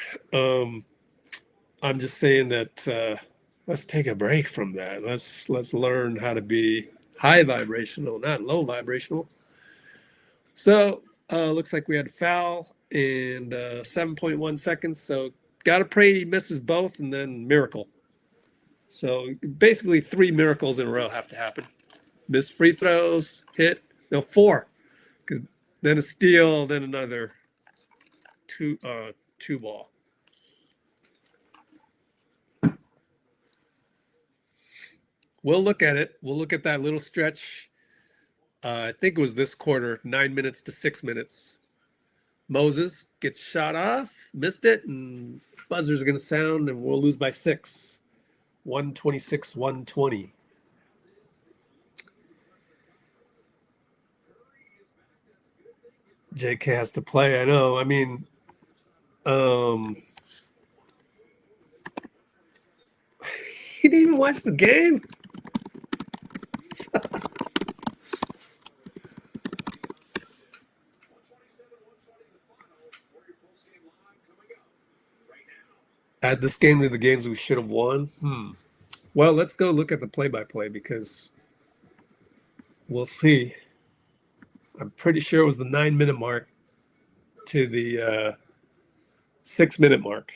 I'm just saying that let's take a break from that. Let's learn how to be high vibrational, not low vibrational. So looks like we had a foul in 7.1 seconds. So gotta pray he misses both, and then miracle. So basically 3 miracles in a row have to happen. Miss free throws, hit, no 4, because then a steal, then another two ball. We'll look at it. We'll look at that little stretch. I think it was this quarter, 9 minutes to 6 minutes. Moses gets shot off, missed it, and buzzers are going to sound, and we'll lose by 6. 126, 120. JK has to play. I know. I mean, he didn't even watch the game. Add this game to the games we should have won. Well, let's go look at the play-by-play because we'll see. I'm pretty sure it was the 9-minute mark to the 6-minute mark.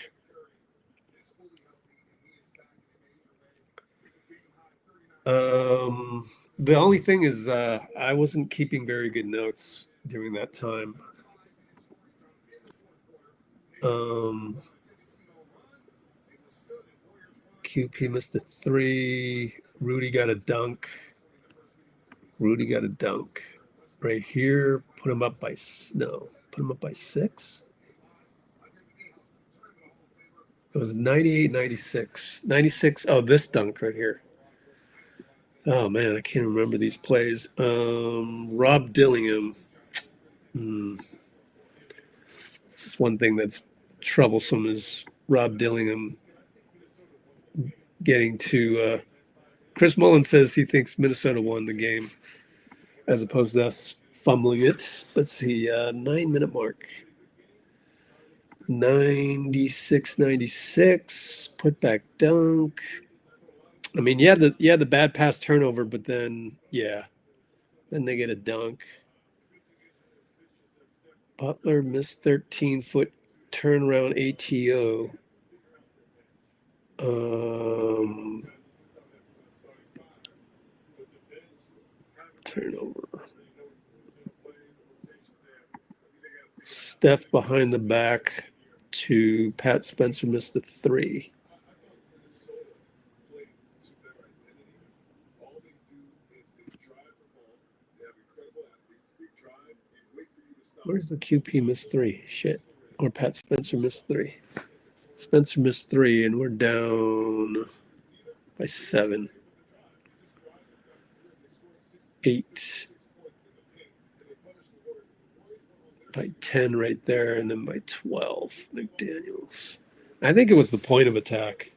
The only thing is I wasn't keeping very good notes during that time. QP missed a 3. Rudy got a dunk. Right here. Put him up by 6. It was 98, 96. 96. Oh, this dunk right here. Oh, man, I can't remember these plays. Rob Dillingham. That's one thing that's troublesome is Rob Dillingham getting to Chris Mullen says he thinks Minnesota won the game as opposed to us fumbling it. Let's see, 9-minute mark. 96, 96, put back dunk. I mean, you had the bad pass turnover, but then then they get a dunk. Butler missed 13-foot turnaround ATO. Turnover. Steph behind the back to Pat Spencer missed the three. Where's the QP missed three? Shit. Or Pat Spencer missed three. Spencer missed three, and we're down by 7. 8. By 10 right there, and then by 12, McDaniels. I think it was the point of attack.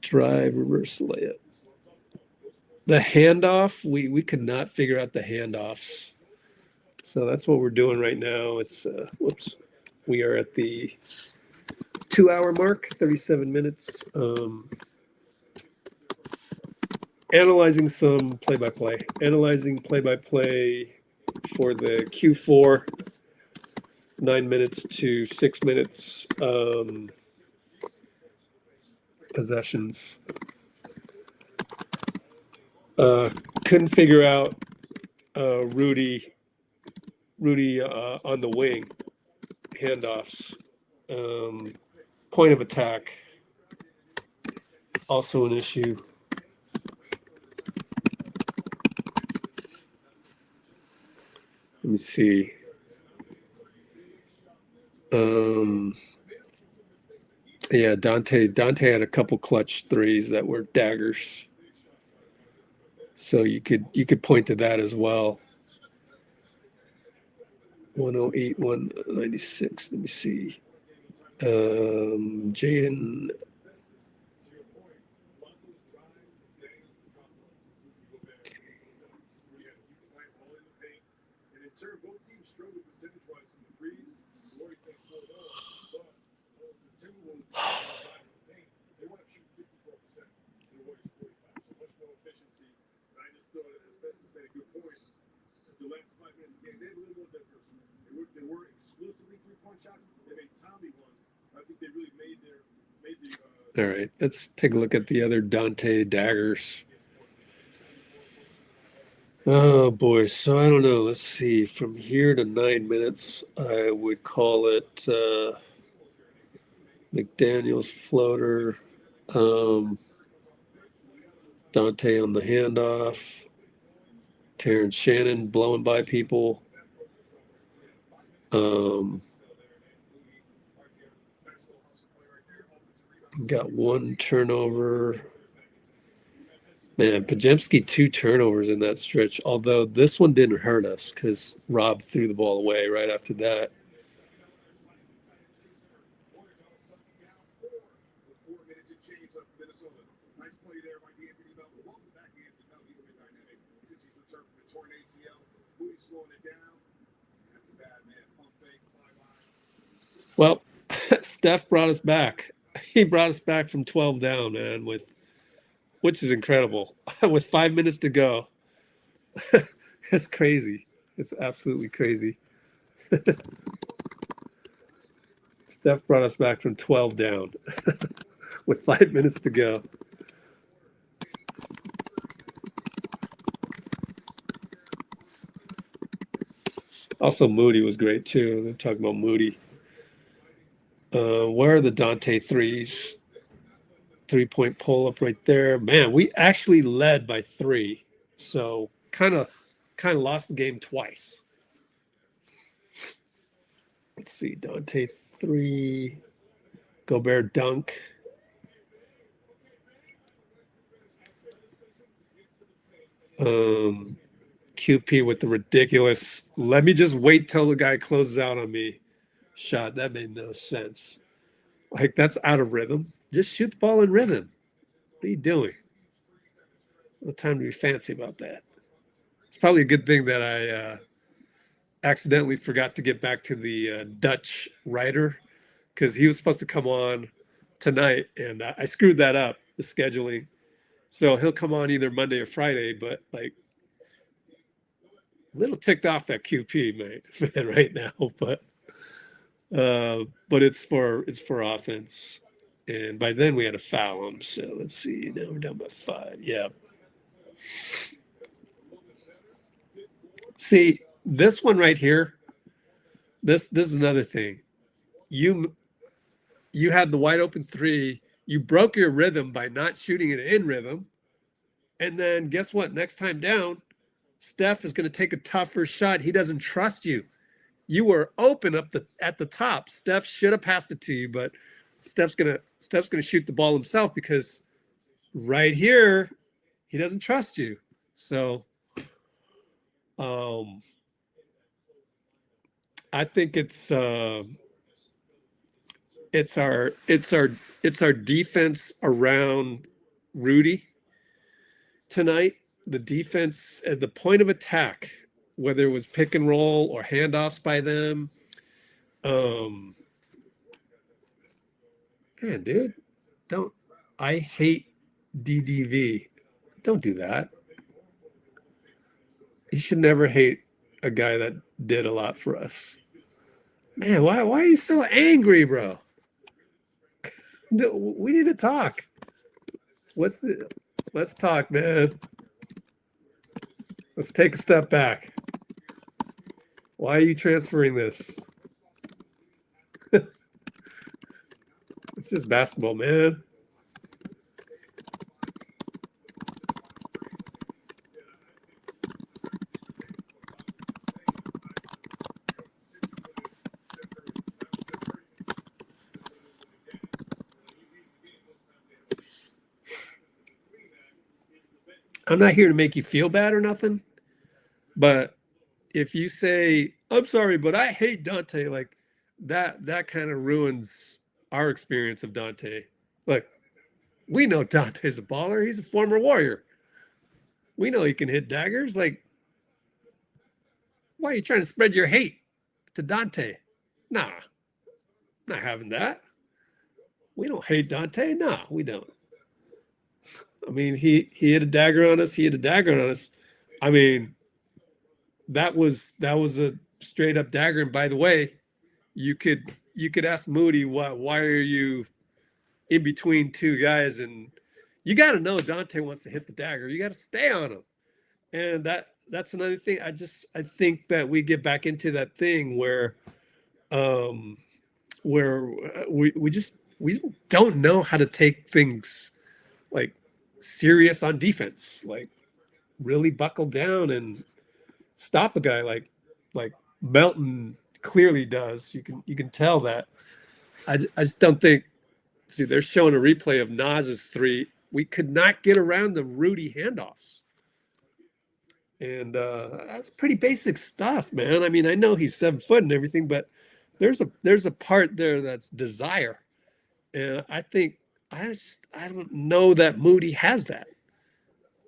Drive, reverse layup. The handoff, we could not figure out the handoffs. So that's what we're doing right now. It's, whoops, we are at the 2-hour mark, 37 minutes. Analyzing some play-by-play. Analyzing play-by-play for the Q4, 9 minutes to 6 minutes possessions. Couldn't figure out Rudy on the wing handoffs. Point of attack, also an issue. Let me see. Yeah, Donte had a couple clutch threes that were daggers. So you could point to that as well. 108, 196. Let me see. Jaden. They were exclusively 3-point shots. They made timely ones. I think they really made the All right, let's take a look at the other Donte daggers. Oh boy, so I don't know. Let's see. From here to 9 minutes, I would call it McDaniels floater, Donte on the handoff, Terrence Shannon blowing by people. Got 1 turnover. Man, Pajemski 2 turnovers in that stretch, although this one didn't hurt us because Rob threw the ball away right after that. Well, Steph brought us back. He brought us back from 12 down, man, which is incredible. With 5 minutes to go. It's crazy. It's absolutely crazy. Steph brought us back from 12 down with 5 minutes to go. Also, Moody was great, too. They're talking about Moody. Where are the Donte threes? 3-point pull-up right there. Man, we actually led by 3. So kind of lost the game twice. Let's see. Donte 3. Gobert dunk. QP with the ridiculous, let me just wait till the guy closes out on me shot. That made no sense. Like, that's out of rhythm. Just shoot the ball in rhythm. What are you doing? No time to be fancy about that. It's probably a good thing that I accidentally forgot to get back to the Dutch writer, because he was supposed to come on tonight, and I screwed that up, the scheduling. So he'll come on either Monday or Friday, but like, a little ticked off at QP, man, right now. But it's for offense. And by then we had to foul him. So let's see. Now we're down by 5. Yeah. See, this one right here, this is another thing. You had the wide open three. You broke your rhythm by not shooting it in rhythm. And then guess what? Next time down, Steph is going to take a tougher shot. He doesn't trust you. You were open at the top. Steph should have passed it to you, but Steph's gonna shoot the ball himself because right here he doesn't trust you. So I think it's our defense around Rudy tonight. The defense at the point of attack, whether it was pick and roll or handoffs by them. Man, dude, I hate DDV. Don't do that. You should never hate a guy that did a lot for us. Man, why are you so angry, bro? We need to talk. Let's talk, man. Let's take a step back. Why are you transferring this? It's just basketball, man. I'm not here to make you feel bad or nothing, but if you say, I'm sorry, but I hate Donte, like that kind of ruins our experience of Donte. Look, we know Dante's a baller. He's a former Warrior. We know he can hit daggers. Like, why are you trying to spread your hate to Donte? Nah, not having that. We don't hate Donte. Nah, we don't. I mean, he hit a dagger on us. He hit a dagger on us. I mean, that was a straight up dagger. And by the way, you could ask Moody why are you in between two guys, and you got to know Donte wants to hit the dagger. You got to stay on him, and that's another thing. I think that we get back into that thing where we don't know how to take things like serious on defense, like really buckle down and stop a guy like Melton clearly does. You can tell that. I just don't think. See, they're showing a replay of Nas's three. We could not get around the Rudy handoffs, and that's pretty basic stuff, man. I mean, I know he's 7 foot and everything, but there's a part there that's desire, and I think I don't know that Moody has that.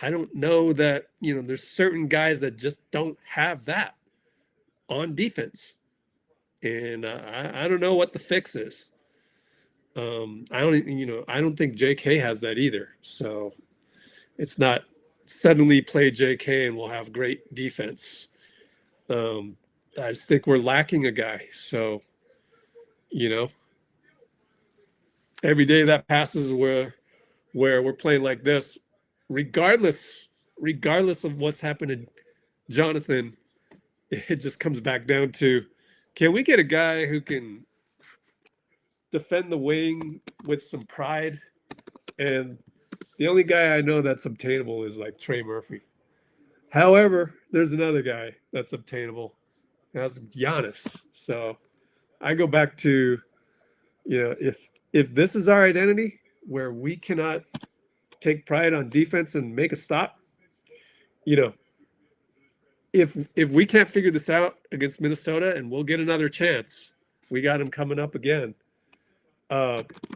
I don't know that, there's certain guys that just don't have that on defense. And I don't know what the fix is. I don't think JK has that either. So it's not suddenly play JK and we'll have great defense. I just think we're lacking a guy. So, every day that passes where we're playing like this, regardless of what's happened to Jonathan, it just comes back down to, can we get a guy who can defend the wing with some pride? And the only guy I know that's obtainable is like Trey Murphy. However, there's another guy that's obtainable. That's Giannis. So I go back to, if this is our identity where we cannot take pride on defense and make a stop, if we can't figure this out against Minnesota and we'll get another chance, we got him coming up again,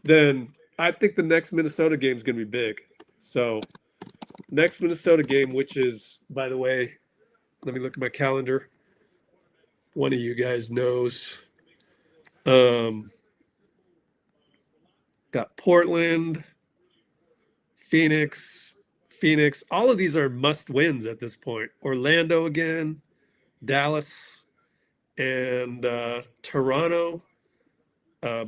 then I think the next Minnesota game is going to be big. So next Minnesota game, which is, by the way, let me look at my calendar. One of you guys knows. Got Portland, Phoenix. All of these are must wins at this point. Orlando again, Dallas, and Toronto,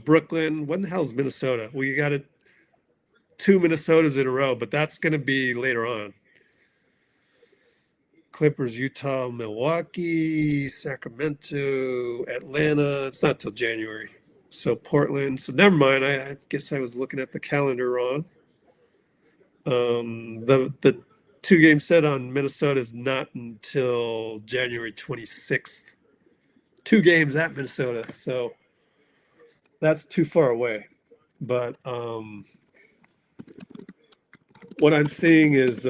Brooklyn. When the hell is Minnesota? We got 2 Minnesotas in a row, but that's going to be later on. Clippers, Utah, Milwaukee, Sacramento, Atlanta. It's not till January. So Portland. So never mind. I guess I was looking at the calendar wrong. The 2-game set on Minnesota is not until January 26th. 2 games at Minnesota. So that's too far away. But what I'm seeing is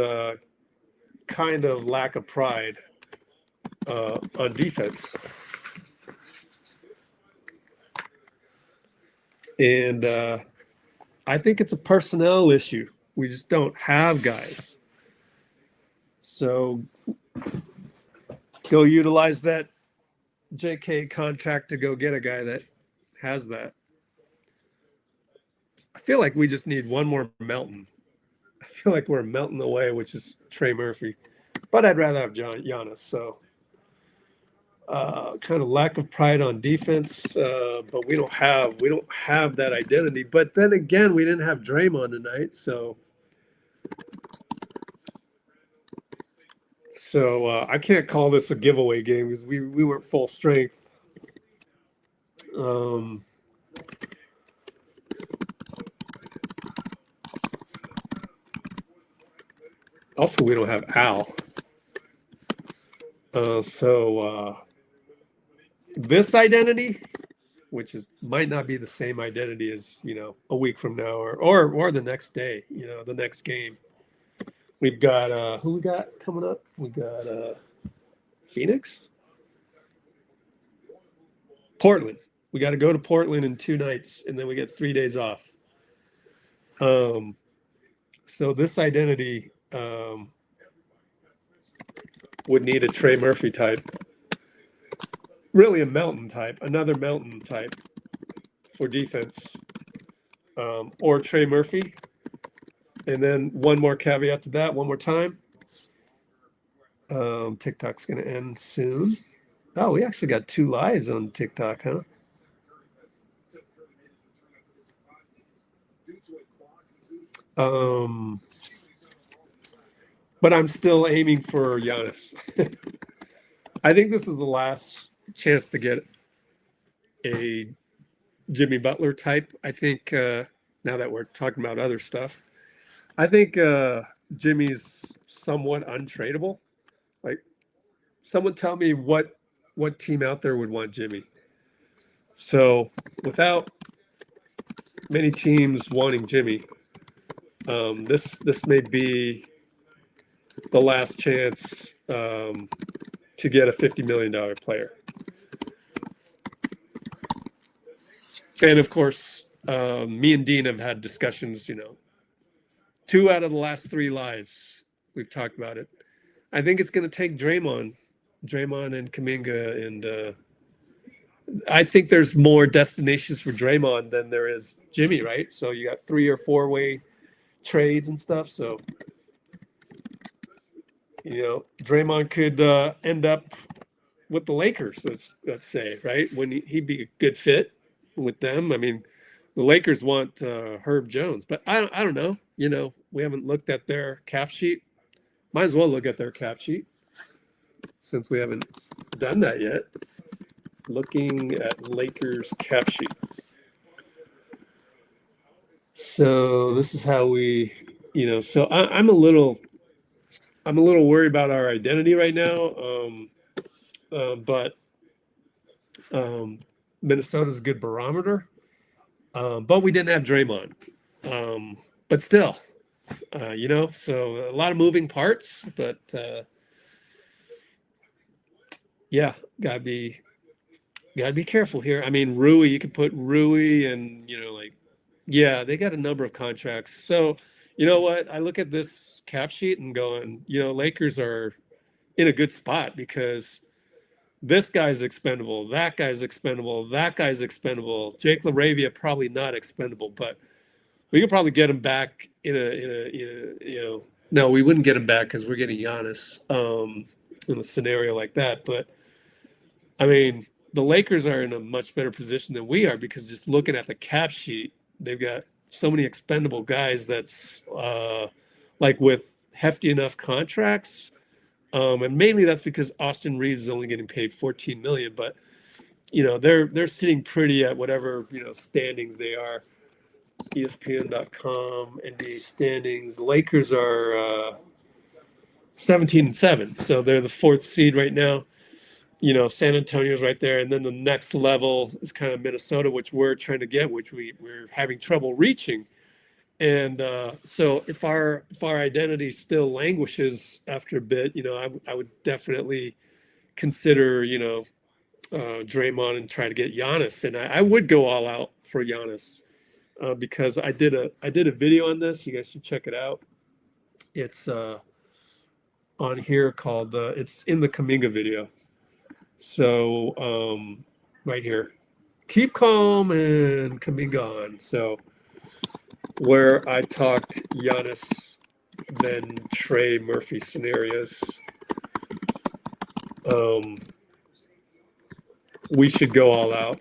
kind of lack of pride on defense. And I think it's a personnel issue. We just don't have guys. So he'll utilize that JK contract to go get a guy that has that. I feel like we just need one more Melton. I feel like we're melting away, which is Trey Murphy. But I'd rather have Giannis. So kind of lack of pride on defense, but we don't have that identity. But then again, we didn't have Draymond tonight, so I can't call this a giveaway game because we weren't full strength. Also, we don't have Al. This identity, which might not be the same identity as, a week from now or the next day, the next game. We've got who we got coming up? We got Phoenix, Portland. We got to go to Portland in 2 nights, and then we get 3 days off. So this identity would need a Trey Murphy type, really a Melton type, another Melton type for defense, or Trey Murphy. And then one more caveat to that, one more time. TikTok's going to end soon. Oh, we actually got 2 lives on TikTok, huh? But I'm still aiming for Giannis. I think this is the last chance to get a Jimmy Butler type. I think now that we're talking about other stuff, I think Jimmy's somewhat untradeable. Like, someone tell me what team out there would want Jimmy. So without many teams wanting Jimmy, this may be the last chance to get a $50 million player. And of course, me and Dean have had discussions, 2 out of the last 3 lives, we've talked about it. I think it's going to take Draymond and Kuminga, and I think there's more destinations for Draymond than there is Jimmy, right? So you got 3 or 4-way trades and stuff. So, Draymond could end up with the Lakers, let's say, right? When he'd be a good fit with them. I mean, the Lakers want Herb Jones, but I don't know. We haven't looked at their cap sheet. Might as well look at their cap sheet since we haven't done that yet. Looking at Lakers cap sheet. So this is how we, so I'm a little worried about our identity right now. But Minnesota's a good barometer. But we didn't have Draymond. But still, so a lot of moving parts, but yeah, gotta be careful here. I mean, Rui, you could put Rui and, they got a number of contracts. So, you know what? I look at this cap sheet and going, Lakers are in a good spot because this guy's expendable, that guy's expendable, that guy's expendable. Jake LaRavia probably not expendable, but we could probably get him back no, we wouldn't get him back because we're getting Giannis in a scenario like that. But I mean, the Lakers are in a much better position than we are because just looking at the cap sheet, they've got so many expendable guys that's like with hefty enough contracts. And mainly that's because Austin Reeves is only getting paid $14 million, but they're sitting pretty at whatever standings they are. ESPN.com NBA standings. The Lakers are 17-7, so they're the 4th seed right now. San Antonio's right there, and then the next level is kind of Minnesota, which we're trying to get, which we're having trouble reaching. And so if our identity still languishes after a bit, I would definitely consider Draymond and try to get Giannis, and I would go all out for Giannis because I did a video on this. You guys should check it out. It's on here called it's in the Kuminga video. So right here, keep calm and Kuminga on. So where I talked Giannis then Trey Murphy scenarios. We should go all out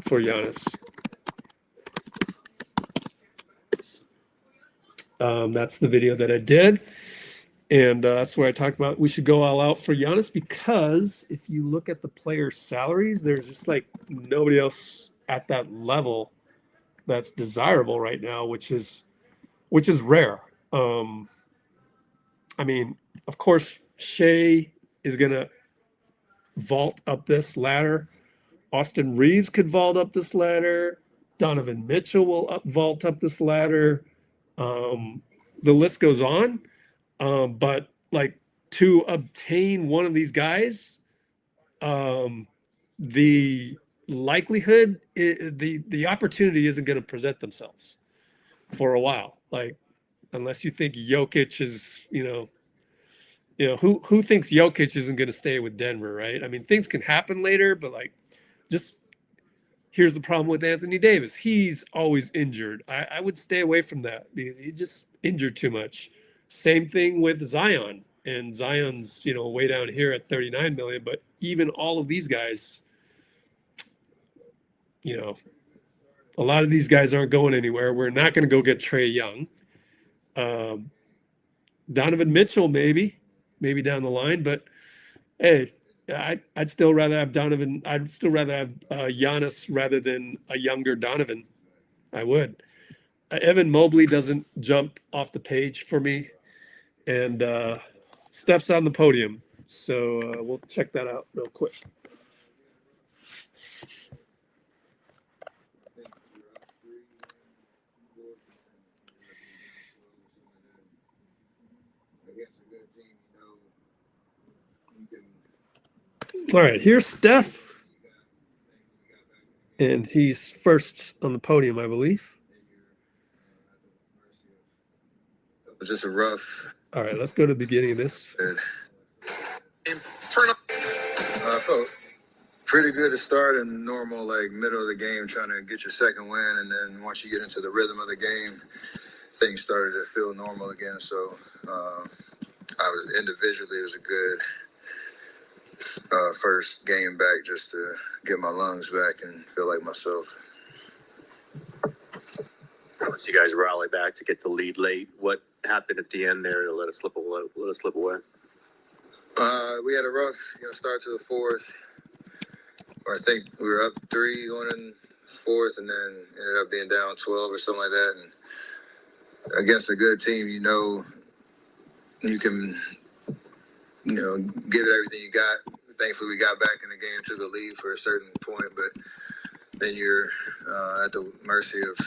for Giannis. That's the video that I did. And that's where I talked about we should go all out for Giannis, because if you look at the players' salaries, there's just like nobody else at that level that's desirable right now, which is rare. I mean, of course, Shea is going to vault up this ladder. Austin Reeves could vault up this ladder. Donovan Mitchell will vault up this ladder. The list goes on. But like to obtain one of these guys, the likelihood, the opportunity isn't going to present themselves for a while. Like, unless you think Jokic is, who thinks Jokic isn't going to stay with Denver, right? I mean, things can happen later, but like, just here's the problem with Anthony Davis. He's always injured. I would stay away from that. He just injured too much. Same thing with Zion, and Zion's, way down here at 39 million, but even all of these guys, a lot of these guys aren't going anywhere. We're not going to go get Trae Young. Donovan Mitchell, maybe down the line, but hey, I'd still rather have Donovan. I'd still rather have Giannis rather than a younger Donovan. I would. Evan Mobley doesn't jump off the page for me. And Steph's on the podium, so we'll check that out real quick. All right, here's Steph, and he's first on the podium, I believe. Just a rough. All right, let's go to the beginning of this. Turn up. I felt pretty good to start in normal, middle of the game, trying to get your second win. And then once you get into the rhythm of the game, things started to feel normal again. So individually, it was a good first game back just to get my lungs back and feel like myself. Once you guys rally back to get the lead late, what happened at the end there to let us slip away? We had a rough, start to the fourth. Or I think we were up 3 going in fourth, and then ended up being down 12 or something like that. And against a good team, you can, give it everything you got. Thankfully, we got back in the game to the lead for a certain point, but then you're at the mercy of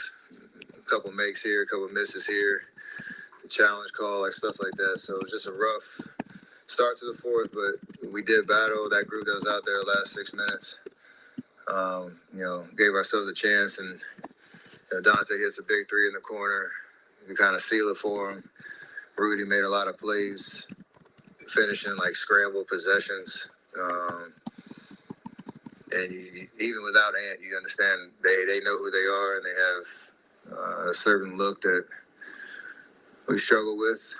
a couple makes here, a couple misses here, the challenge call, stuff like that. So it was just a rough start to the fourth, but we did battle. That group that was out there the last 6 minutes, gave ourselves a chance, and Donte hits a big 3 in the corner. We kind of seal it for him. Rudy made a lot of plays, finishing scramble possessions. And even without Ant, you understand they know who they are, and they have a certain look that we struggle with.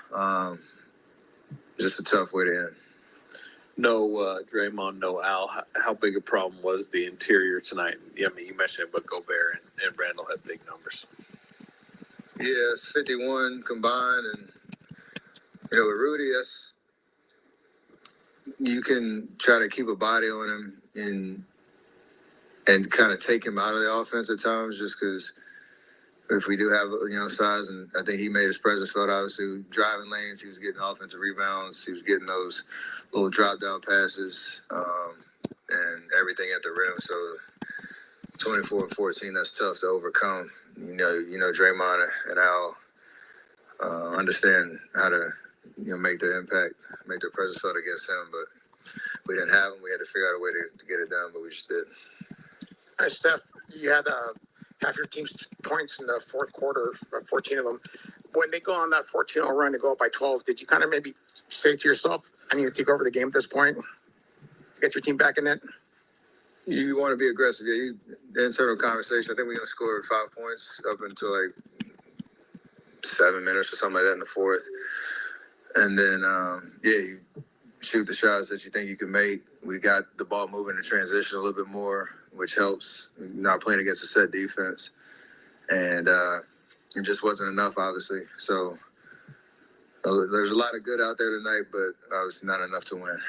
Just a tough way to end. No Draymond, no Al. How big a problem was the interior tonight? I mean, you mentioned it, but Gobert and Randall had big numbers. Yeah, it's 51 combined, and with Rudy, you can try to keep a body on him and kind of take him out of the offense at times, just because if we do have size, and I think he made his presence felt. Obviously, driving lanes, he was getting offensive rebounds, he was getting those little drop down passes, and everything at the rim. So 24-14, that's tough to overcome. Draymond and Al understand how to make their impact, make their presence felt against him, but we didn't have him. We had to figure out a way to get it done, but we just did. All right, Steph, you had half your team's points in the fourth quarter, 14 of them. When they go on that 14-0 run to go up by 12, did you kind of maybe say to yourself, I need to take over the game at this point to get your team back in it? You want to be aggressive. Yeah, the internal conversation, I think we only scored 5 points up until like 7 minutes or something like that in the fourth. And then, you shoot the shots that you think you can make. We got the ball moving in transition a little bit more, which helps, not playing against a set defense. And it just wasn't enough, obviously. So there's a lot of good out there tonight, but obviously not enough to win.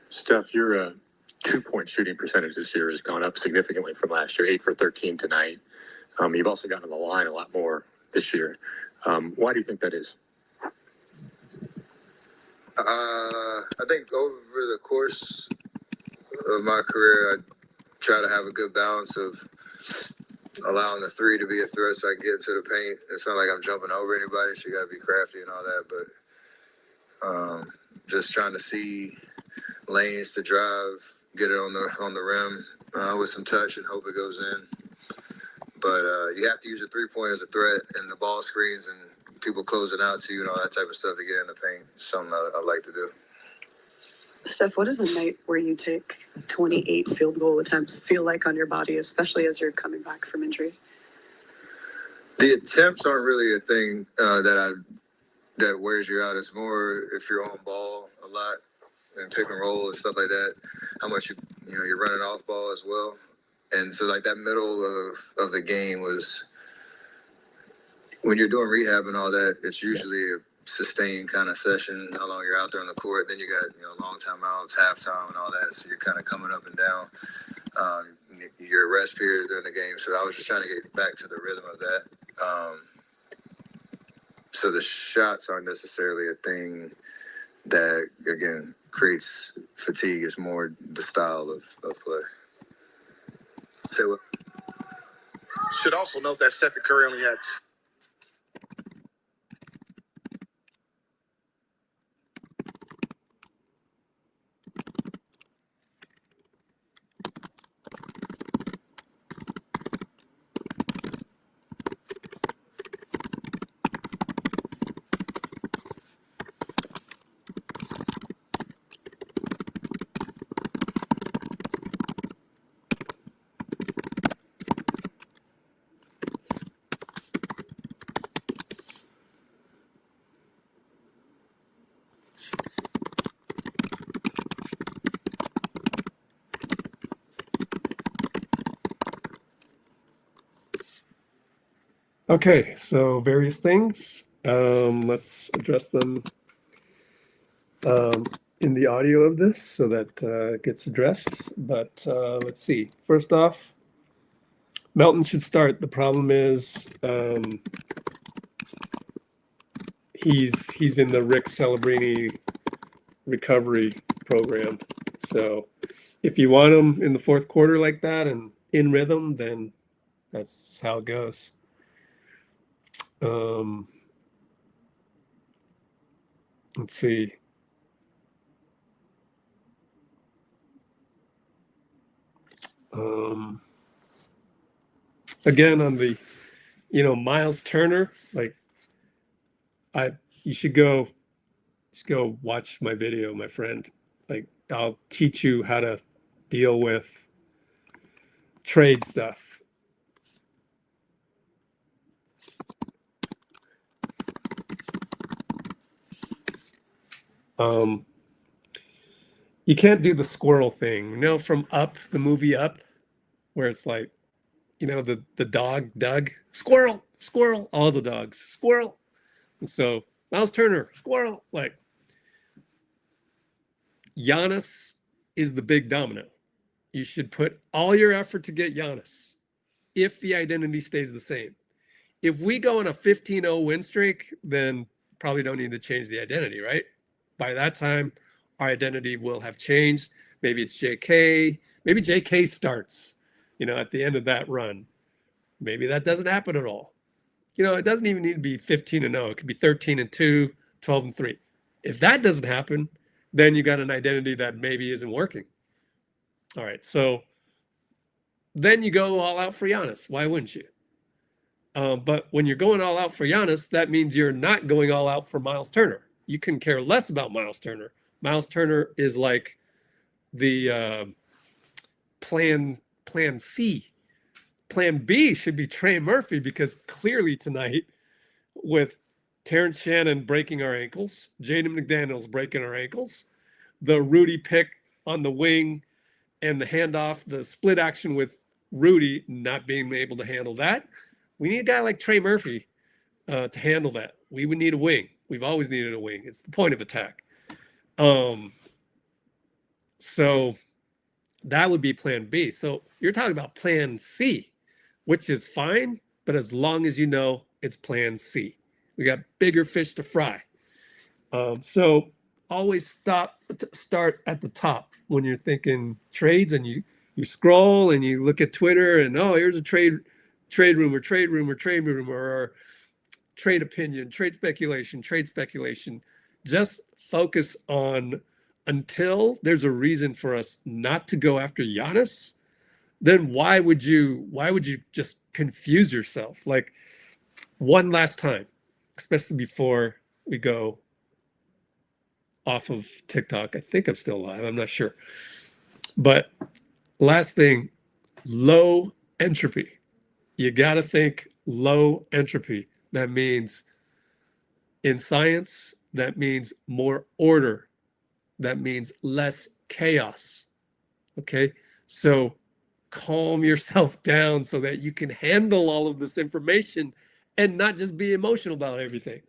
Steph, your 2-point shooting percentage this year has gone up significantly from last year, 8 for 13 tonight. You've also gotten on the line a lot more this year. Why do you think that is? I think over the course of my career, I try to have a good balance of allowing the three to be a threat so I can get into the paint. It's not like I'm jumping over anybody, so you got to be crafty and all that, but just trying to see lanes to drive, get it on the rim with some touch and hope it goes in. But you have to use your three-point as a threat, and the ball screens and people closing out to you and all that type of stuff to get in the paint. Something I like to do. Steph, what does a night where you take 28 field goal attempts feel like on your body, especially as you're coming back from injury? The attempts aren't really a thing that wears you out. It's more if you're on ball a lot and pick and roll and stuff like that, how much you're running off ball as well. And so like that middle of the game was, when you're doing rehab and all that, it's usually a sustained kind of session, how long you're out there on the court. Then you got, long timeouts, halftime and all that. So you're kind of coming up and down your rest periods during the game. So I was just trying to get back to the rhythm of that. So the shots aren't necessarily a thing that, again, creates fatigue. It's more the style of play. Say what? Should also note that Steph Curry only had Okay, so various things. Let's address them in the audio of this so that gets addressed. But let's see. First off, Melton should start. The problem is he's in the Rick Celebrini recovery program. So if you want him in the fourth quarter like that and in rhythm, then that's how it goes. Let's see. Again, on the, Miles Turner, like you should go watch my video, my friend. Like, I'll teach you how to deal with trade stuff. You can't do the squirrel thing, from Up, the movie Up, where it's like, the dog, Doug, squirrel, all the dogs, squirrel. And so Miles Turner, squirrel, like, Giannis is the big domino. You should put all your effort to get Giannis if the identity stays the same. If we go on a 15-0 win streak, then probably don't need to change the identity, right? By that time, our identity will have changed. Maybe it's JK. Maybe JK starts, at the end of that run. Maybe that doesn't happen at all. It doesn't even need to be 15-0. It could be 13-2, 12-3. If that doesn't happen, then you got an identity that maybe isn't working. All right, so then you go all out for Giannis. Why wouldn't you? But when you're going all out for Giannis, that means you're not going all out for Miles Turner. You can care less about Miles Turner. Miles Turner is like the plan C. Plan B should be Trey Murphy, because clearly tonight, with Terrence Shannon breaking our ankles, Jaden McDaniels breaking our ankles, the Rudy pick on the wing, and the handoff, the split action with Rudy not being able to handle that. We need a guy like Trey Murphy to handle that. We would need a wing. We've always needed a wing. It's the point of attack. So that would be plan B. So you're talking about plan C, which is fine, but as long as it's plan C. We got bigger fish to fry. So always start at the top when you're thinking trades, and you scroll and you look at Twitter and, here's a trade rumor, or trade opinion, trade speculation. Just focus on, until there's a reason for us not to go after Giannis, then why would you just confuse yourself? Like, one last time, especially before we go off of TikTok. I think I'm still live. I'm not sure. But last thing, low entropy. You got to think low entropy. That means, in science, that means more order. That means less chaos. Okay? So calm yourself down so that you can handle all of this information and not just be emotional about everything.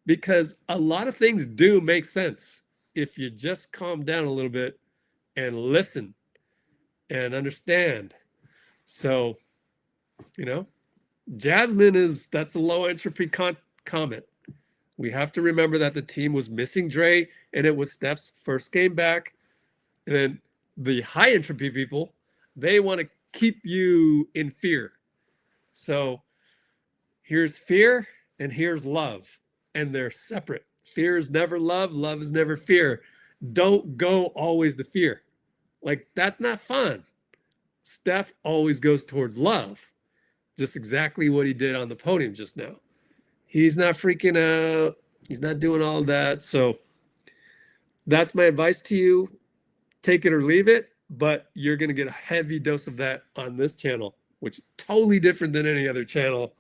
Because a lot of things do make sense if you just calm down a little bit and listen and understand. So, Jasmine that's a low entropy comment. We have to remember that the team was missing Dre, and it was Steph's first game back. And then the high entropy people, they want to keep you in fear. So here's fear and here's love, and they're separate. Fear is never love. Love is never fear. Don't go always to fear. Like, that's not fun. Steph always goes towards love. Just exactly what he did on the podium just now. He's not freaking out. He's not doing all that. So that's my advice to you. Take it or leave it, but you're going to get a heavy dose of that on this channel, which is totally different than any other channel,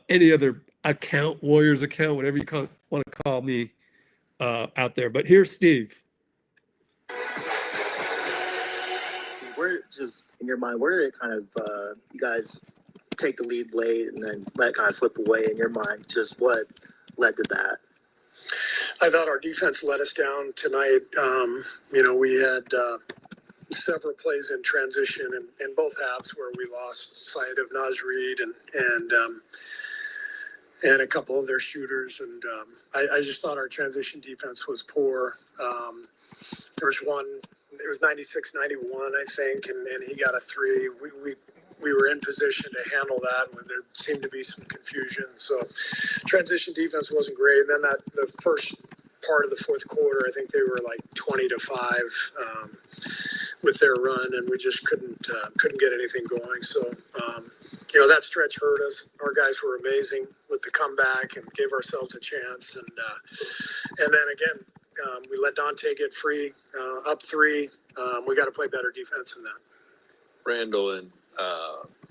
any other account, Warriors account, whatever you want to call me out there. But here's Steve. Where, just in your mind, where did it kind of, you guys take the lead late and then let it kind of slip away in your mind? Just what led to that? I thought our defense let us down tonight. We had several plays in transition in both halves where we lost sight of Reid and a couple of their shooters. And I just thought our transition defense was poor. There was one, it was 96-91, I think, and he got a three. We were in position to handle that when there seemed to be some confusion. So transition defense wasn't great. And then the first part of the fourth quarter, I think they were like 20-5 with their run, and we just couldn't get anything going. So that stretch hurt us. Our guys were amazing with the comeback and gave ourselves a chance. And then again, we let Donte get free, up three. We got to play better defense than that. Randall and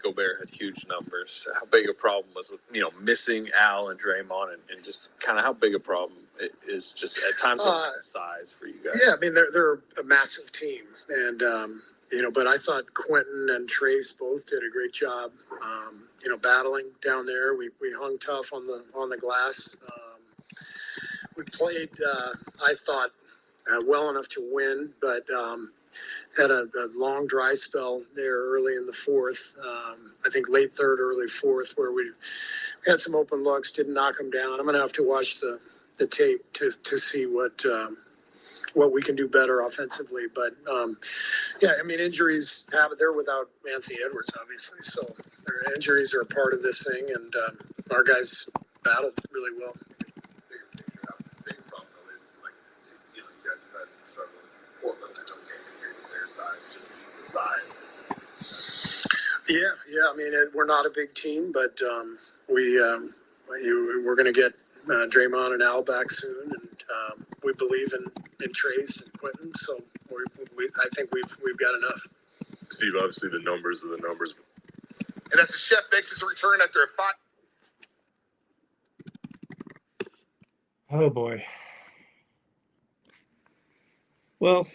Gobert had huge numbers. How big a problem was, missing Al and Draymond, and just kind of how big a problem it is just at times size for you guys? Yeah, I mean, they're a massive team. And, but I thought Quinten and Trayce both did a great job, battling down there. We hung tough on the glass. We played, I thought, well enough to win, but had a long dry spell there early in the fourth. I think late third, early fourth, where we had some open looks, didn't knock them down. I'm going to have to watch the tape to see what we can do better offensively. But yeah, I mean, injuries they're without Anthony Edwards, obviously. So their injuries are a part of this thing, and our guys battled really well. Yeah. I mean, we're not a big team, but we're going to get Draymond and Al back soon, and we believe in Trayce and Quinten. So I think we've got enough. Steve, obviously the numbers are the numbers. And as the chef makes his return after a 5. Oh boy. Well,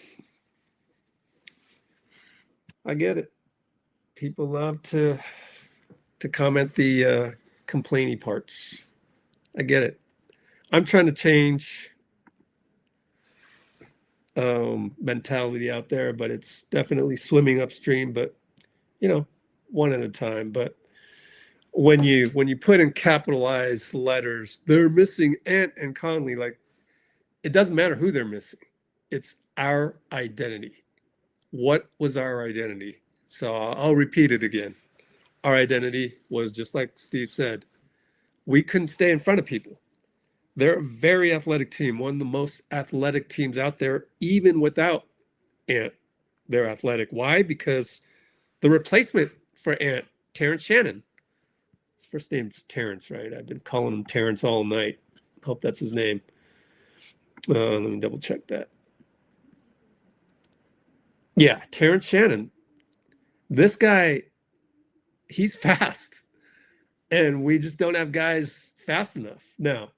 I get it. People love to comment the complainy parts. I get it. I'm trying to change mentality out there, but it's definitely swimming upstream, but one at a time. But when you put in capitalized letters, they're missing Ant and Conley, like, it doesn't matter who they're missing. It's our identity. What was our identity? So I'll repeat it again. Our identity was, just like Steve said, we couldn't stay in front of people. They're a very athletic team, one of the most athletic teams out there, even without Ant. They're athletic. Why? Because the replacement for Ant, Terrence Shannon. His first name's Terrence, right? I've been calling him Terrence all night. Hope that's his name. Let me double check that. Yeah, Terrence Shannon. This guy, he's fast. And we just don't have guys fast enough. Now,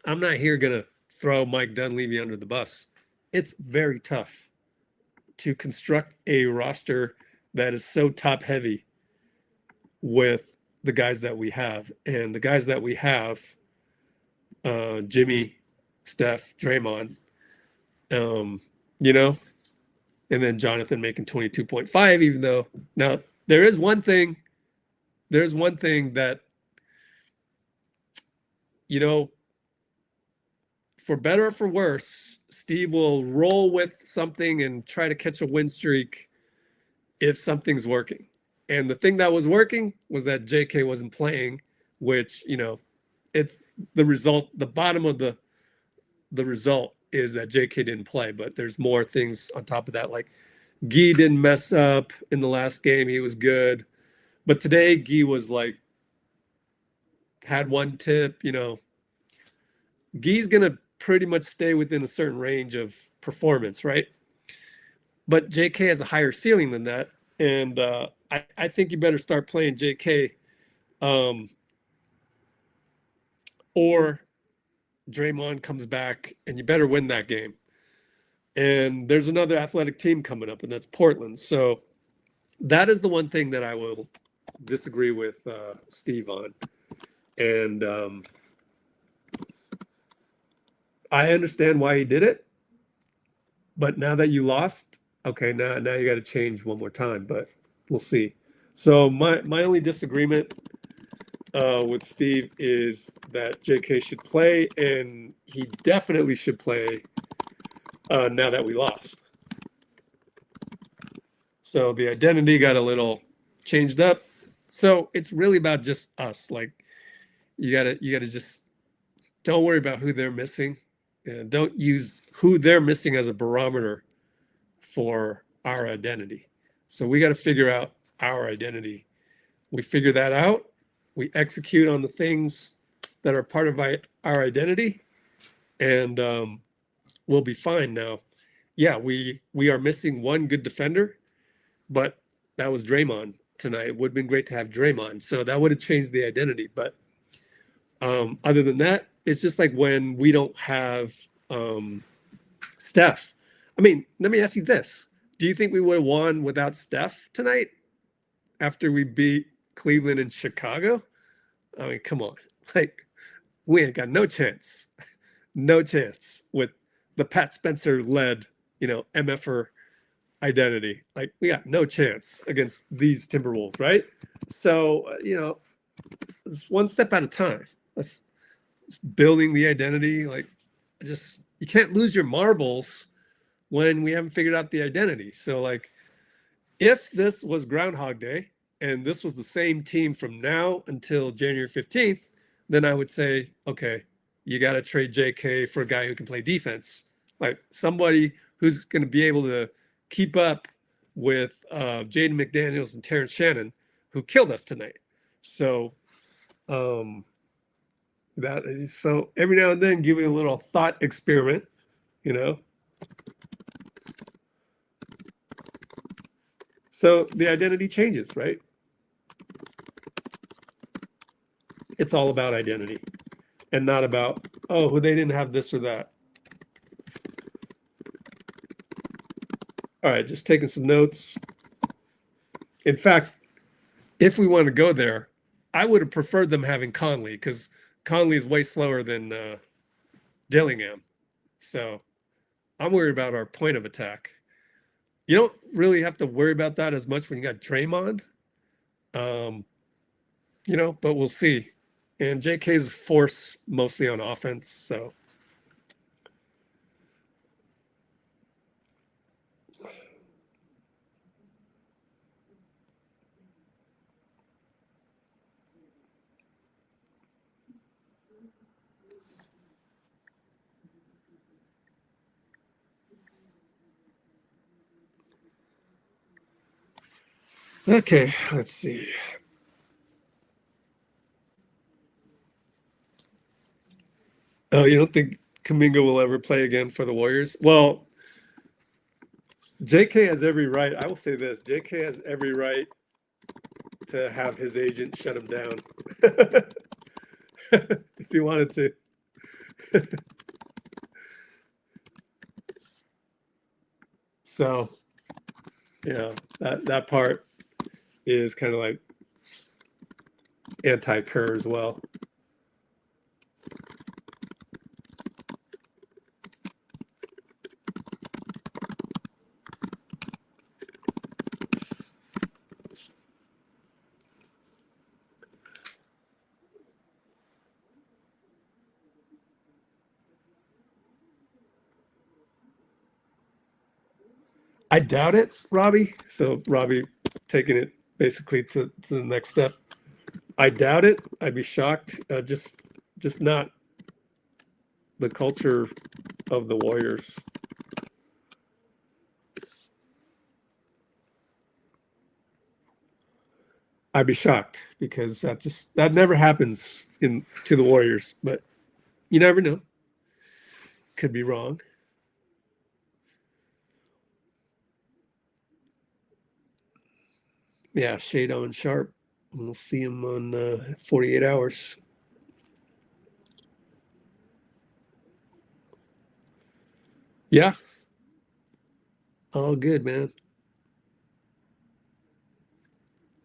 I'm not here going to throw Mike Dunleavy under the bus. It's very tough to construct a roster that is so top heavy with the guys that we have. And the guys that we have, Jimmy, Steph, Draymond, and then Jonathan making 22.5, even though now there's one thing that, for better or for worse, Steve will roll with something and try to catch a win streak if something's working. And the thing that was working was that JK wasn't playing, which, it's the result. The bottom of the result is that JK didn't play, but there's more things on top of that. Like Guy didn't mess up in the last game. He was good. But today Guy was had one tip, Guy's going to pretty much stay within a certain range of performance, right? But JK has a higher ceiling than that. And I think you better start playing JK or Draymond comes back and you better win that game. And there's another athletic team coming up, and that's Portland. So that is the one thing that I will disagree with Steve on. And I understand why he did it. But now that you lost, okay, now you got to change one more time, but we'll see. So my only disagreement with Steve is that JK should play, and he definitely should play now that we lost. So the identity got a little changed up. So it's really about just us. Like you gotta just don't worry about who they're missing. And don't use who they're missing as a barometer for our identity. So we got to figure out our identity. We figure that out. We execute on the things that are part of our identity, and we'll be fine. Now, yeah, we are missing one good defender, but that was Draymond tonight. It would have been great to have Draymond. So that would have changed the identity. But other than that, it's just like when we don't have Steph. I mean, let me ask you this. Do you think we would have won without Steph tonight after we beat Cleveland and Chicago? I mean, come on. Like, we ain't got no chance. No chance with the Pat Spencer led, MFer identity. Like, we got no chance against these Timberwolves, right? So, it's one step at a time. Let's building the identity. Like, you can't lose your marbles when we haven't figured out the identity. So, like, if this was Groundhog Day and this was the same team from now until January 15th, then I would say, okay, you got to trade JK for a guy who can play defense, like somebody who's going to be able to keep up with Jaden McDaniels and Terrence Shannon, who killed us tonight. So, so every now and then, give me a little thought experiment, So the identity changes, right? It's all about identity and not about, oh, they didn't have this or that. All right, just taking some notes. In fact, if we want to go there, I would have preferred them having Conley, because Conley is way slower than Dillingham. So I'm worried about our point of attack. You don't really have to worry about that as much when you got Draymond, but we'll see. And JK's force mostly on offense, so. Okay, let's see. Oh, you don't think Kuminga will ever play again for the Warriors? Well, JK has every right. I will say this. JK has every right to have his agent shut him down if he wanted to. So, that part is kind of like anti-Kerr as well. I doubt it, Robbie. So Robbie taking it basically to the next step. I doubt it. I'd be shocked. Just not the culture of the Warriors. I'd be shocked because that never happens to the Warriors. But you never know. Could be wrong. Yeah, shade on sharp. We'll see him on 48 hours. Yeah. All good, man.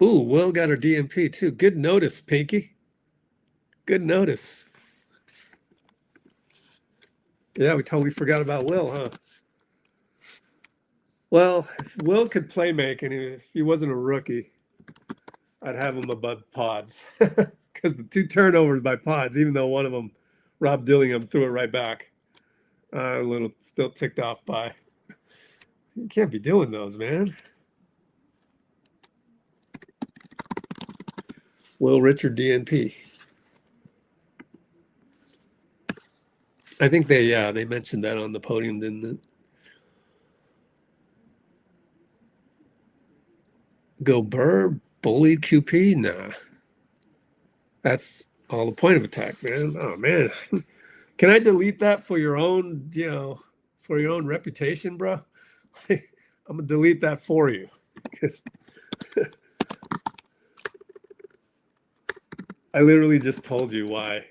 Ooh, Will got her DMP too. Good notice, Pinky. Good notice. Yeah, we totally forgot about Will, huh? Well, if Will could play make, and if he wasn't a rookie, I'd have him above Podz. Because the 2 turnovers by Podz, even though one of them, Rob Dillingham, threw it right back. A little still ticked off by. You can't be doing those, man. Will Richard DNP. I think they mentioned that on the podium, didn't they? Go Burr, bullied QP? Nah. That's all the point of attack, man. Oh, man. Can I delete that for your own, for your own reputation, bro? I'm going to delete that for you. Because I literally just told you why.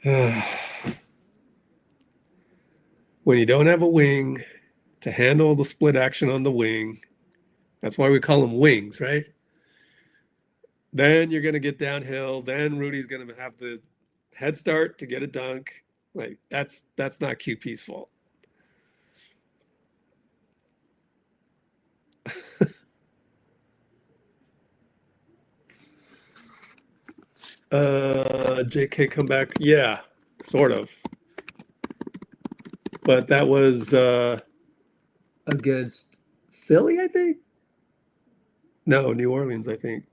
When you don't have a wing to handle the split action on the wing, that's why we call them wings, right? Then you're going to get downhill. Then Rudy's going to have the head start to get a dunk. Like that's not QP's fault. JK come back. Yeah, sort of. But that was against Philly, I think. No, New Orleans, I think.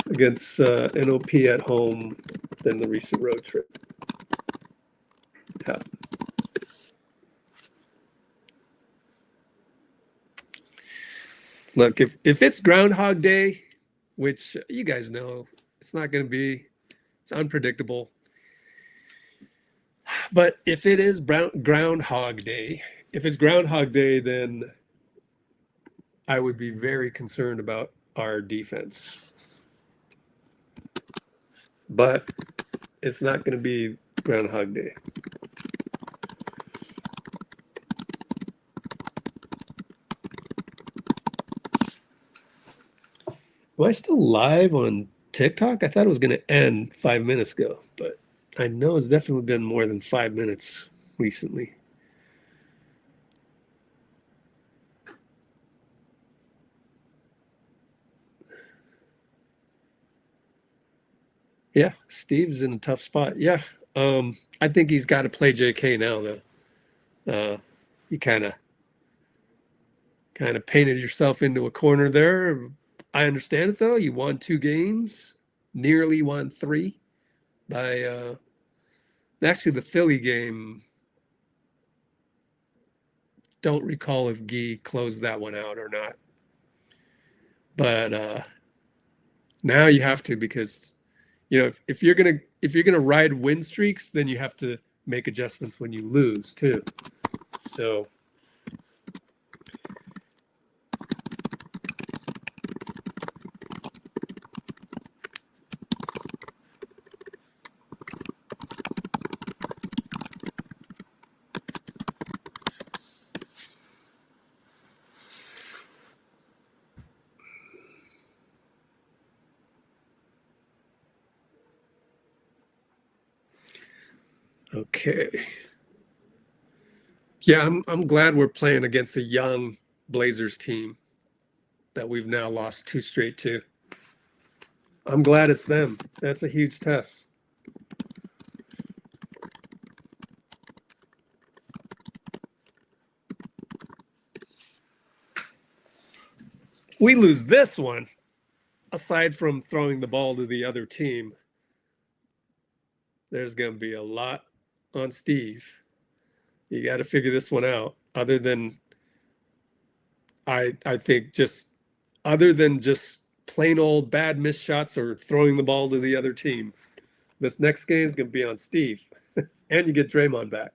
Against NOP at home, then the recent road trip. Yeah. Look, if it's Groundhog Day, which you guys know, it's not going to be, it's unpredictable. But if it is Groundhog Day, then I would be very concerned about our defense. But it's not going to be Groundhog Day. Am I still live on TikTok? I thought it was going to end 5 minutes ago, but I know it's definitely been more than 5 minutes recently. Yeah, Steve's in a tough spot. Yeah, I think he's got to play JK now, though. You kind of painted yourself into a corner there. I understand it, though. You won 2 games, nearly won 3 by actually the Philly game. Don't recall if Guy closed that one out or not. But now you have to, because you know if you're gonna ride win streaks, then you have to make adjustments when you lose too. So okay. Yeah, I'm glad we're playing against a young Blazers team that we've now lost 2 straight to. I'm glad it's them. That's a huge test. If we lose this one, aside from throwing the ball to the other team, there's going to be a lot on Steve. You got to figure this one out. Other than, I think just other than just plain old bad missed shots or throwing the ball to the other team, this next game is going to be on Steve. And you get Draymond back.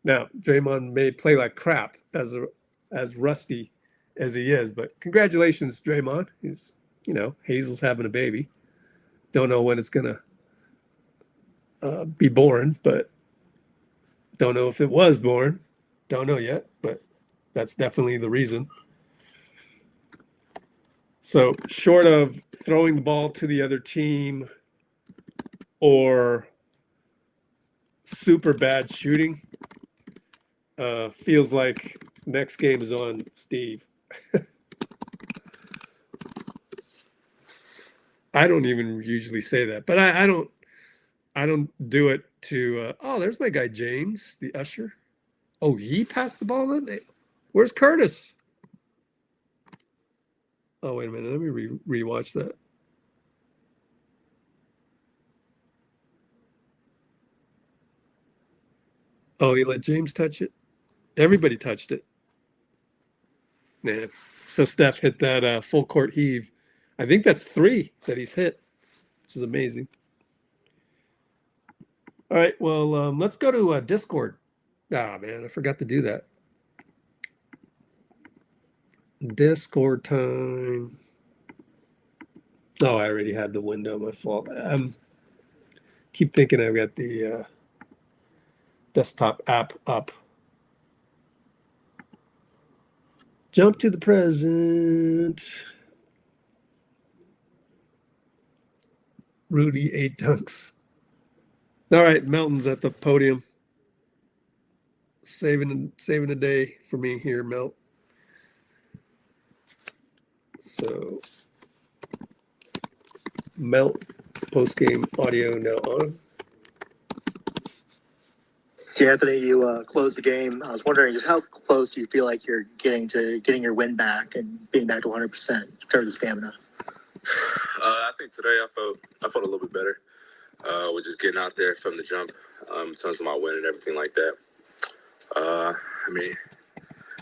Now, Draymond may play like crap as rusty as he is, but congratulations, Draymond. He's, Hazel's having a baby. Don't know when it's going to be born, but don't know if it was born. Don't know yet, but that's definitely the reason. So short of throwing the ball to the other team or super bad shooting, feels like next game is on Steve. I don't even usually say that, but I don't do it to, there's my guy, James, the usher. Oh, he passed the ball then? Where's Curtis? Oh, wait a minute. Let me rewatch that. Oh, he let James touch it? Everybody touched it. Man. So Steph hit that full court heave. I think that's 3 that he's hit, which is amazing. All right, well, let's go to Discord. Ah, man, I forgot to do that. Discord time. Oh, I already had the window. My fault. keep thinking I've got the desktop app up. Jump to the present. Rudy 8 dunks. All right, Melton's at the podium. Saving the day for me here, Melt. So Melt post-game audio now on. Anthony, you closed the game. I was wondering just how close do you feel like you're getting to getting your win back and being back to 100% in terms of stamina? I think today I felt a little bit better. With just getting out there from the jump, in terms of my win and everything like that. I mean,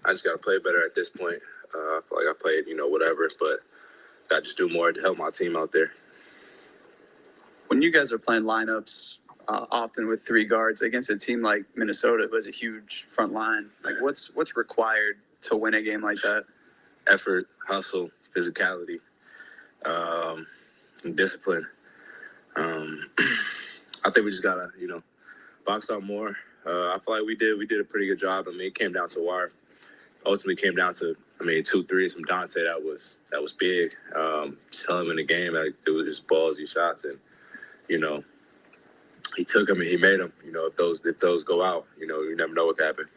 I just got to play better at this point. I feel like I played, whatever, but got to just do more to help my team out there. When you guys are playing lineups, often with 3 guards against a team like Minnesota, who has a huge front line, like what's required to win a game like that? Effort, hustle, physicality, and discipline. I think we just gotta, box out more. I feel like we did a pretty good job. I mean, it came down to wire. Ultimately came down to, 2 threes from Donte. That was big. Just telling him in the game, like, it was just ballsy shots, and he took them and he made them. If those go out, you never know what could happen.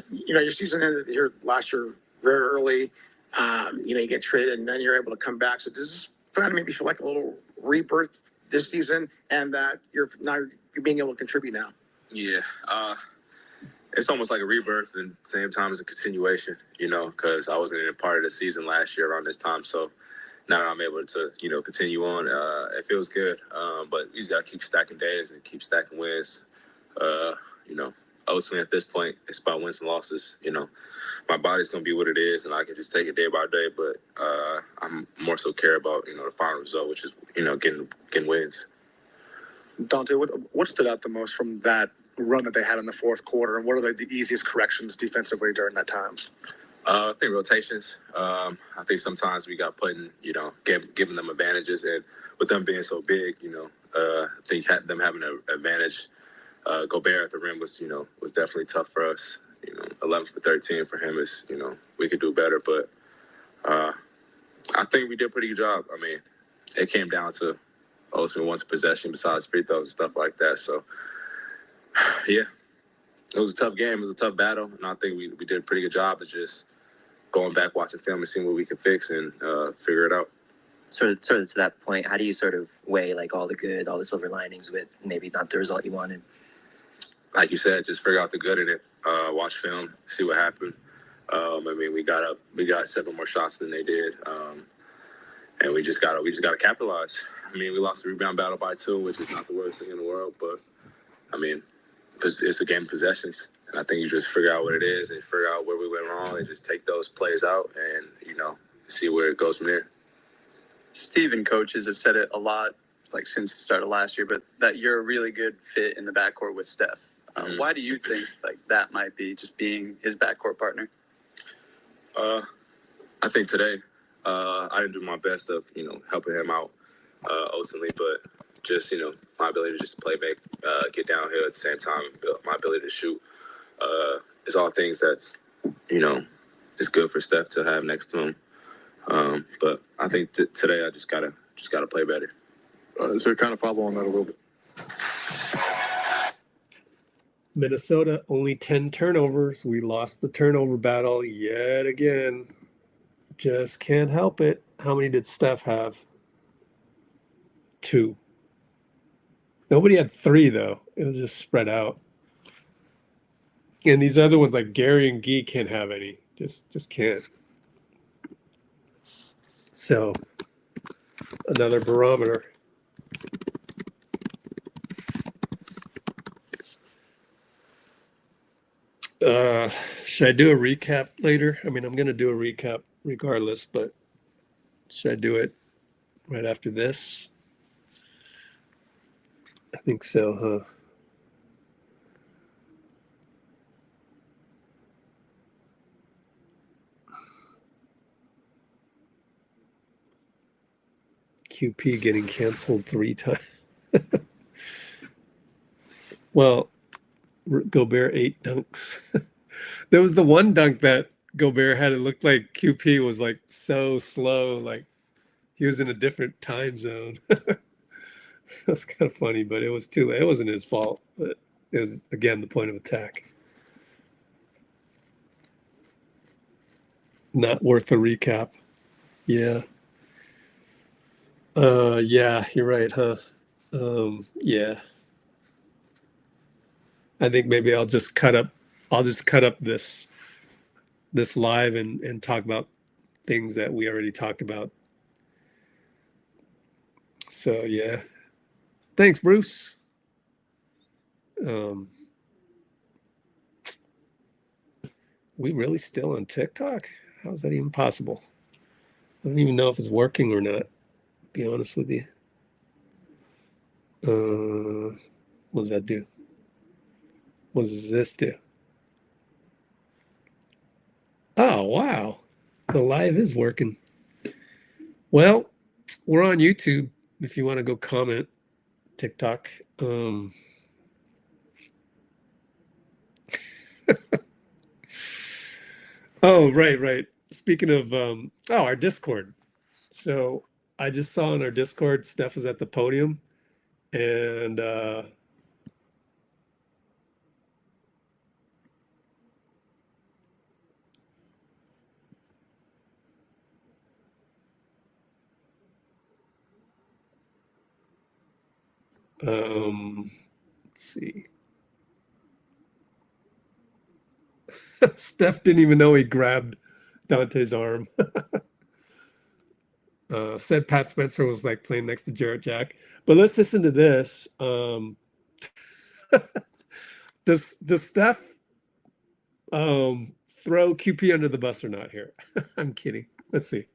Your season ended here last year very early. You get traded and then you're able to come back. So does this kind of maybe feel like a little rebirth this season, and that you're being able to contribute now? Yeah, it's almost like a rebirth and at the same time as a continuation, because I wasn't in a part of the season last year around this time. So now that I'm able to, continue on, it feels good. But you just got to keep stacking days and keep stacking wins. Ultimately at this point, it's about wins and losses. My body's going to be what it is, and I can just take it day by day. But I'm more so care about, the final result, which is, getting wins. Donte, what stood out the most from that run that they had in the fourth quarter, and what are the easiest corrections defensively during that time? I think rotations. I think sometimes we got put in, giving them advantages, and with them being so big, I think them having an advantage. Gobert at the rim was definitely tough for us. 11 for 13 for him is, we could do better, but I think we did a pretty good job. I mean, it came down to ultimately once possession besides free throws and stuff like that. So, yeah, it was a tough game. It was a tough battle, and I think we did a pretty good job of just going back, watching film, and seeing what we can fix and figure it out. Sort of to that point, how do you sort of weigh like all the good, all the silver linings with maybe not the result you wanted? Like you said, just figure out the good in it. Watch film, see what happened. We got 7 more shots than they did, and we just gotta capitalize. We lost the rebound battle by 2, which is not the worst thing in the world, but it's a game of possessions, and I think you just figure out what it is and figure out where we went wrong and just take those plays out and see where it goes from there. Steve and coaches have said it a lot, like since the start of last year, but that you're a really good fit in the backcourt with Steph. Why do you think like that might be, just being his backcourt partner? I think today I didn't do my best of helping him out ultimately, but just my ability to just play make, get downhill at the same time, my ability to shoot is all things that's it's good for Steph to have next to him. But I think today I just gotta play better. So kind of follow on that a little bit. Minnesota, only 10 turnovers. We lost the turnover battle yet again. Just can't help it. How many did Steph have? 2. Nobody had 3, though. It was just spread out. And these other ones, like Gary and Gee, can't have any. Just can't. So, another barometer. Should I do a recap later? I'm going to do a recap regardless, but should I do it right after this? I think so, huh? QP getting canceled 3 times. Well, Gobert 8 dunks. There was the one dunk that Gobert had. It looked like QP was like so slow, like he was in a different time zone. That's kind of funny, but it was too late. It wasn't his fault, but it was, again, the point of attack. Not worth a recap. Yeah. Yeah, you're right, huh? Yeah. I think maybe I'll just cut up this live and talk about things that we already talked about. So yeah. Thanks, Bruce. We really still on TikTok? How's that even possible? I don't even know if it's working or not, to be honest with you. What does that do? What does this do? Oh, wow. The live is working. Well, we're on YouTube if you want to go comment. TikTok. Oh, right. Speaking of, our Discord. So I just saw on our Discord, Steph was at the podium, and let's see. Steph didn't even know he grabbed Donte's arm. Said Pat Spencer was like playing next to Jarrett Jack. But let's listen to this. Does Steph throw QP under the bus or not here? I'm kidding. Let's see.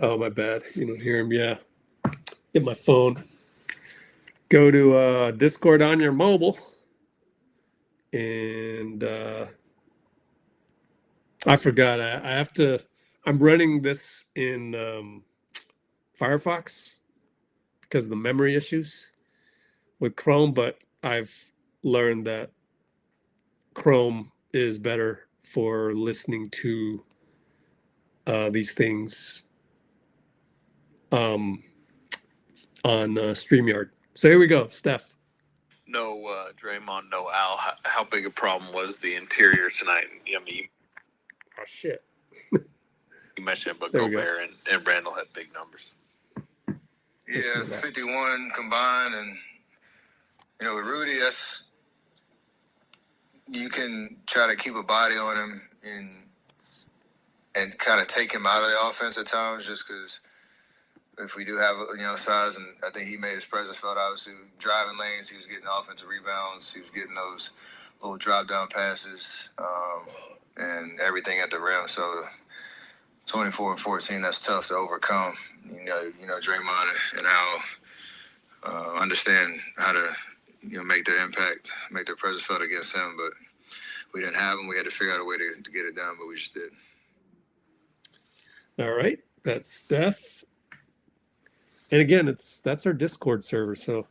Oh, my bad. You don't hear him. Yeah. Get my phone. Go to Discord on your mobile. And I forgot. I have to. I'm running this in Firefox because of the memory issues with Chrome, but I've learned that Chrome is better for listening to these things on StreamYard. So here we go, Steph. No Draymond, no Al. How big a problem was the interior tonight? I mean, oh shit. You mentioned it, but Gobert and Randall had big numbers. Yeah, it's 51 combined, and with Rudy, you can try to keep a body on him and kind of take him out of the offense at times, just because if we do have size, and I think he made his presence felt. Obviously, driving lanes, he was getting offensive rebounds, he was getting those little drop down passes, and everything at the rim. So 24 and 14, that's tough to overcome. Draymond and Al understand how to make their impact, make their presence felt against him, but we didn't have them. We had to figure out a way to get it done, but we just did. All right, that's Steph. And again, that's our Discord server. So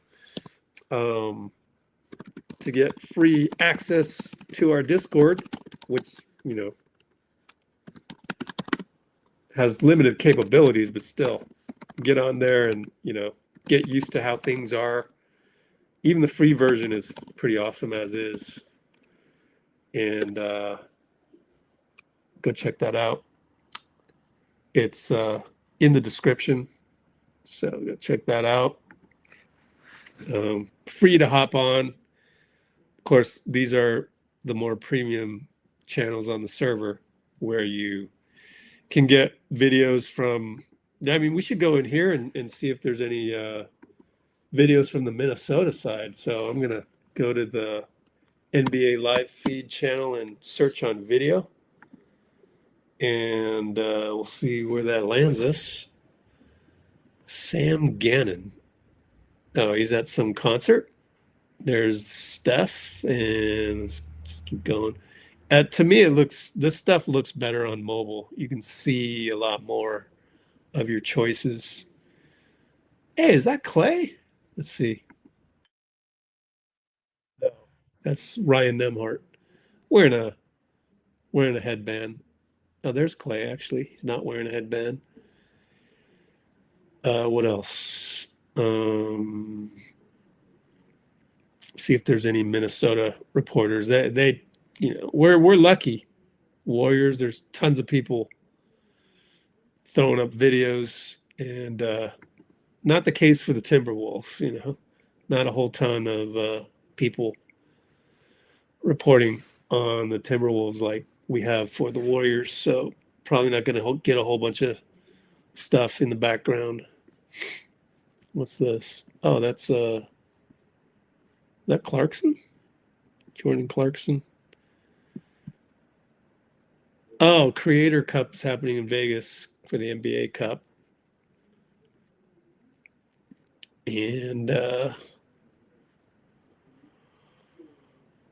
to get free access to our Discord, which has limited capabilities, but still get on there and get used to how things are. Even the free version is pretty awesome as is. And go check that out. It's in the description. So go check that out. Free to hop on. Of course, these are the more premium channels on the server where you can get videos from, I mean, we should go in here and see if there's any videos from the Minnesota side. So I'm going to go to the NBA live feed channel and search on video. And we'll see where that lands us. Sam Gannon. Oh, he's at some concert. There's Steph, and let's just keep going. To me, this stuff looks better on mobile. You can see a lot more of your choices. Hey, is that Clay? Let's see. No, that's Ryan Nemhart wearing a headband. Oh, there's Clay. Actually, he's not wearing a headband. What else? See if there's any Minnesota reporters. They you know, we're lucky. Warriors, there's tons of people throwing up videos, and not the case for the Timberwolves. You know, not a whole ton of people reporting on the Timberwolves like we have for the Warriors. So probably not going to get a whole bunch of stuff in the background. What's this? Oh, that's that Clarkson? Jordan Clarkson. Oh, Creator Cup is happening in Vegas for the NBA Cup. And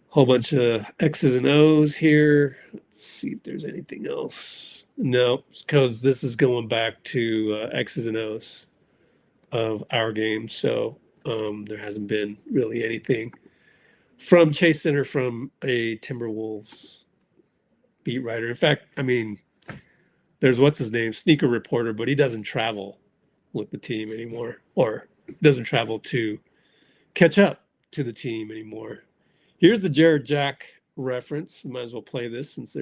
whole bunch of X's and O's here. Let's see if there's anything else. No, because this is going back to X's and O's of our game. So there hasn't been really anything from Chase Center from a Timberwolves beat writer. In fact, I mean, there's what's his name, Sneaker Reporter, but he doesn't travel with the team anymore, or doesn't travel to catch up to the team anymore. Here's the Jared Jack reference. We might as well play this since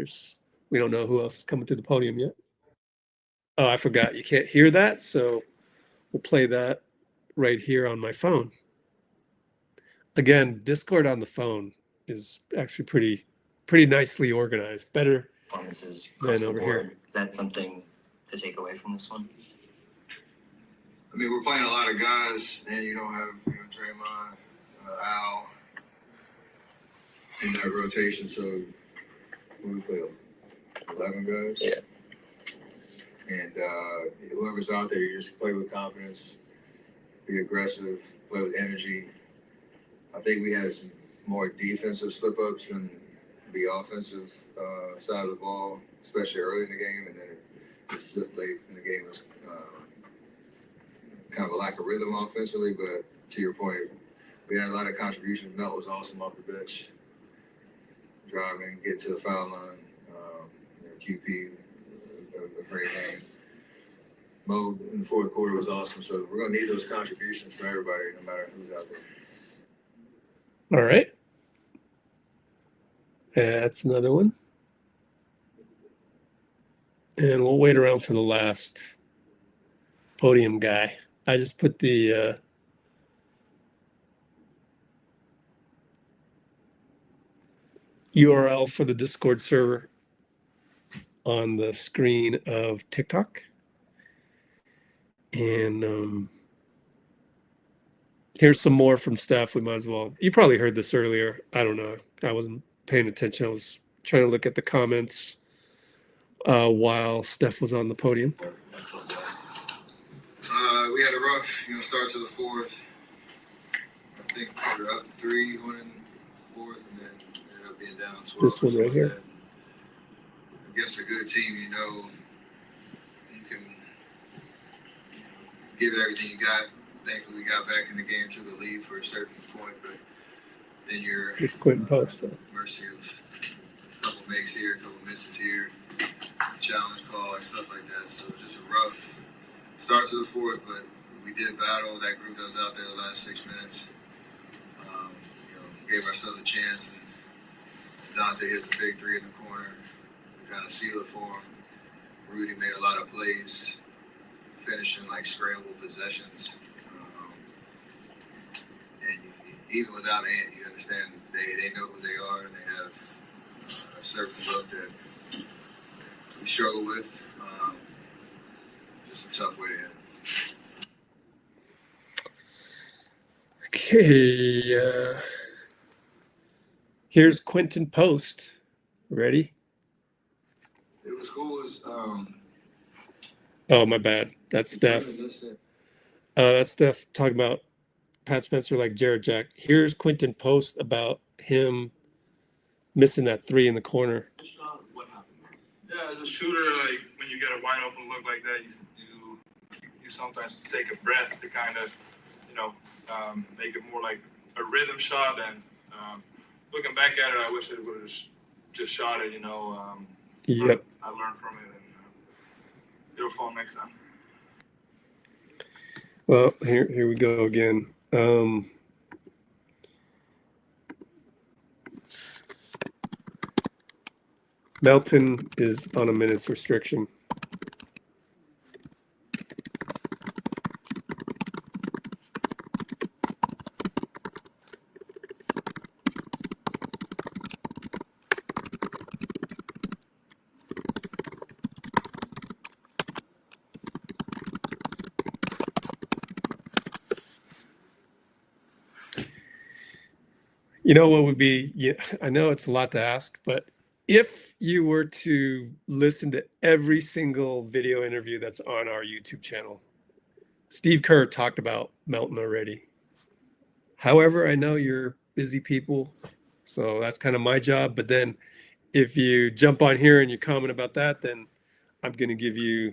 we don't know who else is coming to the podium yet. Oh, I forgot. You can't hear that, so we'll play that right here on my phone. Again, Discord on the phone is actually pretty nicely organized. Better performances than across the over board. here. Is that something to take away from this one? I mean, we're playing a lot of guys, and you don't have Draymond, Al in that rotation. So who we play? 11 guys. Yeah. And whoever's out there, you just play with confidence, be aggressive, play with energy. I think we had some more defensive slip-ups than the offensive side of the ball, especially early in the game, and then it flipped late in the game. It was kind of a lack of rhythm offensively, but to your point, we had a lot of contributions. Melt was awesome off the bench, driving, getting to the foul line. QP, a great game. Mo in the fourth quarter was awesome. So we're going to need those contributions from everybody, no matter who's out there. All right. That's another one. And we'll wait around for the last podium guy. I just put the URL for the Discord server on the screen of TikTok. And here's some more from Steph. We might as well. You probably heard this earlier. I don't know. I wasn't paying attention. I was trying to look at the comments while Steph was on the podium. We had a rough, start to the fourth. I think we were up 3 going in the fourth, and then ended up being down 12. This one right here. Against a good team, you can give it everything you got. Thankfully, we got back in the game, took the lead for a certain point, but then you're Just Quinten post. Mercy of a couple makes here, a couple misses here, challenge call, and stuff like that. So just a rough start to the fourth, but we did battle. That group that was out there the last 6 minutes. Gave ourselves a chance, and Donte hits a big three in the corner. We kind of sealed it for him. Rudy made a lot of plays, finishing like scramble possessions. And even without Ant, you understand they know who they are, and they have a certain look that we struggle with. tough with him. Okay. Here's Quinten post. Ready? Who was Oh, my bad. That's Steph. That's Steph talking about Pat Spencer like Jared Jack. Here's Quinten post about him missing that 3 in the corner. What happened? Yeah, as a shooter, like when you get a wide open look like that, you sometimes take a breath to kind of, make it more like a rhythm shot. And looking back at it, I wish I would have just shot it. Yep. I learned from it, and it'll fall next time. Well, here we go again. Melton is on a minutes restriction. You know what would be, I know it's a lot to ask, but if you were to listen to every single video interview that's on our YouTube channel, Steve Kerr talked about Melton already. However, I know you're busy people, so that's kind of my job. But then if you jump on here and you comment about that, then I'm going to give you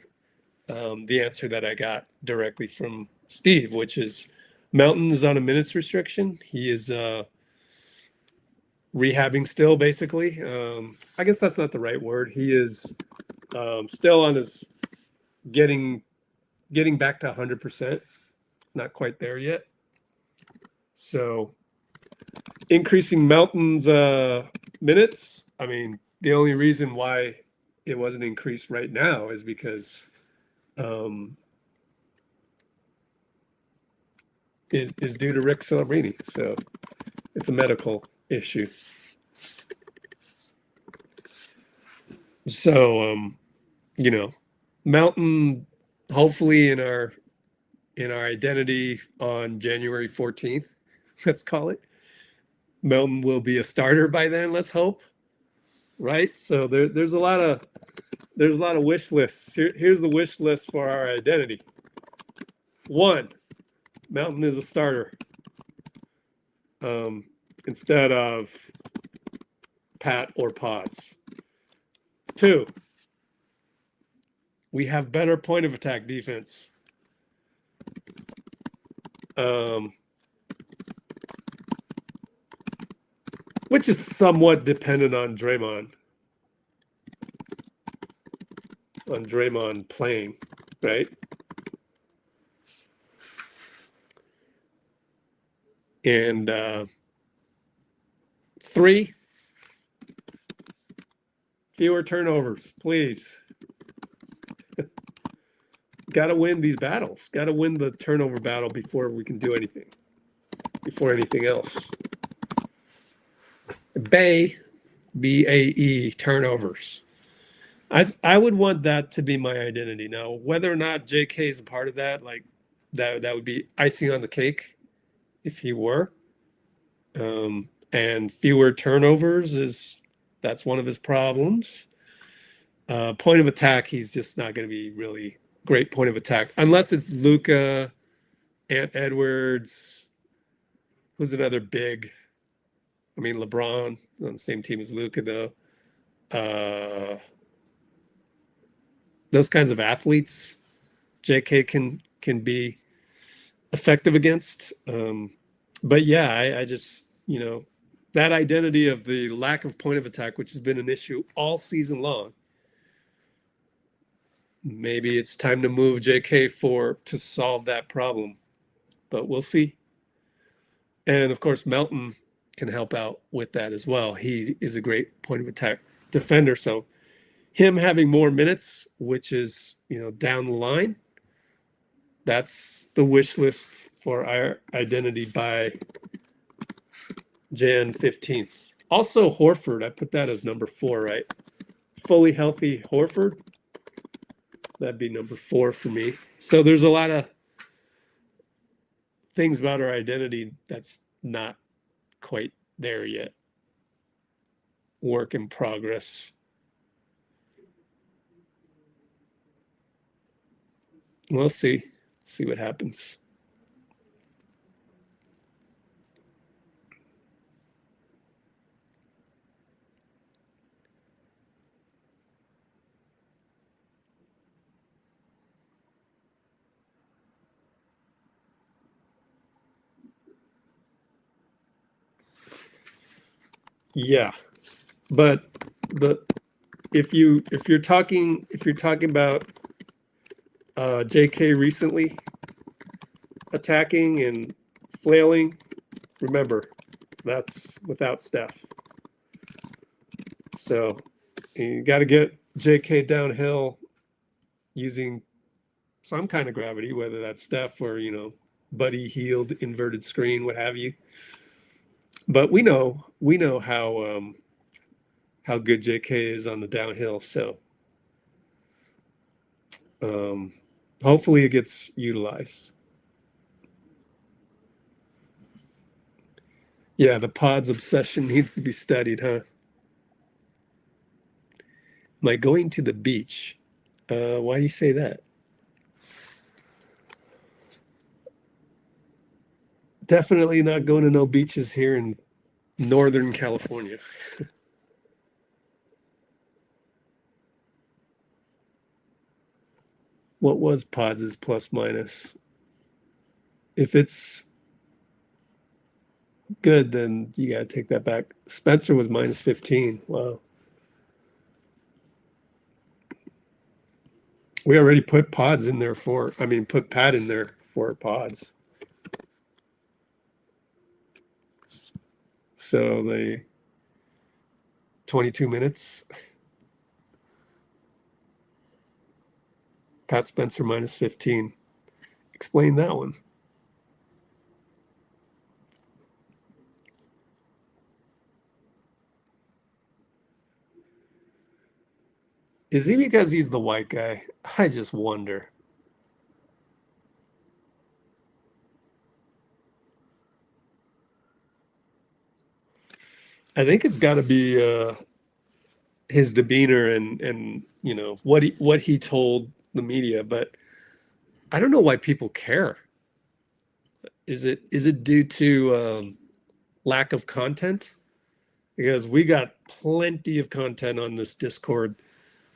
the answer that I got directly from Steve, which is Melton is on a minutes restriction. He is rehabbing still, basically. I guess that's not the right word. He is still on his getting back to 100%. Not quite there yet. So increasing Melton's minutes. I mean, the only reason why it wasn't increased right now is because is due to Rick Celebrini. So it's a medical issue. So Melton, hopefully in our identity on January 14th, let's call it, Melton will be a starter by then, let's hope. Right? So there's a lot of wish lists. Here's the wish list for our identity. 1, Melton is a starter. Instead of Pat or Podz. 2, we have better point of attack defense. Which is somewhat dependent on Draymond. On Draymond playing, right? And 3, fewer turnovers, please. Got to win these battles. Got to win the turnover battle before we can do anything. Before anything else. BAE, turnovers. I would want that to be my identity. Now, whether or not JK is a part of that, like that would be icing on the cake if he were. And fewer turnovers that's one of his problems. Point of attack, he's just not going to be really great point of attack unless it's Luka, Ant Edwards. Who's another big? I mean, LeBron on the same team as Luka, though. Those kinds of athletes, JK can be effective against. But yeah, I just, that identity of the lack of point of attack, which has been an issue all season long. Maybe it's time to move JK to solve that problem, but we'll see. And of course, Melton can help out with that as well. He is a great point of attack defender. So him having more minutes, which is, down the line, that's the wish list for our identity by Jan 15th. Also, Horford, I put that as number 4, right? Fully healthy Horford. That'd be number 4 for me. So there's a lot of things about our identity that's not quite there yet. Work in progress. We'll see. See what happens. Yeah, but if you're talking about JK recently attacking and flailing, remember that's without Steph. So you got to get JK downhill using some kind of gravity, whether that's Steph or buddy heeled inverted screen, what have you. But we know how good JK is on the downhill. So hopefully it gets utilized. Yeah, the Podz obsession needs to be studied, huh? Am I going to the beach? Why do you say that? Definitely not going to no beaches here in Northern California. What was Podz's plus minus? If it's good, then you got to take that back. Spencer was minus 15. Wow. We already put Podz in there put Pat in there for Podz. So the 22 minutes. Pat Spencer minus 15. Explain that one. Is he because he's the white guy? I just wonder. I think it's got to be his demeanor and what he told the media, but I don't know why people care. Is it due to lack of content? Because we got plenty of content on this Discord,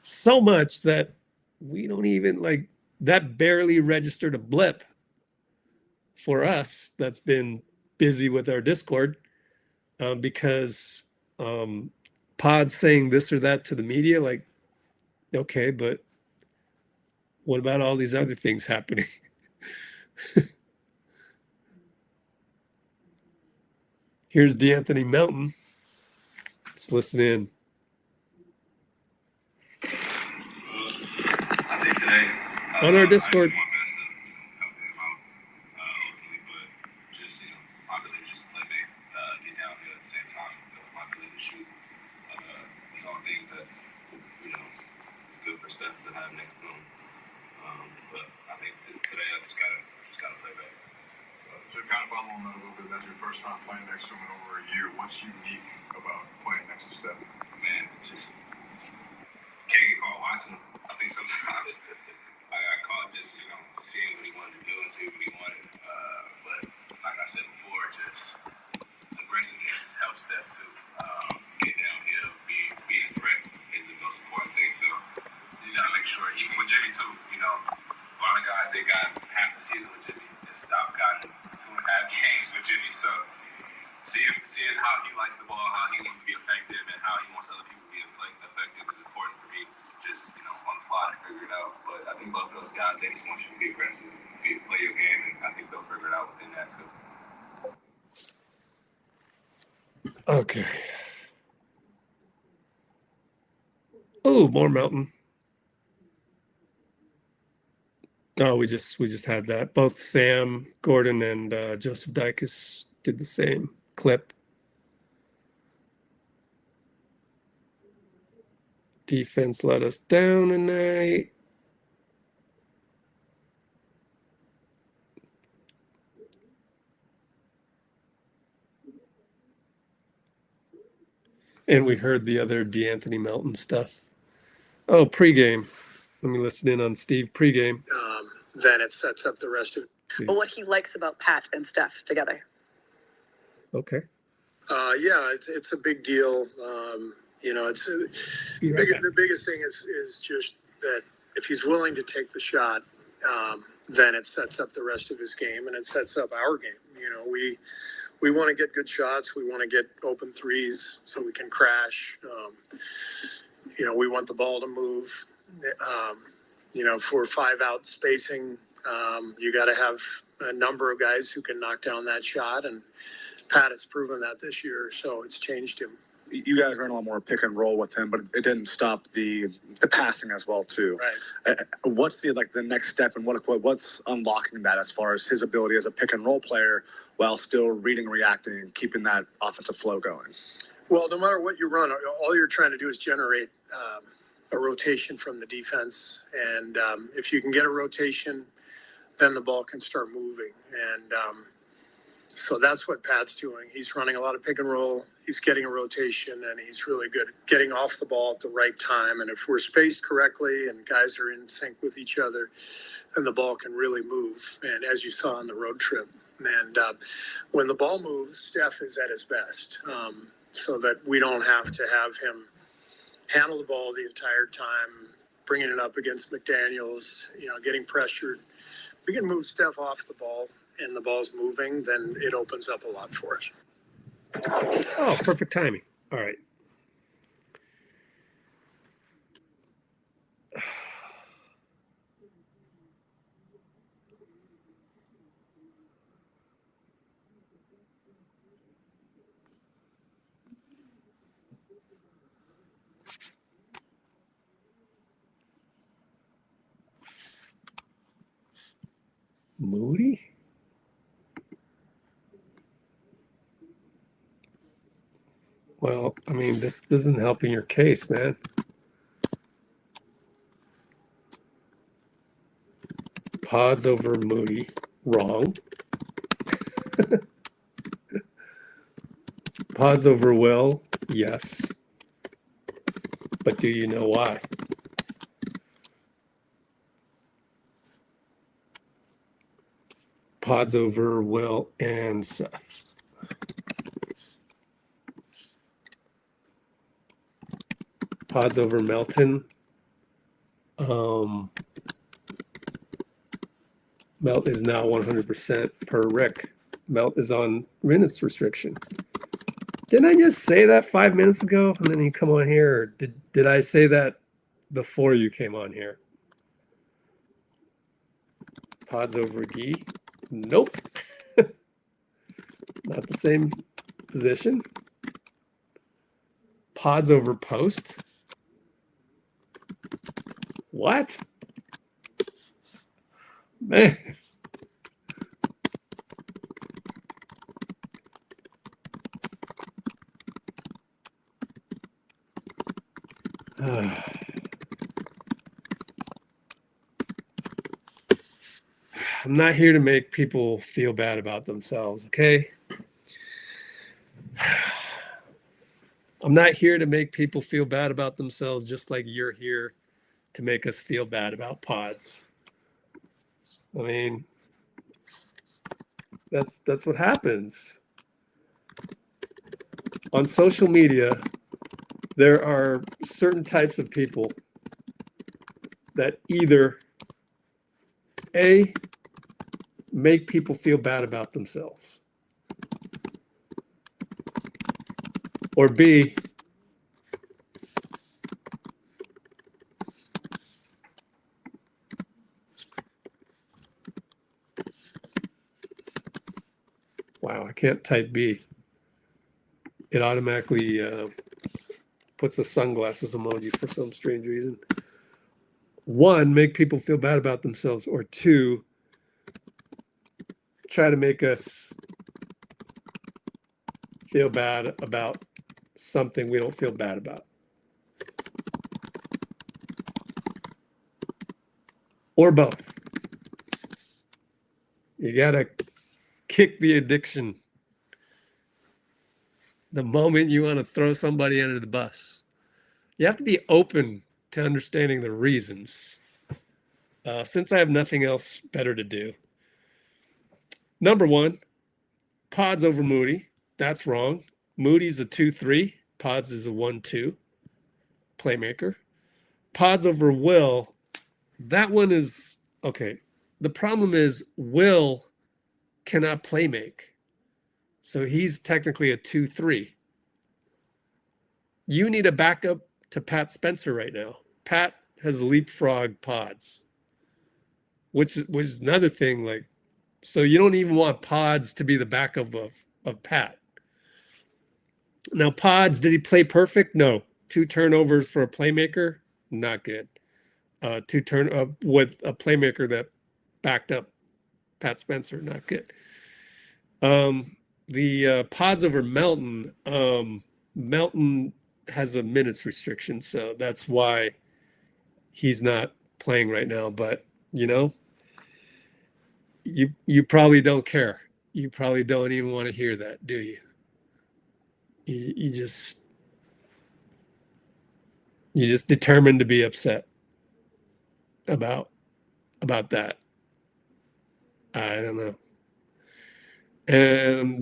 so much that we don't even that barely registered a blip for us that's been busy with our Discord because Podz saying this or that to the media, okay, but what about all these other things happening? Here's D'Anthony Melton. Let's listen in. I think today On our Discord. First time playing next to him in over a year. What's unique about playing next to Steph? Man, just can't get caught watching. I think sometimes I got caught just, seeing what he wanted to do and seeing what he wanted. But like I said before, just aggressiveness helps Steph too. Get downhill, be a threat is the most important thing. So you gotta make sure, even with Jimmy too, a lot of guys, they got half the season with Jimmy. I've gotten 2.5 games with Jimmy, so seeing how he likes the ball, how he wants to be effective, and how he wants other people to be effective is important for me. Just on the fly to figure it out. But I think both of those guys, they just want you to be aggressive, play your game, and I think they'll figure it out within that too. Okay. Oh, more Melton. Oh, we just had that. Both Sam Gordon and Joseph Dykes did the same clip. Defense let us down tonight. And we heard the other DeAnthony Melton stuff. Oh, pregame. Let me listen in on Steve. Pregame. Then it sets up the rest of it. But what he likes about Pat and Steph together. Okay. Yeah, it's a big deal. It's the biggest thing is just that if he's willing to take the shot, then it sets up the rest of his game and it sets up our game. We want to get good shots. We want to get open threes so we can crash. We want the ball to move. For 5-out spacing, you got to have a number of guys who can knock down that shot, and Pat has proven that this year, so it's changed him. You guys ran a lot more pick and roll with him, but it didn't stop the passing as well too. Right. What's the next step, and what's unlocking that as far as his ability as a pick and roll player while still reading, reacting, and keeping that offensive flow going? Well, no matter what you run, all you're trying to do is generate a rotation from the defense, and if you can get a rotation, then the ball can start moving. And so that's what Pat's doing. He's running a lot of pick and roll. He's getting a rotation, and he's really good at getting off the ball at the right time. And if we're spaced correctly and guys are in sync with each other, then the ball can really move. And as you saw on the road trip, and when the ball moves, Steph is at his best, so that we don't have to have him handle the ball the entire time, bringing it up against McDaniels, getting pressured. We can move Steph off the ball and the ball's moving, then it opens up a lot for us. Oh, perfect timing. All right. Moody? Well, I mean, this isn't helping your case, man. Podz over Moody. Wrong. Podz over Will. Yes. But do you know why? Podz over Will and Seth. Podz over Melton. Melt is now 100% per Rick. Melt is on minutes restriction. Didn't I just say that 5 minutes ago? And then you come on here. Or did I say that before you came on here? Podz over Gee? Nope. Not the same position. Podz over Post? What? Man. I'm not here to make people feel bad about themselves, okay? I'm not here to make people feel bad about themselves, just like you're here to make us feel bad about Podz. I mean, that's what happens. On social media, there are certain types of people that either A, make people feel bad about themselves, or B, wow, I can't type B. It automatically puts a sunglasses emoji for some strange reason. One, make people feel bad about themselves, or two, try to make us feel bad about something we don't feel bad about. Or both. You gotta kick the addiction. the moment you want to throw somebody under the bus. You have to be open to understanding the reasons. Since I have nothing else better to do. Number one, Podz over Moody. That's wrong. Moody's a 2-3. Podz is a 1-2 playmaker. Podz over Will. That one is okay. The problem is Will cannot play make. So he's technically a 2-3. You need a backup to Pat Spencer right now. Pat has leapfrogged Podz, which was another thing. Like, so you don't even want Podz to be the backup of Pat. Now, Podz, did he play perfect? No. 2 turnovers for a playmaker? Not good. 2 turn with a playmaker that backed up Pat Spencer? Not good. The Podz over Melton. Melton has a minutes restriction, so that's why he's not playing right now. But, you know, you probably don't care. You probably don't even want to hear that, do you? You just determined to be upset about that. I don't know. And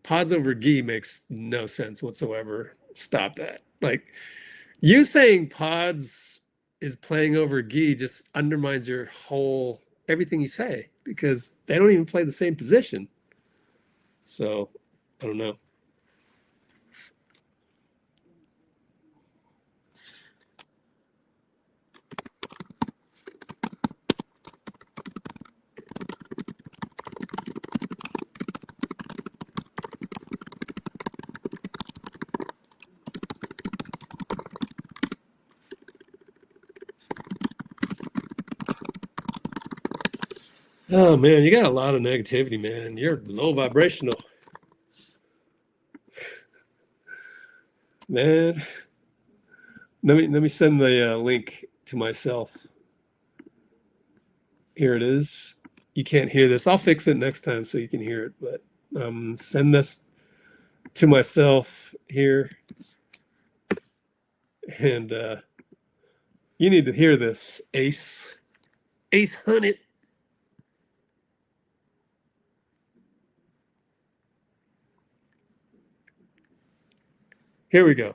Podz over Gee makes no sense whatsoever. Stop that. Like, you saying Podz is playing over Gee just undermines your whole everything you say, because they don't even play the same position. So I don't know. Oh man, you got a lot of negativity, man. You're low vibrational. Man, let me send the link to myself. Here it is. You can't hear this. I'll fix it next time so you can hear it. But send this to myself here, and you need to hear this, Ace. Ace Hunted. Here we go.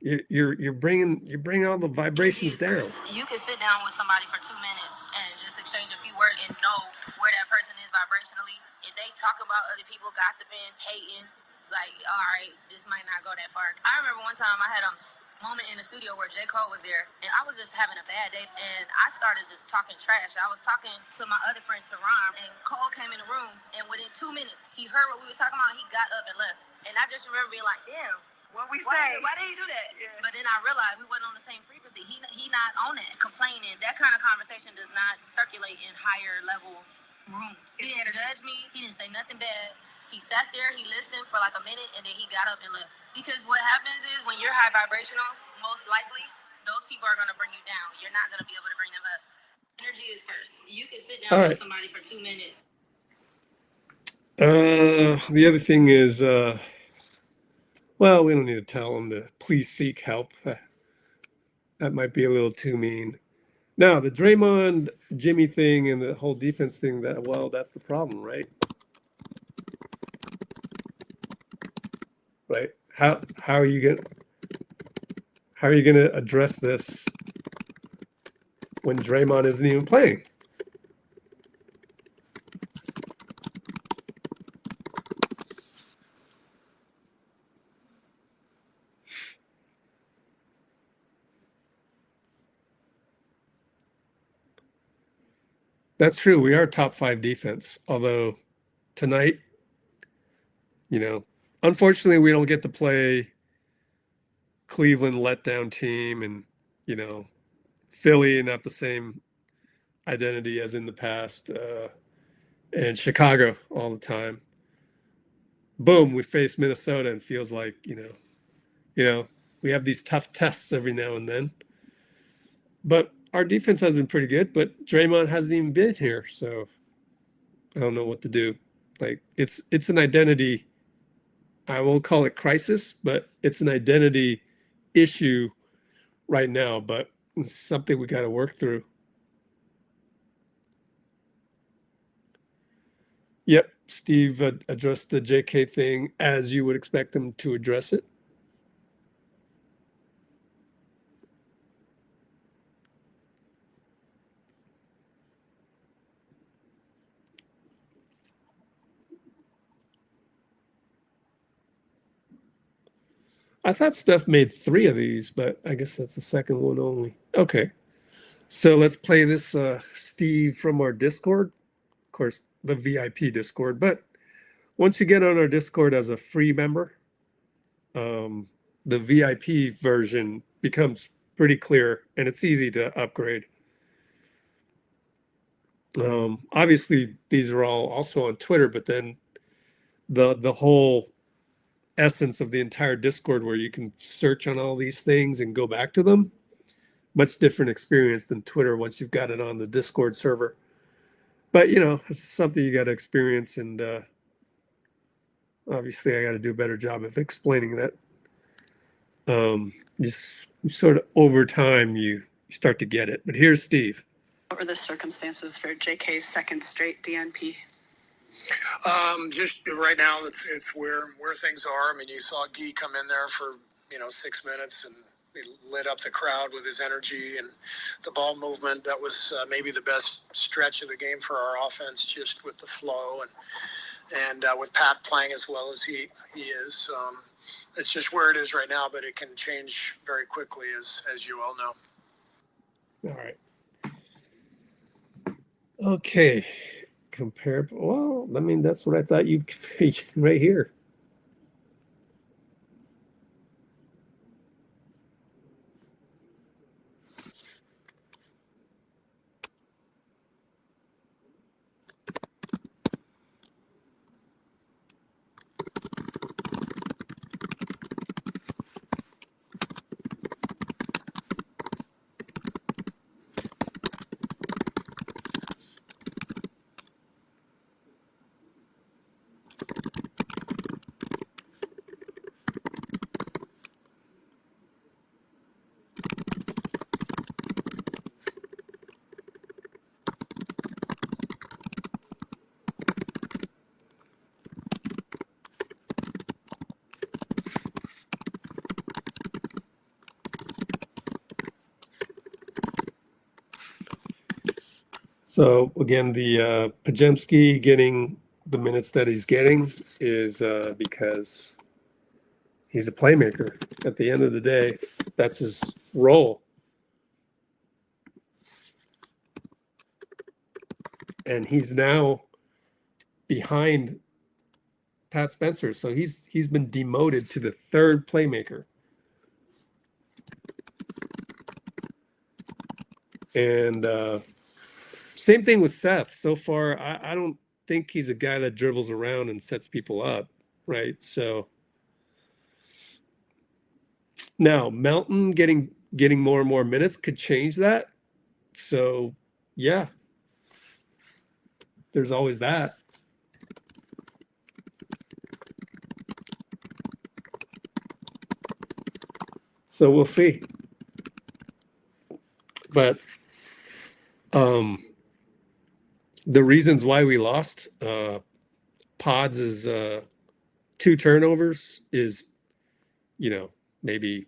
You're bringing all the vibrations down. You can sit down with somebody for 2 minutes and just exchange a few words and know where that person is vibrationally. If they talk about other people gossiping, hating, like, all right, this might not go that far. I remember one time I had a moment in the studio where J. Cole was there, and I was just having a bad day, and I started just talking trash. I was talking to my other friend, Teron, and Cole came in the room, and within 2 minutes, he heard what we was talking about, and he got up and left. And I just remember being like, damn. What we say? Why did he do that? Yeah. But then I realized we wasn't on the same frequency. He not on that. Complaining, that kind of conversation does not circulate in higher level rooms. He didn't judge me. He didn't say nothing bad. He sat there, he listened for like a minute, and then he got up and left. Because what happens is when you're high vibrational, most likely, those people are going to bring you down. You're not going to be able to bring them up. Energy is first. You can sit down with somebody for 2 minutes. The other thing is, well, we don't need to tell them to please seek help. That might be a little too mean. Now, the Draymond, Jimmy thing and the whole defense thing, that's the problem, right? Right? How are you gonna address this when Draymond isn't even playing? That's true. We are top 5 defense. Although tonight, unfortunately, we don't get to play Cleveland letdown team and, Philly, not the same identity as in the past, and Chicago all the time. Boom, we face Minnesota and feels like, we have these tough tests every now and then. But our defense has been pretty good, but Draymond hasn't even been here, so I don't know what to do. Like it's an identity. I won't call it crisis, but it's an identity issue right now. But it's something we got to work through. Yep, Steve addressed the JK thing as you would expect him to address it. I thought Steph made 3 of these, but I guess that's the second one only. Okay. So let's play this Steve from our Discord. Of course, the VIP Discord. But once you get on our Discord as a free member, the VIP version becomes pretty clear and it's easy to upgrade. Obviously, these are all also on Twitter, but then the whole essence of the entire Discord where you can search on all these things and go back to them, much different experience than Twitter once you've got it on the Discord server. But you know, it's something you got to experience, and obviously I got to do a better job of explaining that. Just sort of over time you start to get it. But here's Steve. What were the circumstances for JK's second straight DNP? Just right now, it's where things are. I mean, you saw Guy come in there for 6 minutes and he lit up the crowd with his energy and the ball movement. That was maybe the best stretch of the game for our offense, just with the flow and with Pat playing as well as he is. It's just where it is right now, but it can change very quickly, as you all know. All right. Okay. Compare. Well, I mean, that's what I thought you'd right here. So again, the Pajemski getting the minutes that he's getting is because he's a playmaker. At the end of the day, that's his role. And he's now behind Pat Spencer. So he's been demoted to the 3rd playmaker. And same thing with Seth. So far, I don't think he's a guy that dribbles around and sets people up, right? So now Melton getting more and more minutes could change that. So yeah, there's always that. So we'll see. But the reasons why we lost Podz is 2 turnovers is, maybe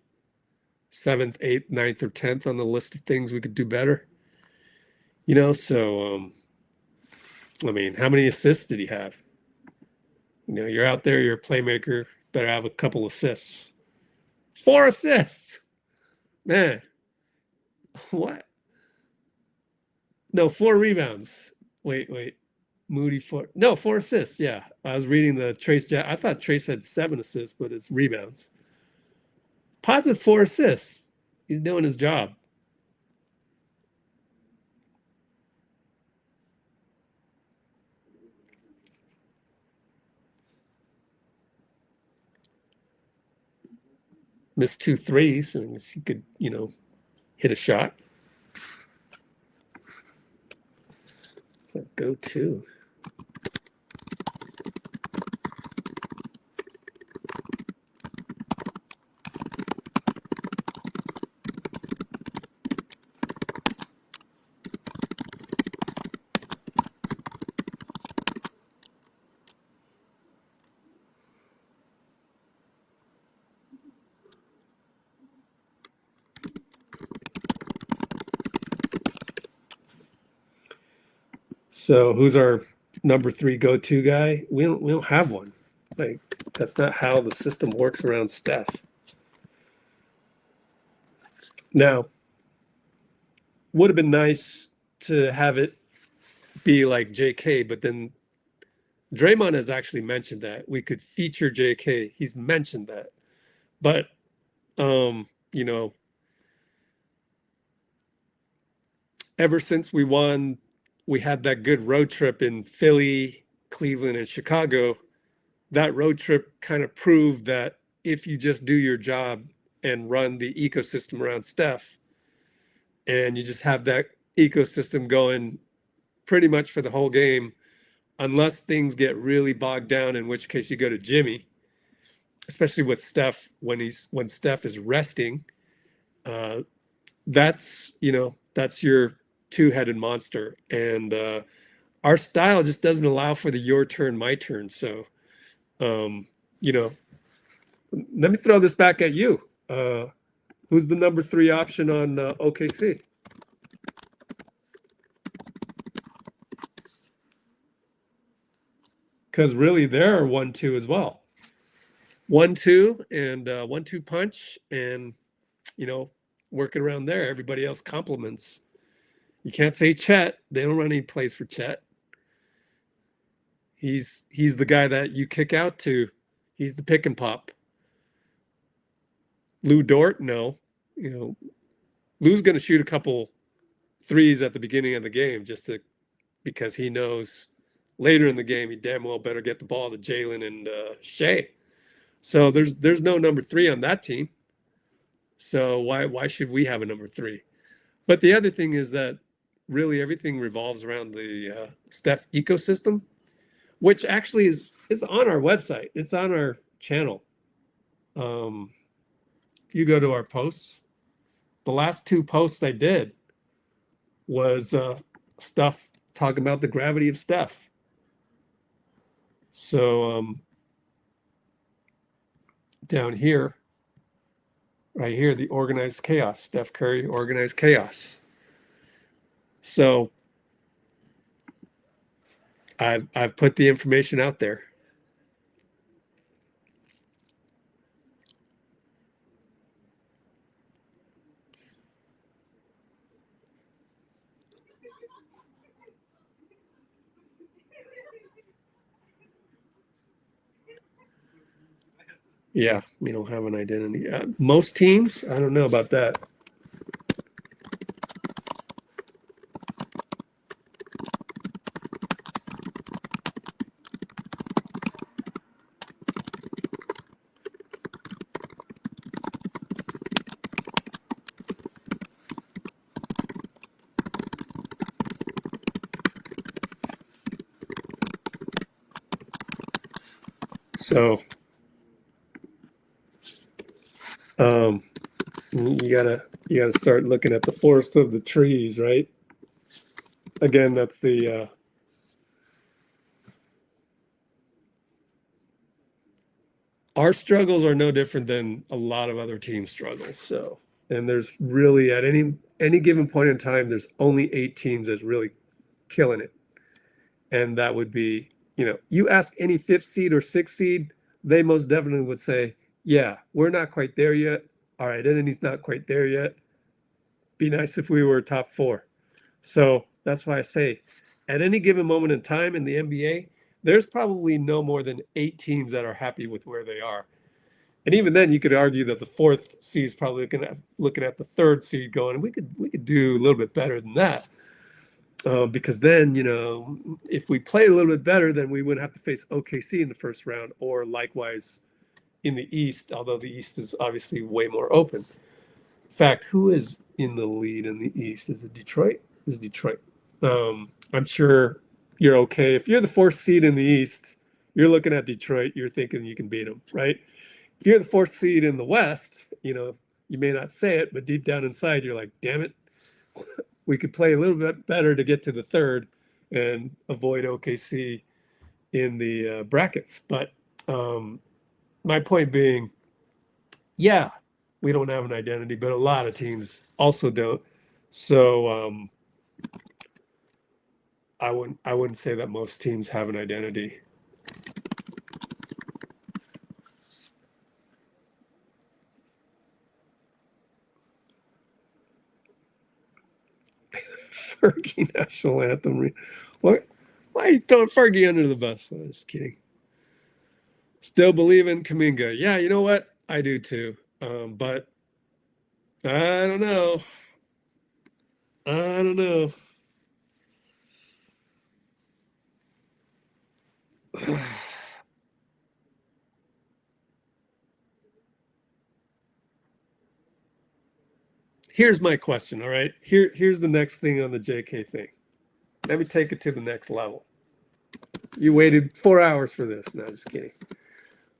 7th, 8th, 9th, or 10th on the list of things we could do better. So I mean, how many assists did he have? You're out there, you're a playmaker, better have a couple assists. 4 assists. Man. What? No, 4 rebounds. Wait. Moody 4. No, 4 assists. Yeah. I was reading the Trayce. I thought Trayce had 7 assists, but it's rebounds. Positive 4 assists. He's doing his job. Missed 2 threes, and he could, hit a shot. So go to. So who's our number 3 go-to guy? We don't have one. Like, that's not how the system works around Steph. Now, would have been nice to have it be like JK, but then Draymond has actually mentioned that we could feature JK. He's mentioned that. But you know, ever since we won, we had that good road trip in Philly, Cleveland, and Chicago. That road trip kind of proved that if you just do your job and run the ecosystem around Steph, and you just have that ecosystem going pretty much for the whole game, unless things get really bogged down, in which case you go to Jimmy, especially with Steph when Steph is resting. That's your two-headed monster, and our style just doesn't allow for the your turn, my turn. So, let me throw this back at you. Who's the number 3 option on OKC? Because really, they're 1-2 as well. 1-2 and 1-2 punch, and work it around there. Everybody else compliments. You can't say Chet. They don't run any plays for Chet. He's the guy that you kick out to. He's the pick and pop. Lou Dort, no. Lou's going to shoot a couple threes at the beginning of the game because he knows later in the game he damn well better get the ball to Jalen and Shea. So there's no number 3 on that team. So why should we have a number 3? But the other thing is that really everything revolves around the Steph ecosystem, which actually is on our website. It's on our channel. If you go to our posts, the last 2 posts I did was stuff talking about the gravity of Steph. So down here, right here, the organized chaos, Steph Curry, organized chaos. So I've put the information out there. Yeah, we don't have an identity. Most teams, I don't know about that. So you gotta start looking at the forest of the trees, right? Again, that's the our struggles are no different than a lot of other team struggles. So, and there's really at any given point in time, there's only 8 teams that's really killing it, and that would be, you ask any 5th seed or 6th seed, they most definitely would say, yeah, we're not quite there yet. Our identity's not quite there yet. Be nice if we were top 4. So that's why I say at any given moment in time in the NBA, there's probably no more than 8 teams that are happy with where they are. And even then you could argue that the 4th seed is probably looking at the 3rd seed going, we could do a little bit better than that. Because then, if we played a little bit better, then we wouldn't have to face OKC in the first round, or likewise in the East, although the East is obviously way more open. In fact, who is in the lead in the East? Is it Detroit? It's Detroit. I'm sure you're okay. If you're the 4th seed in the East, you're looking at Detroit, you're thinking you can beat them, right? If you're the 4th seed in the West, you know, you may not say it, but deep down inside, you're like, damn it, we could play a little bit better to get to the 3rd and avoid OKC in the brackets. But my point being, yeah, we don't have an identity, but a lot of teams also don't. So I wouldn't say that most teams have an identity. Fergie national anthem. What? Why are you throwing Fergie under the bus? I'm just kidding. Still believe in Kuminga. Yeah, you know what? I do too. But I don't know. I don't know. Here's my question, all right? Here's the next thing on the JK thing. Let me take it to the next level. You waited 4 hours for this. No, just kidding.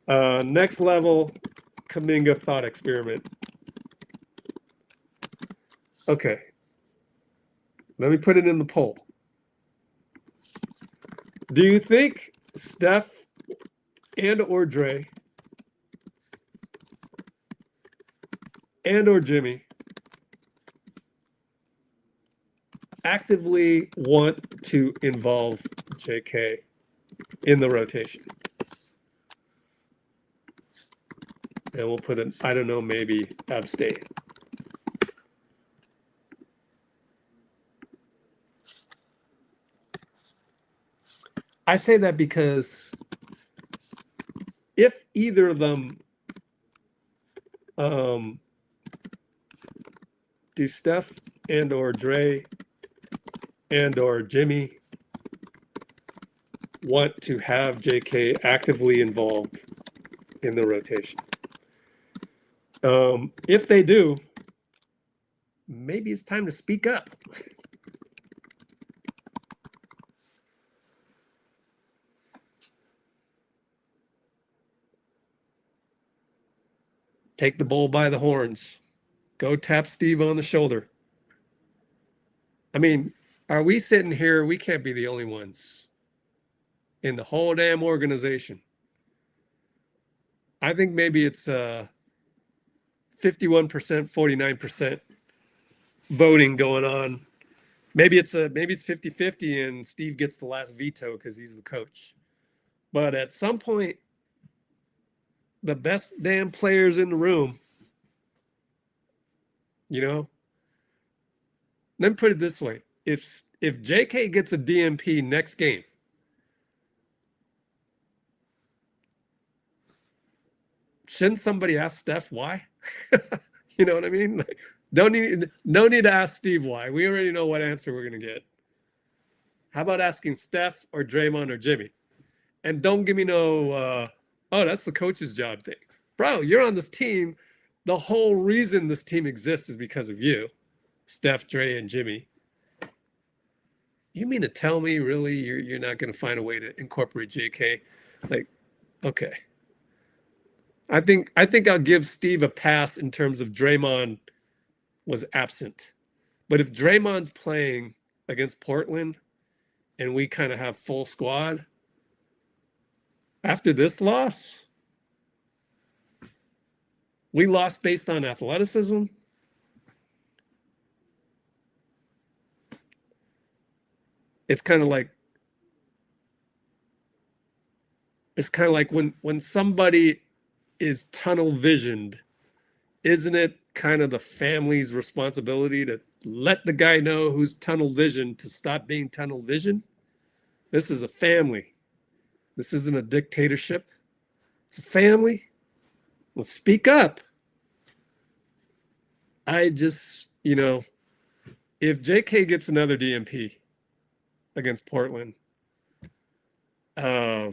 Next level, Kuminga thought experiment. Okay. Let me put it in the poll. Do you think Steph and or Dre and or Jimmy actively want to involve JK in the rotation? And we'll put an, I don't know, maybe abstain. I say that because if either of them do Steph and or Dre and or Jimmy want to have JK actively involved in the rotation. If they do, maybe it's time to speak up. Take the bull by the horns. Go tap Steve on the shoulder. I mean, are we sitting here? We can't be the only ones in the whole damn organization. I think maybe it's 51%, 49% voting going on. Maybe it's 50-50 and Steve gets the last veto because he's the coach. But at some point, the best damn players in the room, you know, let me put it this way. If JK gets a DMP next game, shouldn't somebody ask Steph why? You know what I mean? Like, no need to ask Steve why. We already know what answer we're going to get. How about asking Steph or Draymond or Jimmy? And don't give me no, oh, that's the coach's job thing. Bro, you're on this team. The whole reason this team exists is because of you, Steph, Dre, and Jimmy. You mean to tell me, really, you're not going to find a way to incorporate JK? Like, okay. I think I'll give Steve a pass in terms of Draymond was absent. But if Draymond's playing against Portland and we kind of have full squad, after this loss, we lost based on athleticism. It's kind of like when somebody is tunnel visioned, isn't it kind of the family's responsibility to let the guy know who's tunnel visioned to stop being tunnel visioned? This is a family. This isn't a dictatorship. It's a family. Well, speak up. I just, you know, if JK gets another DMP against Portland, I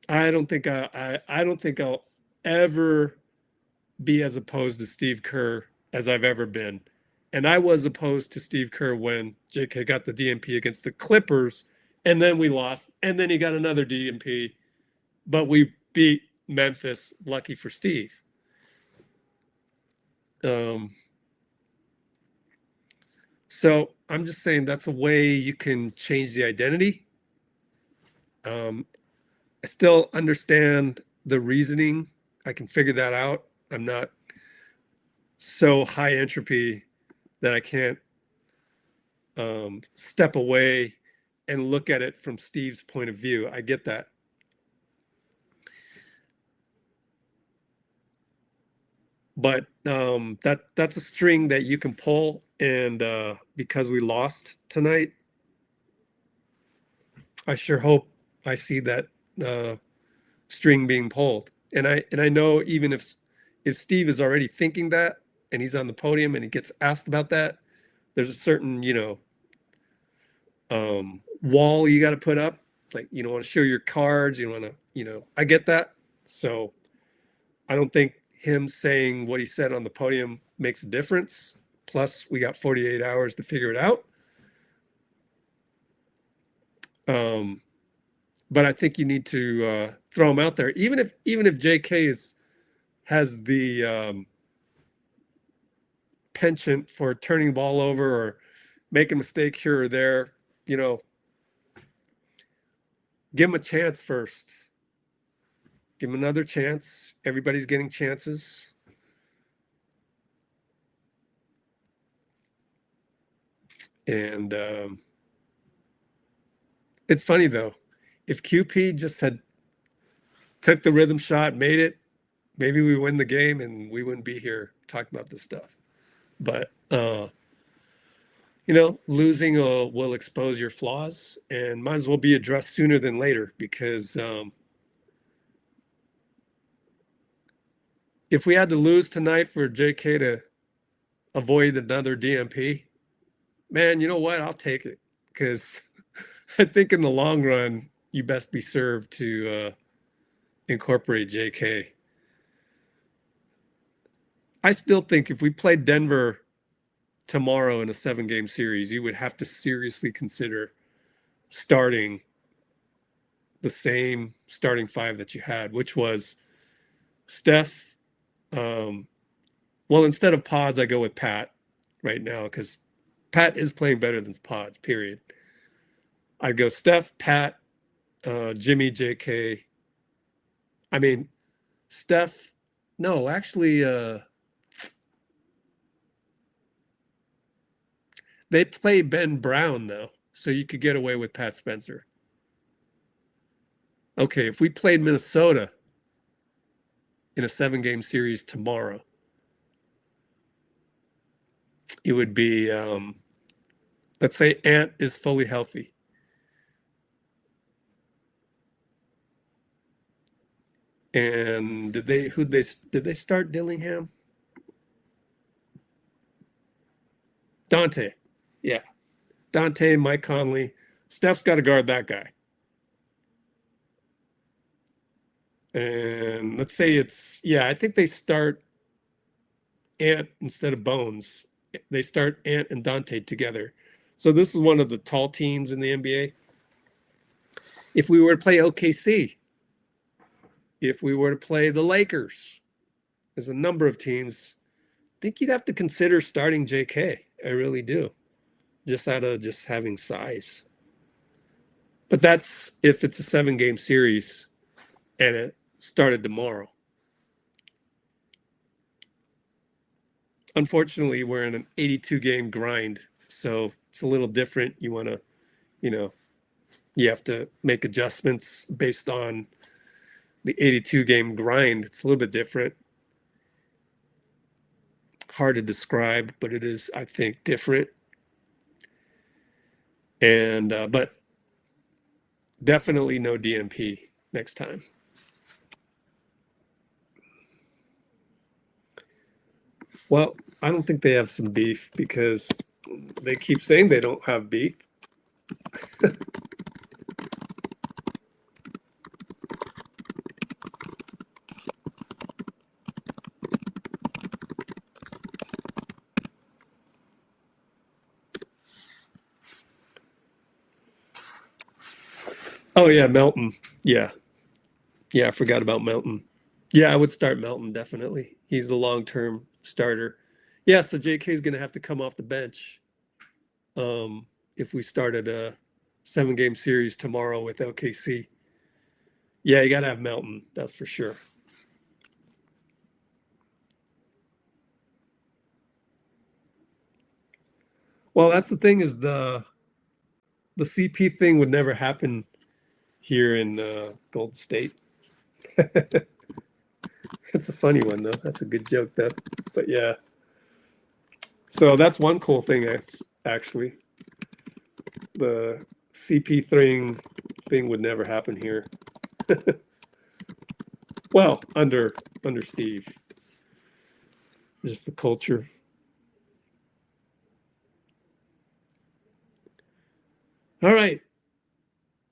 don't think I'll ever be as opposed to Steve Kerr as I've ever been. And I was opposed to Steve Kerr when JK got the DNP against the Clippers, and then we lost, and then he got another DNP, but we beat Memphis, lucky for Steve. So I'm just saying that's a way you can change the identity. I still understand the reasoning. I can figure that out. I'm not so high entropy that I can't step away and look at it from Steve's point of view. I get that. But that's a string that you can pull, and because we lost tonight, I sure hope I see that string being pulled. And I know even if Steve is already thinking that, and he's on the podium and he gets asked about that, there's a certain wall you got to put up. Like, you don't want to show your cards. You want to, I get that. So I don't think him saying what he said on the podium makes a difference. Plus, we got 48 hours to figure it out. But I think you need to throw him out there, even if JK has the penchant for turning the ball over or making a mistake here or there. Give him a chance first. Give him another chance. Everybody's getting chances. And it's funny, though. If QP just had took the rhythm shot, made it, maybe we win the game and we wouldn't be here talking about this stuff. But, losing will expose your flaws and might as well be addressed sooner than later, because if we had to lose tonight for JK to avoid another DMP, man, you know what? I'll take it, because I think in the long run, you best be served to incorporate JK. I still think if we played Denver tomorrow in a 7-game series, you would have to seriously consider starting the same starting 5 that you had, which was Steph. Well, instead of Podz, I go with Pat right now, because Pat is playing better than Podz, period. I'd go Steph, Pat, Jimmy, JK. I mean, Steph, no, actually, they play Ben Brown, though, so you could get away with Pat Spencer. Okay, if we played Minnesota in a 7-game series tomorrow, it would be, let's say Ant is fully healthy. And did they start Dillingham? Donte. Yeah. Donte, Mike Conley. Steph's got to guard that guy. And let's say I think they start Ant instead of Bones. They start Ant and Donte together. So this is one of the tall teams in the NBA. If we were to play OKC, if we were to play the Lakers, there's a number of teams. I think you'd have to consider starting JK. I really do. Just out of just having size. But that's if it's a 7-game series and it started tomorrow. Unfortunately, we're in an 82-game grind, so it's a little different. You want to, you have to make adjustments based on the 82-game grind. It's a little bit different. Hard to describe, but it is, I think, different. And but definitely no DMP next time. Well, I don't think they have some beef, because they keep saying they don't have beef. Oh yeah, Melton. Yeah. Yeah, I forgot about Melton. Yeah, I would start Melton, definitely. He's the long-term starter. Yeah, so JK is going to have to come off the bench if we started a 7-game series tomorrow with LKC. Yeah, you got to have Melton, that's for sure. Well, that's the thing is the CP thing would never happen here in Golden State. It's a funny one, though. That's a good joke, though. But yeah. So that's one cool thing, actually. The CP thing would never happen here. Well, under Steve. Just the culture. All right.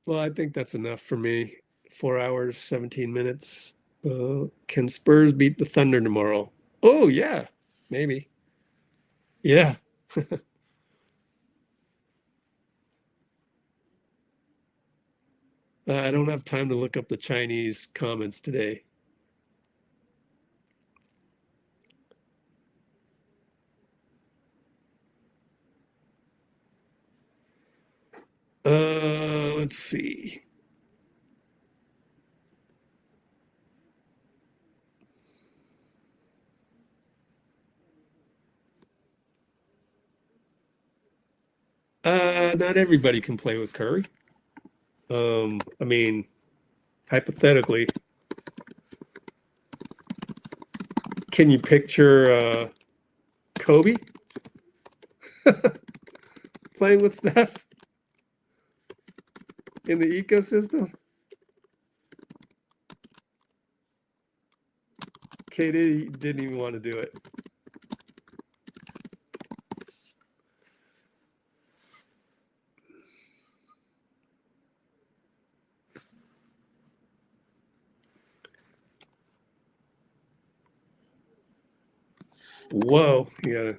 Well, I think that's enough for me. 4 hours, 17 minutes. Can Spurs beat the Thunder tomorrow? Oh, yeah, maybe. Yeah. I don't have time to look up the Chinese comments today. Let's see. Not everybody can play with Curry. I mean, hypothetically, can you picture Kobe playing with Steph in the ecosystem? KD didn't even want to do it. Whoa, you gotta.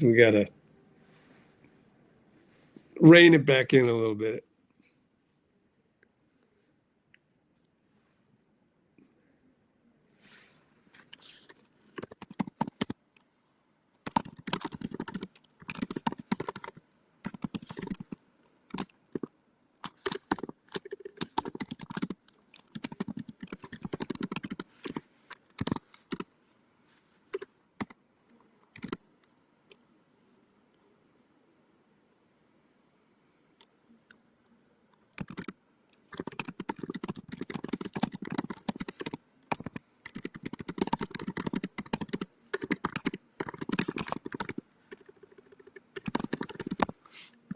We gotta rein it back in a little bit.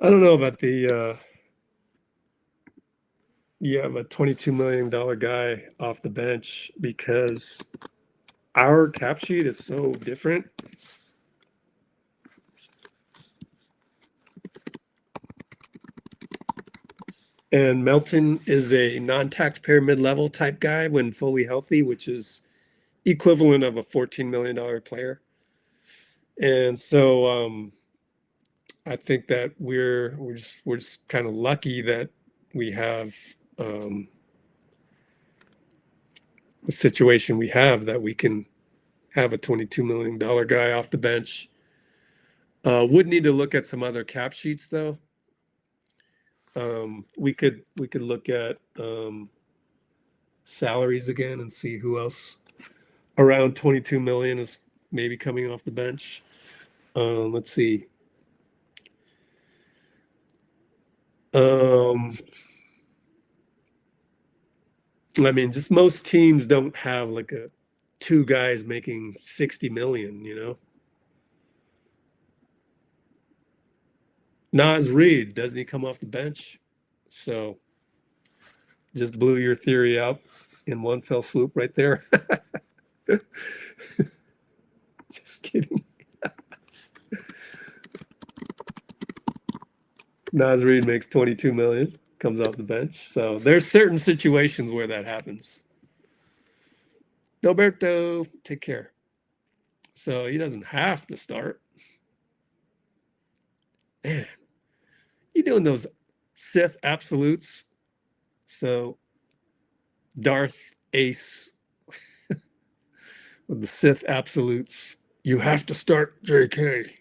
I don't know about the you have a $22 million guy off the bench because our cap sheet is so different. And Melton is a non-taxpayer mid-level type guy when fully healthy, which is equivalent of a $14 million player. And so I think that we're just kind of lucky that we have the situation we have, that we can have a $22 million guy off the bench. Would need to look at some other cap sheets though. We could look at salaries again and see who else around 22 million is maybe coming off the bench. Let's see. I mean, just most teams don't have like two guys making 60 million, you know. Reid, doesn't he come off the bench? So just blew your theory up in one fell swoop right there. Just kidding. Reid makes 22 million, comes off the bench. So there's certain situations where that happens. Noberto, take care. So he doesn't have to start. Man, you doing those Sith absolutes. So Darth Ace with the Sith absolutes. You have to start JK.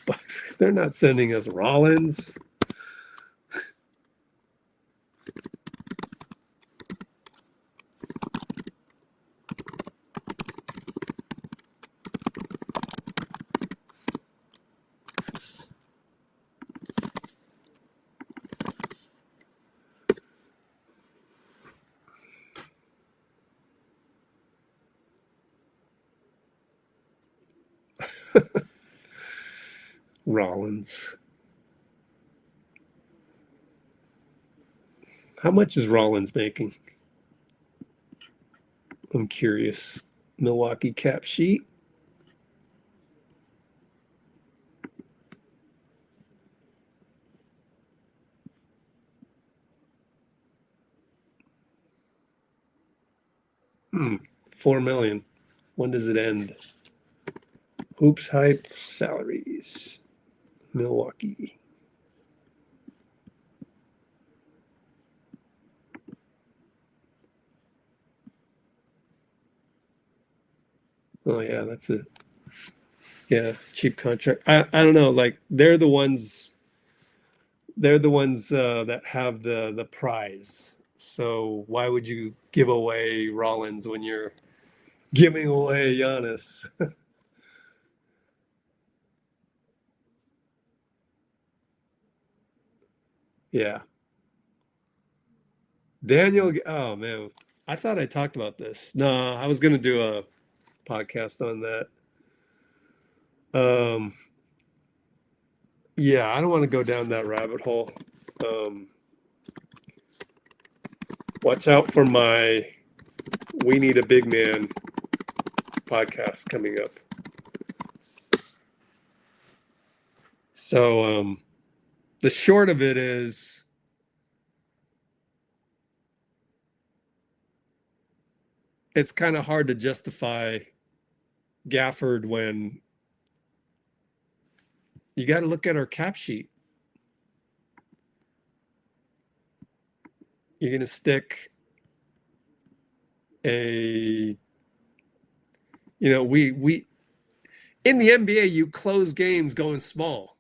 Bucks. They're not sending us Rollins. Rollins. How much is Rollins making? I'm curious. Milwaukee cap sheet. $4 million. When does it end? Hoops hype salaries. Milwaukee. Oh yeah, that's a cheap contract. I don't know. Like they're the ones that have the prize. So why would you give away Rollins when you're giving away Giannis? Yeah. Daniel, oh man, I thought I talked about this. No, I was going to do a podcast on that. Yeah, I don't want to go down that rabbit hole. Watch out for my We Need a Big Man podcast coming up. So the short of it is it's kind of hard to justify Gafford when you got to look at our cap sheet. You're going to stick we in the NBA, you close games going small.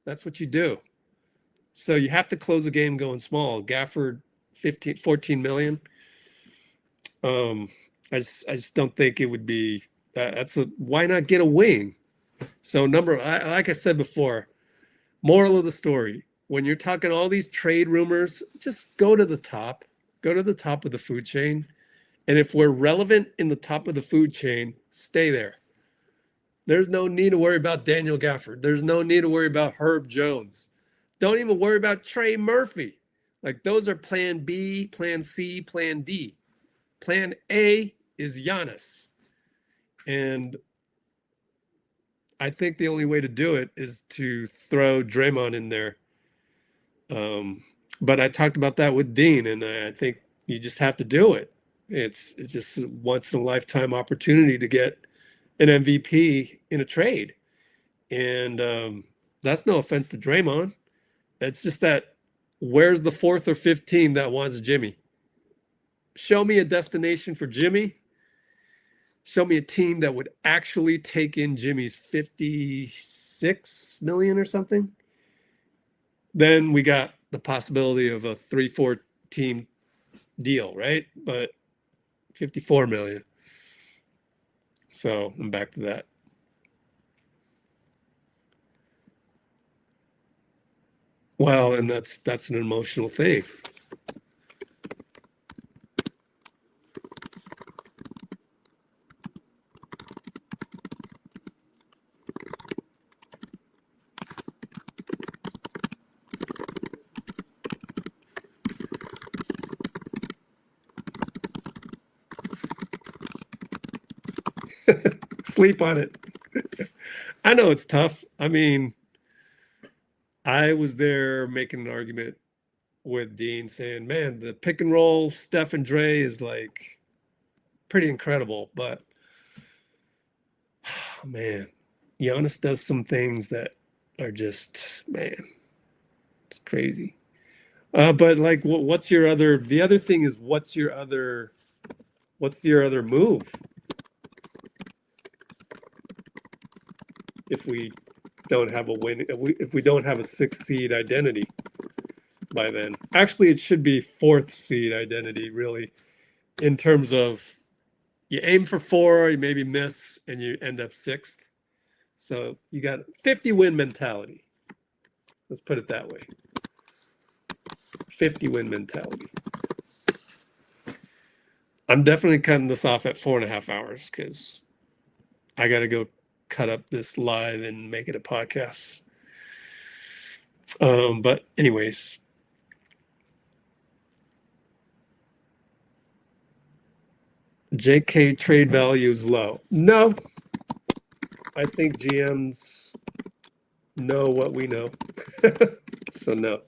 That's what you do. So you have to close a game going small. Gafford, 14 million. I just don't think it would be, why not get a wing? So like I said before, moral of the story, when you're talking all these trade rumors, just go to the top of the food chain. And if we're relevant in the top of the food chain, stay there. There's no need to worry about Daniel Gafford. There's no need to worry about Herb Jones. Don't even worry about Trey Murphy. Like those are plan B, plan C, plan D. Plan A is Giannis. And I think the only way to do it is to throw Draymond in there. But I talked about that with Dean, and I think you just have to do it. It's just a once in a lifetime opportunity to get an MVP in a trade. And that's no offense to Draymond. It's just that where's the fourth or fifth team that wants Jimmy? Show me a destination for Jimmy. Show me a team that would actually take in Jimmy's 56 million or something. Then we got the possibility of a 3-4 team deal, right? But 54 million. So I'm back to that. Well, and that's an emotional thing. Sleep on it. I know it's tough. I mean, I was there making an argument with Dean saying, man, the pick and roll Steph and Dre is like pretty incredible, but man, Giannis does some things that are just, man, it's crazy. But like, what's your other, the other thing is, what's your other move? If we don't have a win, if we don't have a 6th seed identity by then. Actually, it should be 4th seed identity, really, in terms of you aim for 4, you maybe miss, and you end up 6th. So you got 50 win mentality. Let's put it that way. 50 win mentality. I'm definitely cutting this off at 4.5 hours because I got to go cut up this live and make it a podcast. But anyways, JK trade value is low. No, I think GMs know what we know. So no.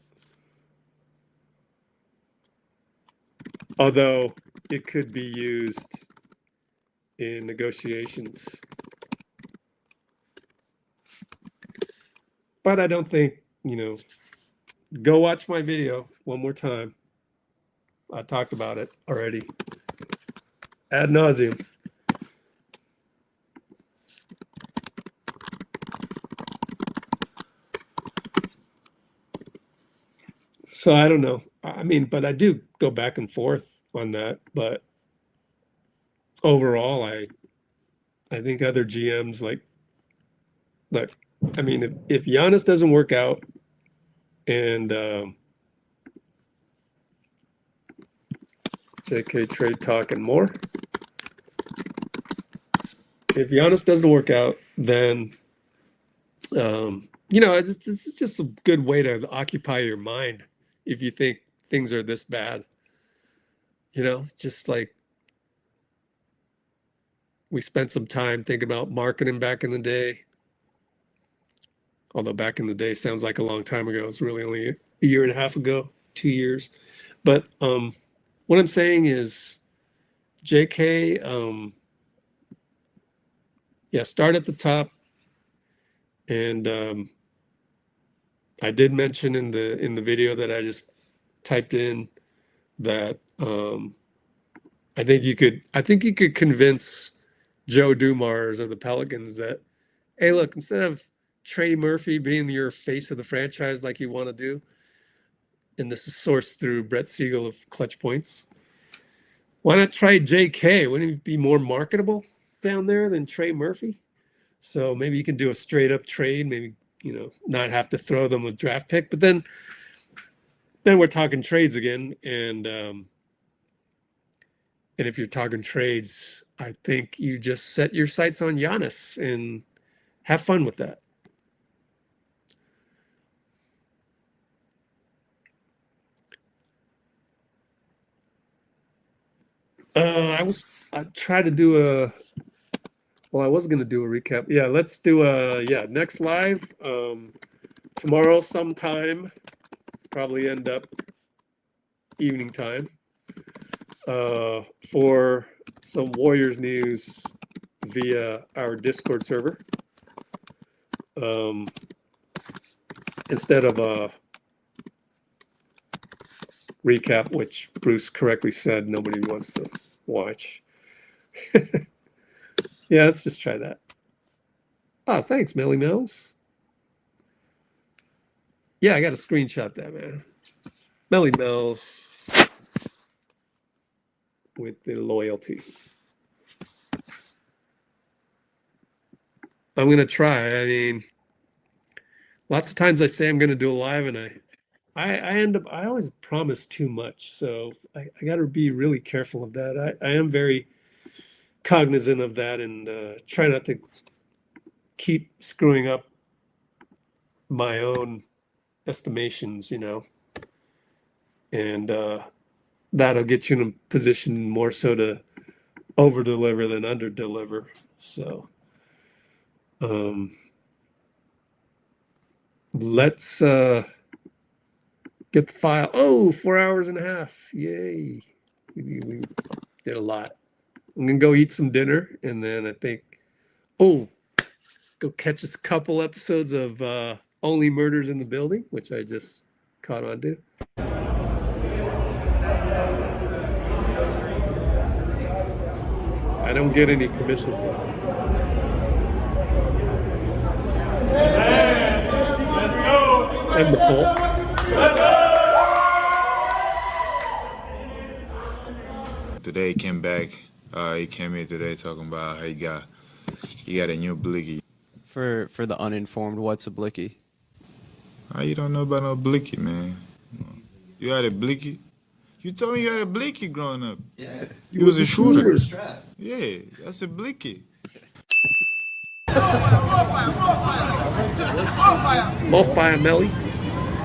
Although it could be used in negotiations. But I don't think, go watch my video one more time. I talked about it already. Ad nauseum. So I don't know. I mean, but I do go back and forth on that. But overall, I think other GMs like, I mean, if Giannis doesn't work out and JK trade talk and more. If Giannis doesn't work out, then this is just a good way to occupy your mind if you think things are this bad. Just like we spent some time thinking about marketing back in the day. Although back in the day sounds like a long time ago. It's really only a year and a half ago, 2 years. But what I'm saying is JK, start at the top. And I did mention in the video that I just typed in that I think you could convince Joe Dumars of the Pelicans that, hey, look, instead of Trey Murphy being your face of the franchise like you want to do, and this is sourced through Brett Siegel of Clutch Points, why not try JK? Wouldn't he be more marketable down there than Trey Murphy? So maybe you can do a straight up trade, maybe, not have to throw them a draft pick, but then we're talking trades again. And if you're talking trades, I think you just set your sights on Giannis and have fun with that. I was going to do a recap. Yeah, let's do next live tomorrow sometime, probably end up evening time, for some Warriors news via our Discord server. Instead of a recap, which Bruce correctly said nobody wants to watch. Yeah, let's just try that. Oh, thanks, Melly Mills. Yeah, I got to screenshot that, man. Melly Mills with the loyalty. I'm going to try. I mean, lots of times I say I'm going to do a live and I always promise too much. So I got to be really careful of that. I am very cognizant of that and try not to keep screwing up my own estimations, and that'll get you in a position more so to over deliver than under deliver. So let's get the file. Oh, 4 hours and a half. Yay. We did a lot. I'm going to go eat some dinner, and then I think, go catch a couple episodes of Only Murders in the Building, which I just caught on to. I don't get any commission. And the ball. Today he came back. He came here today talking about how he got a new blicky. For the uninformed, what's a blicky? How you don't know about no blicky, man? You had a blicky? You told me you had a blicky growing up. Yeah. You was a shooter. Yeah, that's a blicky. More fire, Melly.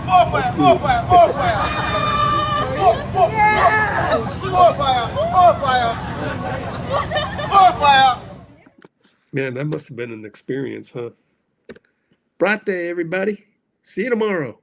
More fire, more fire, more fire. More fire, more fire. More fire. Man, that must have been an experience, huh? Bright day, everybody. See you tomorrow.